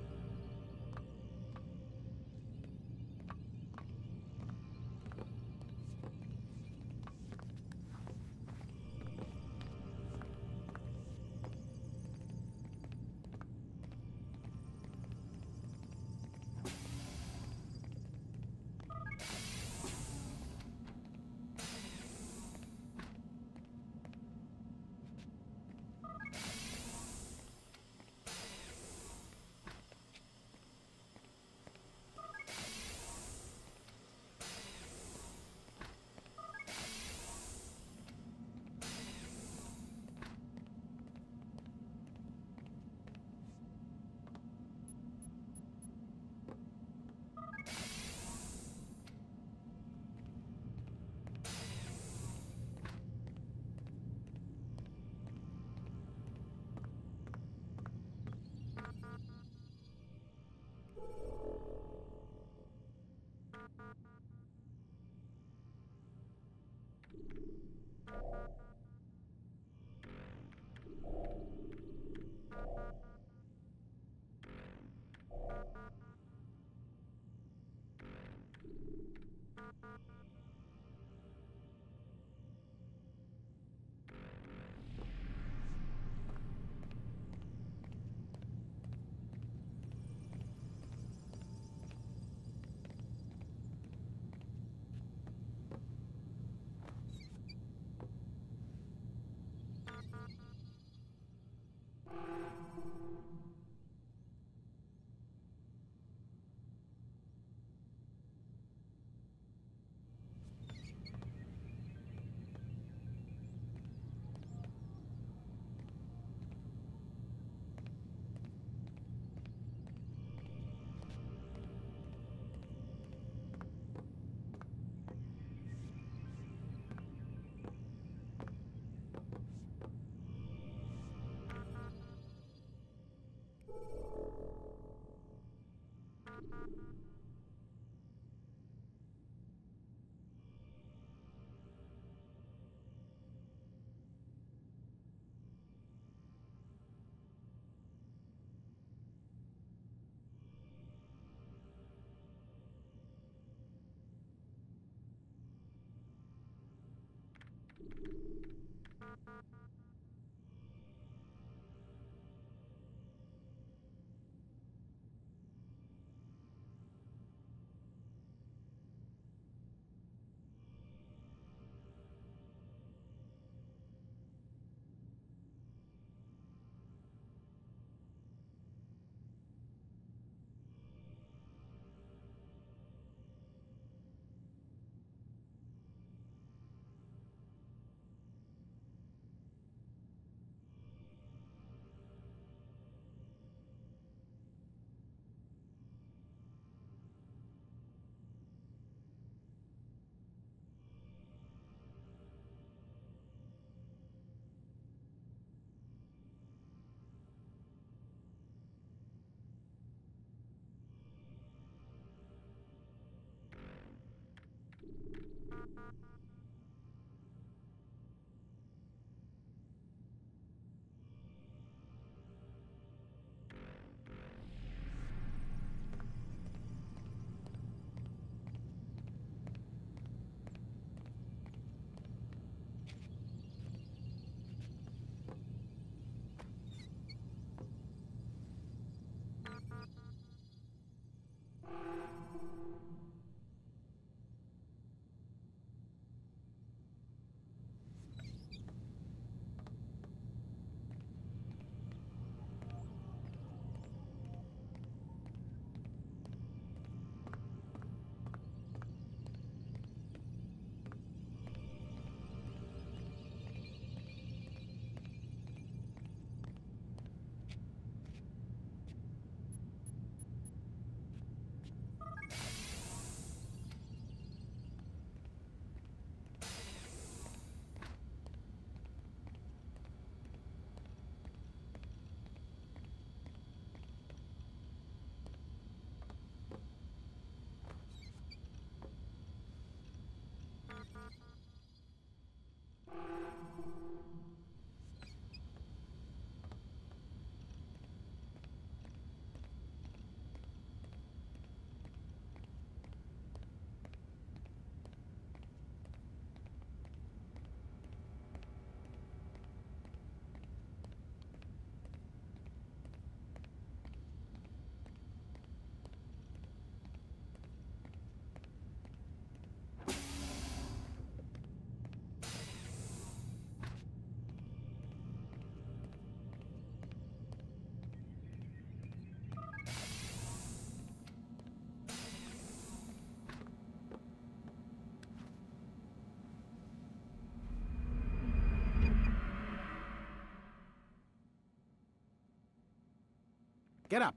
Speaker 15: Get up.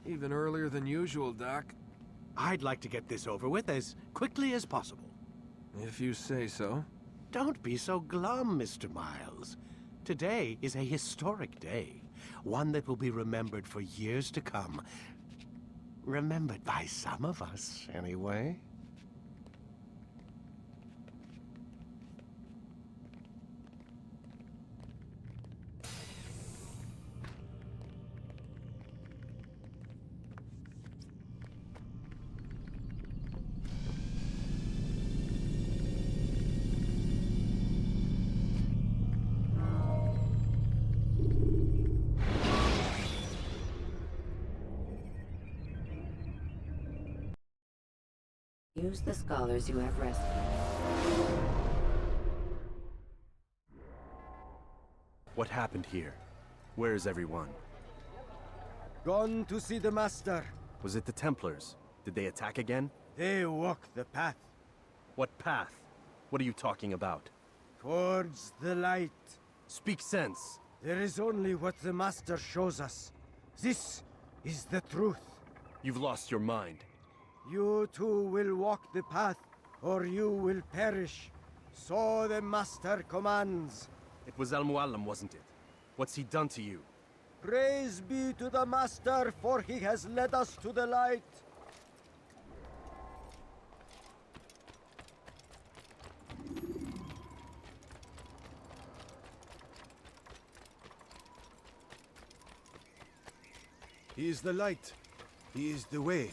Speaker 16: Even earlier than usual, Doc.
Speaker 15: I'd like to get this over with as quickly as possible.
Speaker 16: If you say so.
Speaker 15: Don't be so glum, Mr. Miles. Today is a historic day. One that will be remembered for years to come. Remembered by some of us, anyway.
Speaker 1: Use the scholars you have rescued.
Speaker 5: What happened here? Where is everyone?
Speaker 14: Gone to see the Master.
Speaker 5: Was it the Templars? Did they attack again?
Speaker 14: They walk the path.
Speaker 5: What path? What are you talking about?
Speaker 14: Towards the light.
Speaker 5: Speak sense.
Speaker 14: There is only what the Master shows us. This is the truth.
Speaker 5: You've lost your mind.
Speaker 14: You too will walk the path, or you will perish. So the Master commands.
Speaker 5: It was Al-Mualim, wasn't it? What's he done to you?
Speaker 14: Praise be to the Master, for he has led us to the light.
Speaker 19: He is the light. He is the way.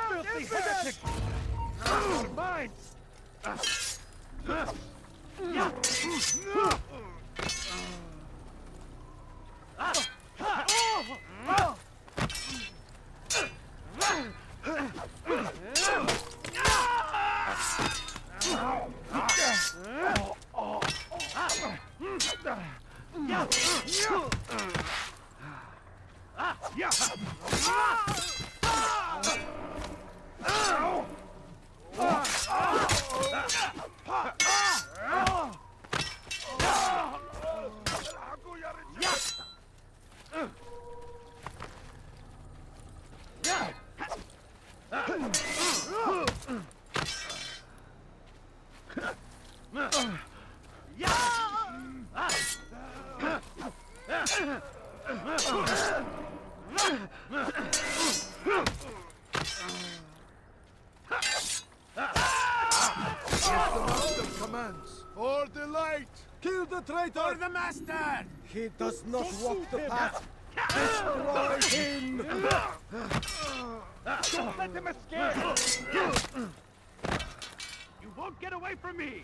Speaker 3: Filthy heretic! Our minds!
Speaker 11: For the light!
Speaker 14: Kill the traitor!
Speaker 11: For the Master!
Speaker 14: He does not walk the path! Destroy him!
Speaker 3: Don't let them escape! You won't get away from me!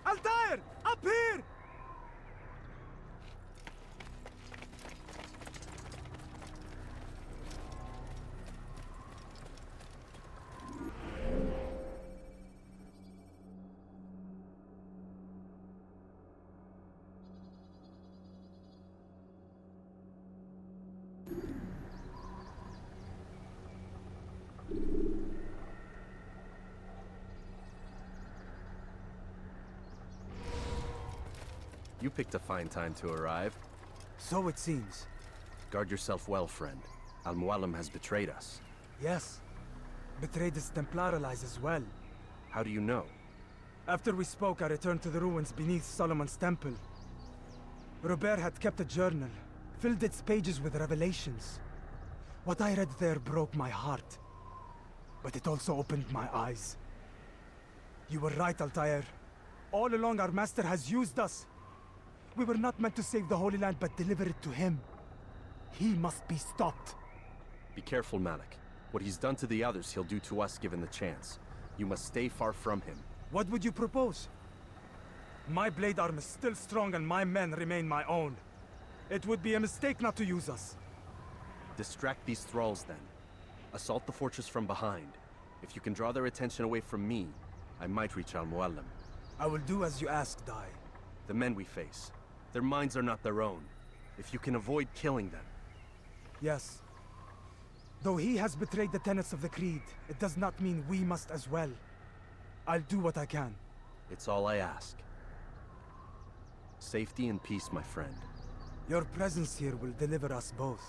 Speaker 17: Altair! Up here!
Speaker 5: You picked a fine time to arrive.
Speaker 17: So it seems.
Speaker 5: Guard yourself well, friend. Al-Mualim has betrayed us.
Speaker 17: Yes. Betrayed his Templar allies as well.
Speaker 5: How do you know?
Speaker 17: After we spoke, I returned to the ruins beneath Solomon's temple. Robert had kept a journal, filled its pages with revelations. What I read there broke my heart, but it also opened my eyes. You were right, Altair. All along our master has used us. We were not meant to save the Holy Land, but deliver it to him. He must be stopped.
Speaker 5: Be careful, Malik. What he's done to the others, he'll do to us given the chance. You must stay far from him.
Speaker 17: What would you propose? My blade arm is still strong and my men remain my own. It would be a mistake not to use us.
Speaker 5: Distract these thralls, then. Assault the fortress from behind. If you can draw their attention away from me, I might reach Al-Muallim.
Speaker 17: I will do as you ask, Dai.
Speaker 5: The men we face, their minds are not their own. If you can avoid killing them.
Speaker 17: Yes. Though he has betrayed the tenets of the Creed, it does not mean we must as well. I'll do what I can.
Speaker 5: It's all I ask. Safety and peace, my friend.
Speaker 17: Your presence here will deliver us both.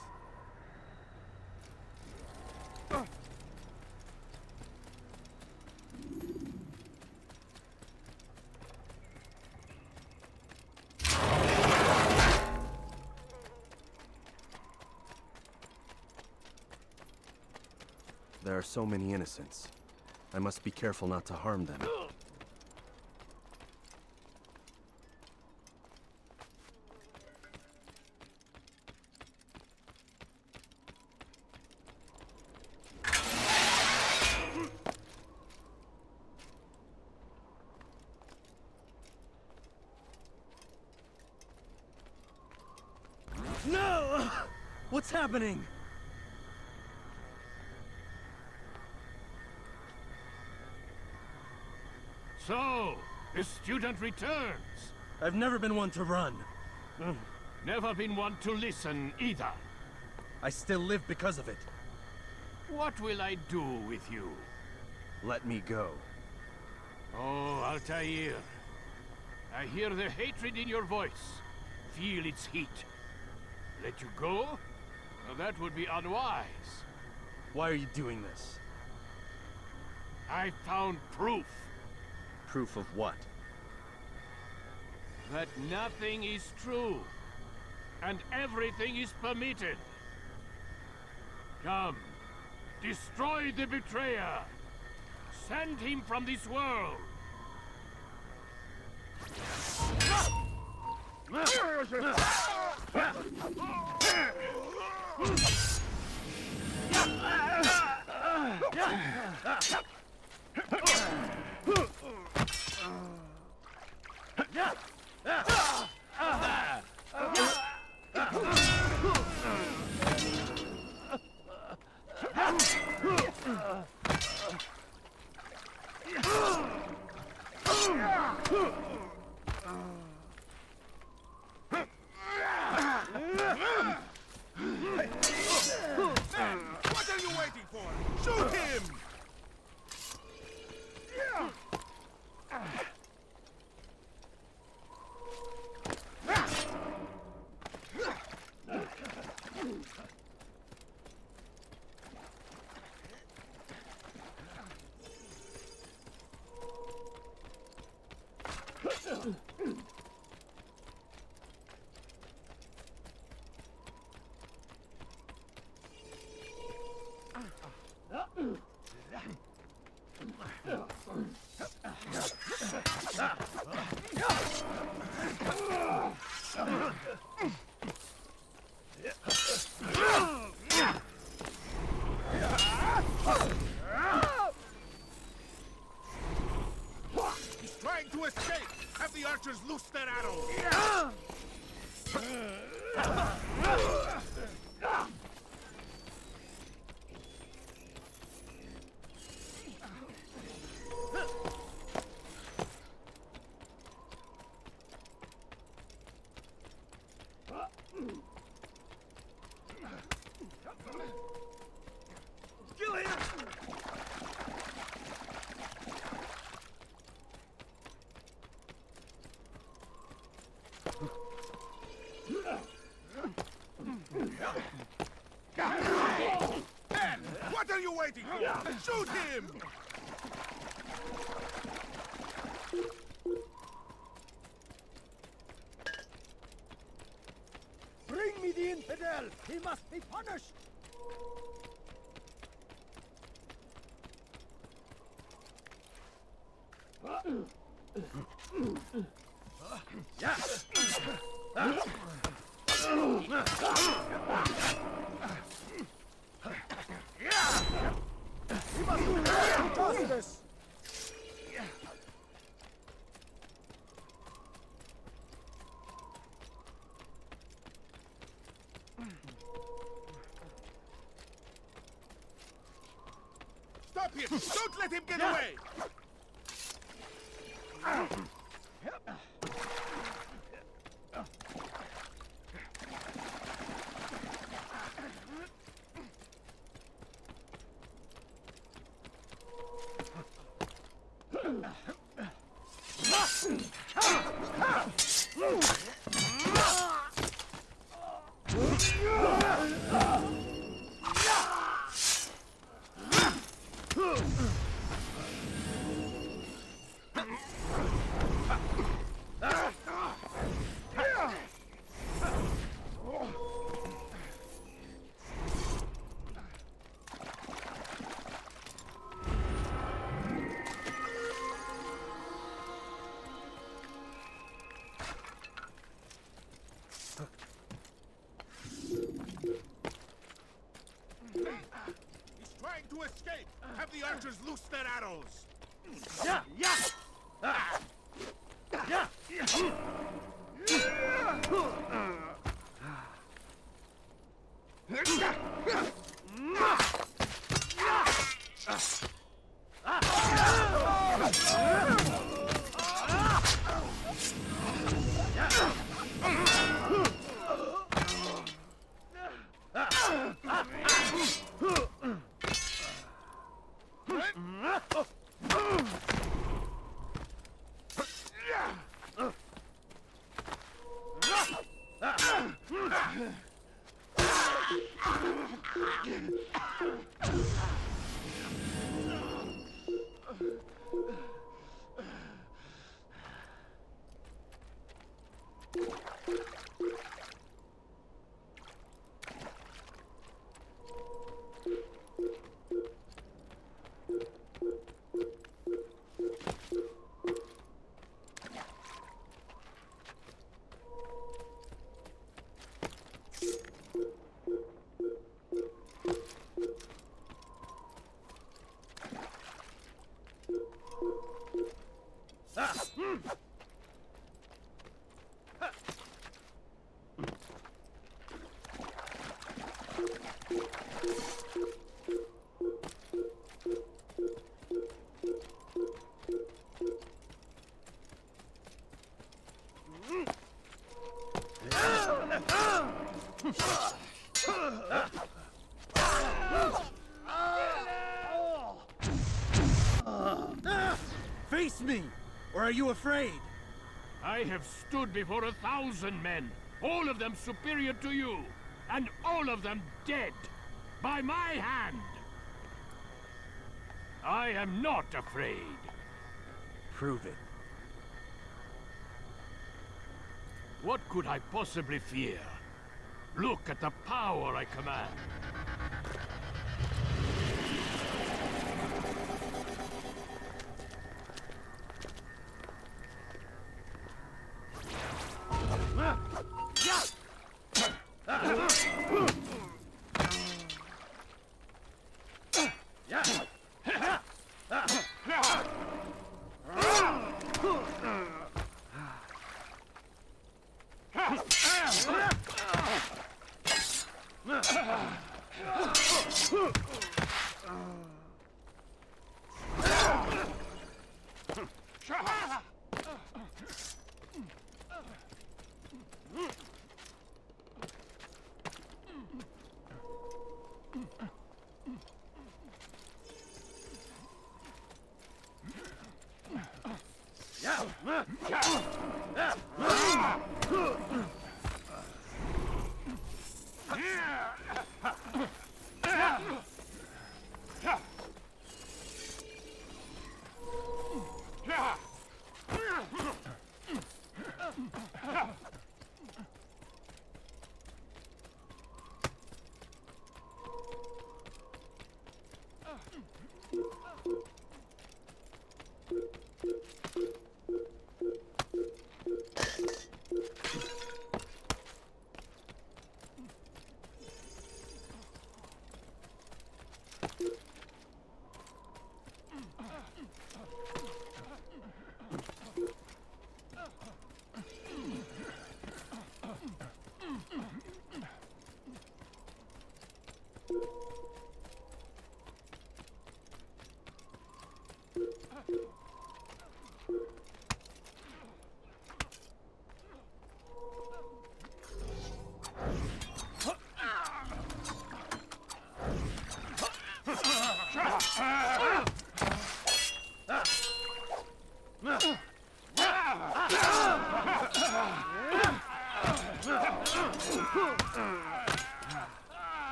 Speaker 5: There are so many innocents. I must be careful not to harm them.
Speaker 4: No! What's happening?
Speaker 8: So, the student returns.
Speaker 4: I've never been one to run.
Speaker 8: Never been one to listen either.
Speaker 4: I still live because of it.
Speaker 8: What will I do with you?
Speaker 5: Let me go.
Speaker 8: Oh, Altair. I hear the hatred in your voice. Feel its heat. Let you go? Well, that would be unwise.
Speaker 4: Why are you doing this?
Speaker 8: I found proof.
Speaker 5: Proof of what?
Speaker 8: That nothing is true. And everything is permitted. Come. Destroy the betrayer. Send him from this world.
Speaker 3: What are you waiting for? Shoot him! He's trying to escape! Have the archers loose their arrows! Ben, what are you waiting for? Shoot him!
Speaker 14: Bring me the infidel! He must be punished!
Speaker 17: He must do justice!
Speaker 11: Stop him! Don't let him get away! To escape! Have the archers loose their arrows!
Speaker 3: Yeah! Yeah! Yeah!
Speaker 4: Face me! Or are you afraid?
Speaker 8: I have stood before 1,000 men, all of them superior to you, and all of them dead, by my hand. I am not afraid.
Speaker 4: Prove it.
Speaker 8: What could I possibly fear? Look at the power I command.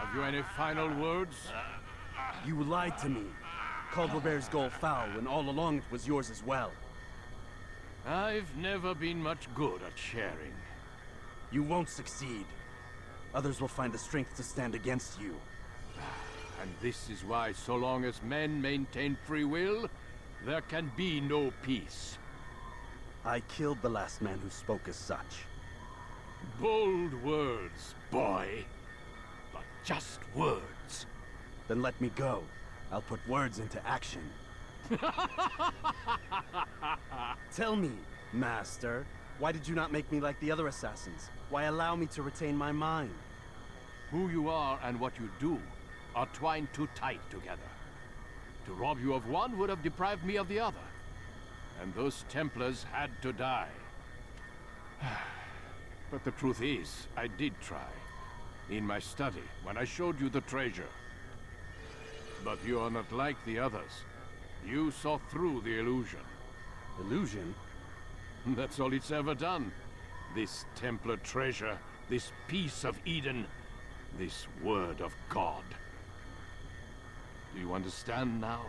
Speaker 8: Have you any final words?
Speaker 5: You lied to me. Called Robert's goal foul when all along it was yours as well.
Speaker 8: I've never been much good at sharing.
Speaker 5: You won't succeed. Others will find the strength to stand against you.
Speaker 8: And this is why so long as men maintain free will, there can be no peace.
Speaker 5: I killed the last man who spoke as such.
Speaker 8: Bold words, boy. But just words.
Speaker 5: Then let me go. I'll put words into action. Tell me, Master, why did you not make me like the other assassins? Why allow me to retain my mind?
Speaker 8: Who you are and what you do are twined too tight together. To rob you of one would have deprived me of the other. And those Templars had to die. But the truth is, I did try. In my study, when I showed you the treasure. But you are not like the others. You saw through the illusion.
Speaker 5: Illusion?
Speaker 8: That's all it's ever done. This Templar treasure, this piece of Eden, this word of God. Do you understand now?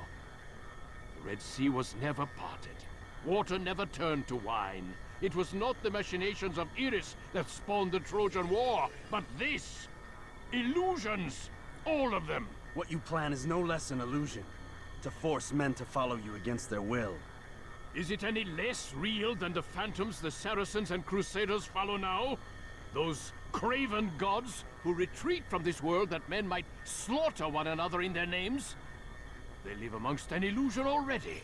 Speaker 8: The Red Sea was never parted. Water never turned to wine. It was not the machinations of Iris that spawned the Trojan War, but this! Illusions! All of them!
Speaker 5: What you plan is no less an illusion. To force men to follow you against their will.
Speaker 8: Is it any less real than the phantoms the Saracens and Crusaders follow now? Those craven gods who retreat from this world that men might slaughter one another in their names? They live amongst an illusion already.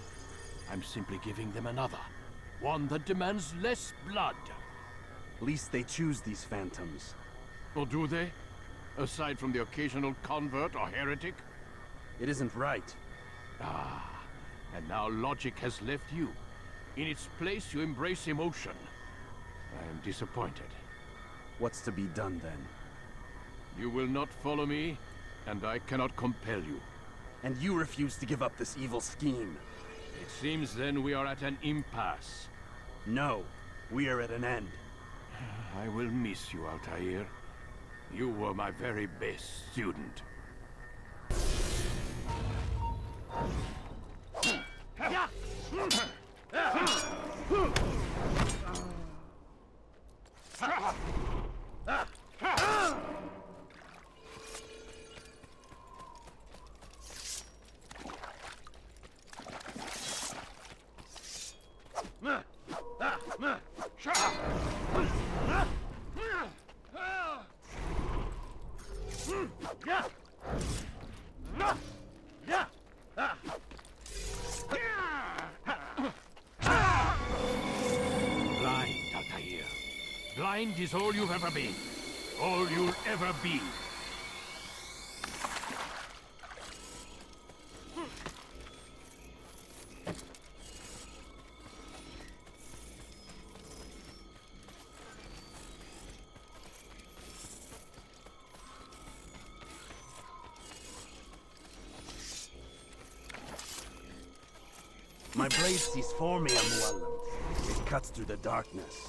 Speaker 8: I'm simply giving them another. One that demands less blood.
Speaker 5: At least they choose these phantoms.
Speaker 8: Or do they? Aside from the occasional convert or heretic?
Speaker 5: It isn't right.
Speaker 8: Ah, and now logic has left you. In its place, you embrace emotion. I am disappointed.
Speaker 5: What's to be done, then?
Speaker 8: You will not follow me, and I cannot compel you.
Speaker 5: And you refuse to give up this evil scheme.
Speaker 8: It seems then we are at an impasse.
Speaker 5: No, we are at an end.
Speaker 8: I will miss you, Altair. You were my very best student. Blind, Altair. Blind is all you've ever been. All you'll ever be.
Speaker 5: My blade sees for me, Amualam. It cuts through the darkness.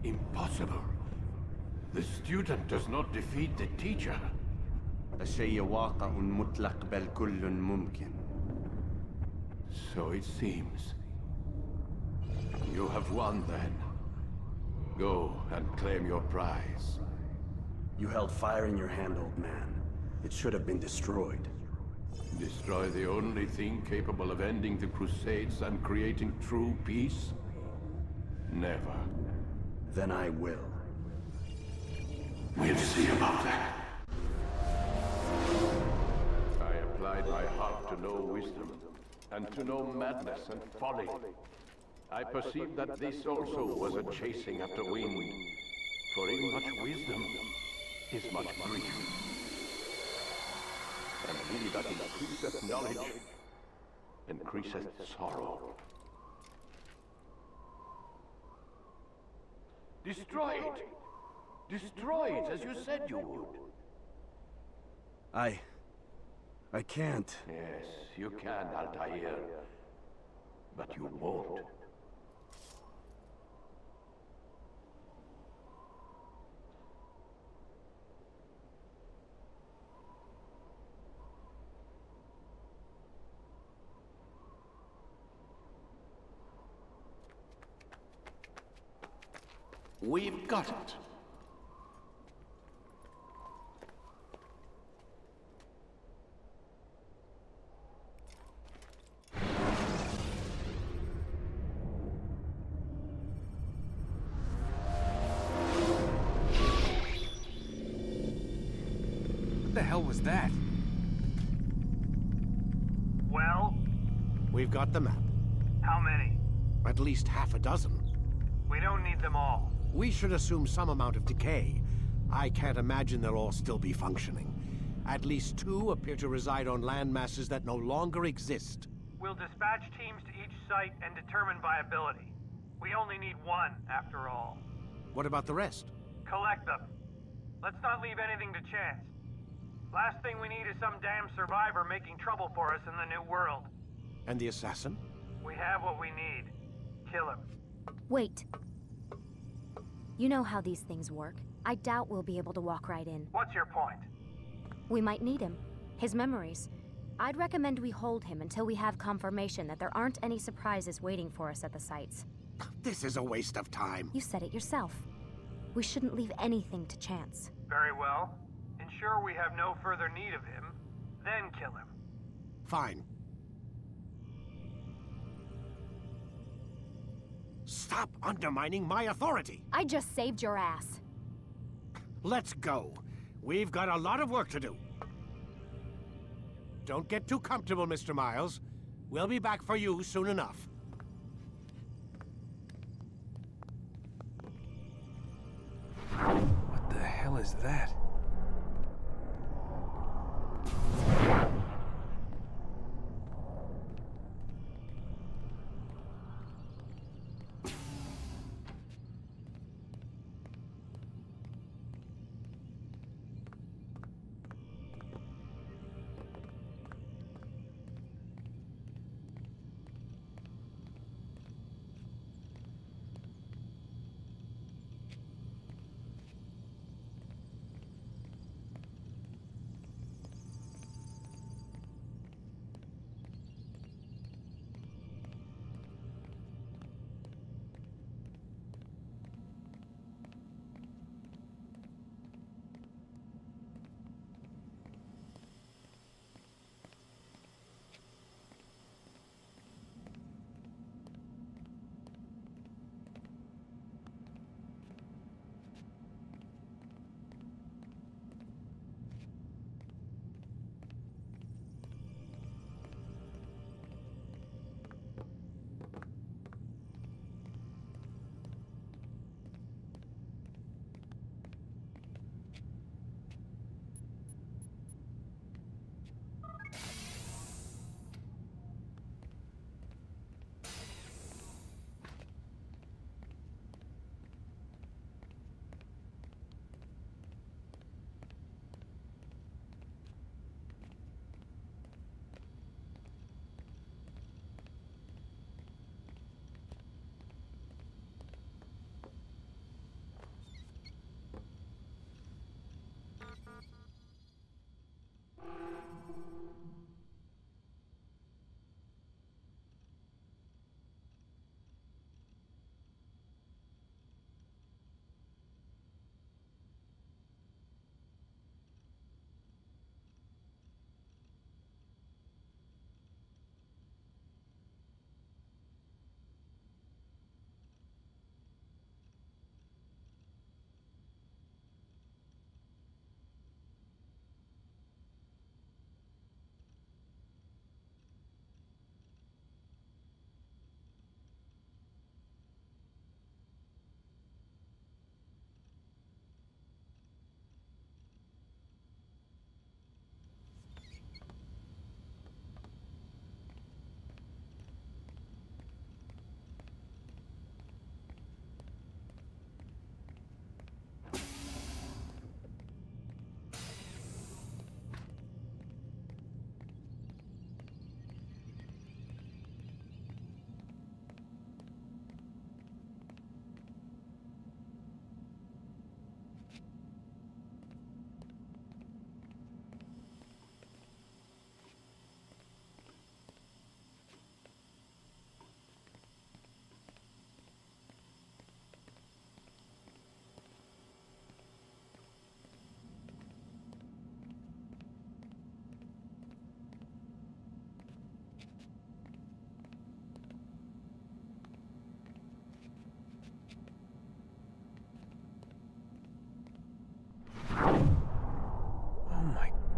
Speaker 8: Impossible. The student does not defeat the teacher.
Speaker 5: الشيء واقع مطلق بل كل ممكن.
Speaker 8: So it seems. You have won then. Go and claim your prize.
Speaker 5: You held fire in your hand, old man. It should have been destroyed.
Speaker 8: Destroy the only thing capable of ending the Crusades and creating true peace? Never.
Speaker 5: Then I will.
Speaker 8: We'll see about that. I applied my heart to know wisdom, and to know madness and folly. I perceived that this also was a chasing after wind. For in much wisdom is much grief. And he that increaseth knowledge increaseth sorrow. Destroy it! Destroy it, as you said you would.
Speaker 5: I can't.
Speaker 8: Yes, you can, Altair. But you won't. We've got it.
Speaker 16: What the hell was that?
Speaker 6: Well?
Speaker 15: We've got the map.
Speaker 6: How many?
Speaker 15: At least half a dozen.
Speaker 6: We don't need them all.
Speaker 15: We should assume some amount of decay. I can't imagine they'll all still be functioning. At least 2 appear to reside on land masses that no longer exist.
Speaker 6: We'll dispatch teams to each site and determine viability. We only need one, after all.
Speaker 15: What about the rest?
Speaker 6: Collect them. Let's not leave anything to chance. Last thing we need is some damn survivor making trouble for us in the new world.
Speaker 15: And the assassin?
Speaker 6: We have what we need. Kill him.
Speaker 22: Wait. You know how these things work. I doubt we'll be able to walk right in.
Speaker 6: What's your point?
Speaker 22: We might need him. His memories. I'd recommend we hold him until we have confirmation that there aren't any surprises waiting for us at the sites.
Speaker 15: This is a waste of time.
Speaker 22: You said it yourself. We shouldn't leave anything to chance.
Speaker 6: Very well. Ensure we have no further need of him, then kill him.
Speaker 15: Fine. Stop undermining my authority!
Speaker 22: I just saved your ass.
Speaker 15: Let's go. We've got a lot of work to do. Don't get too comfortable, Mr. Miles. We'll be back for you soon enough.
Speaker 16: What the hell is that?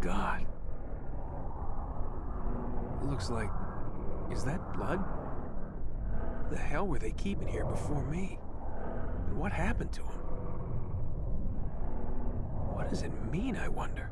Speaker 16: God. It looks like... Is that blood? The hell were they keeping here before me? And what happened to him? What does it mean, I wonder?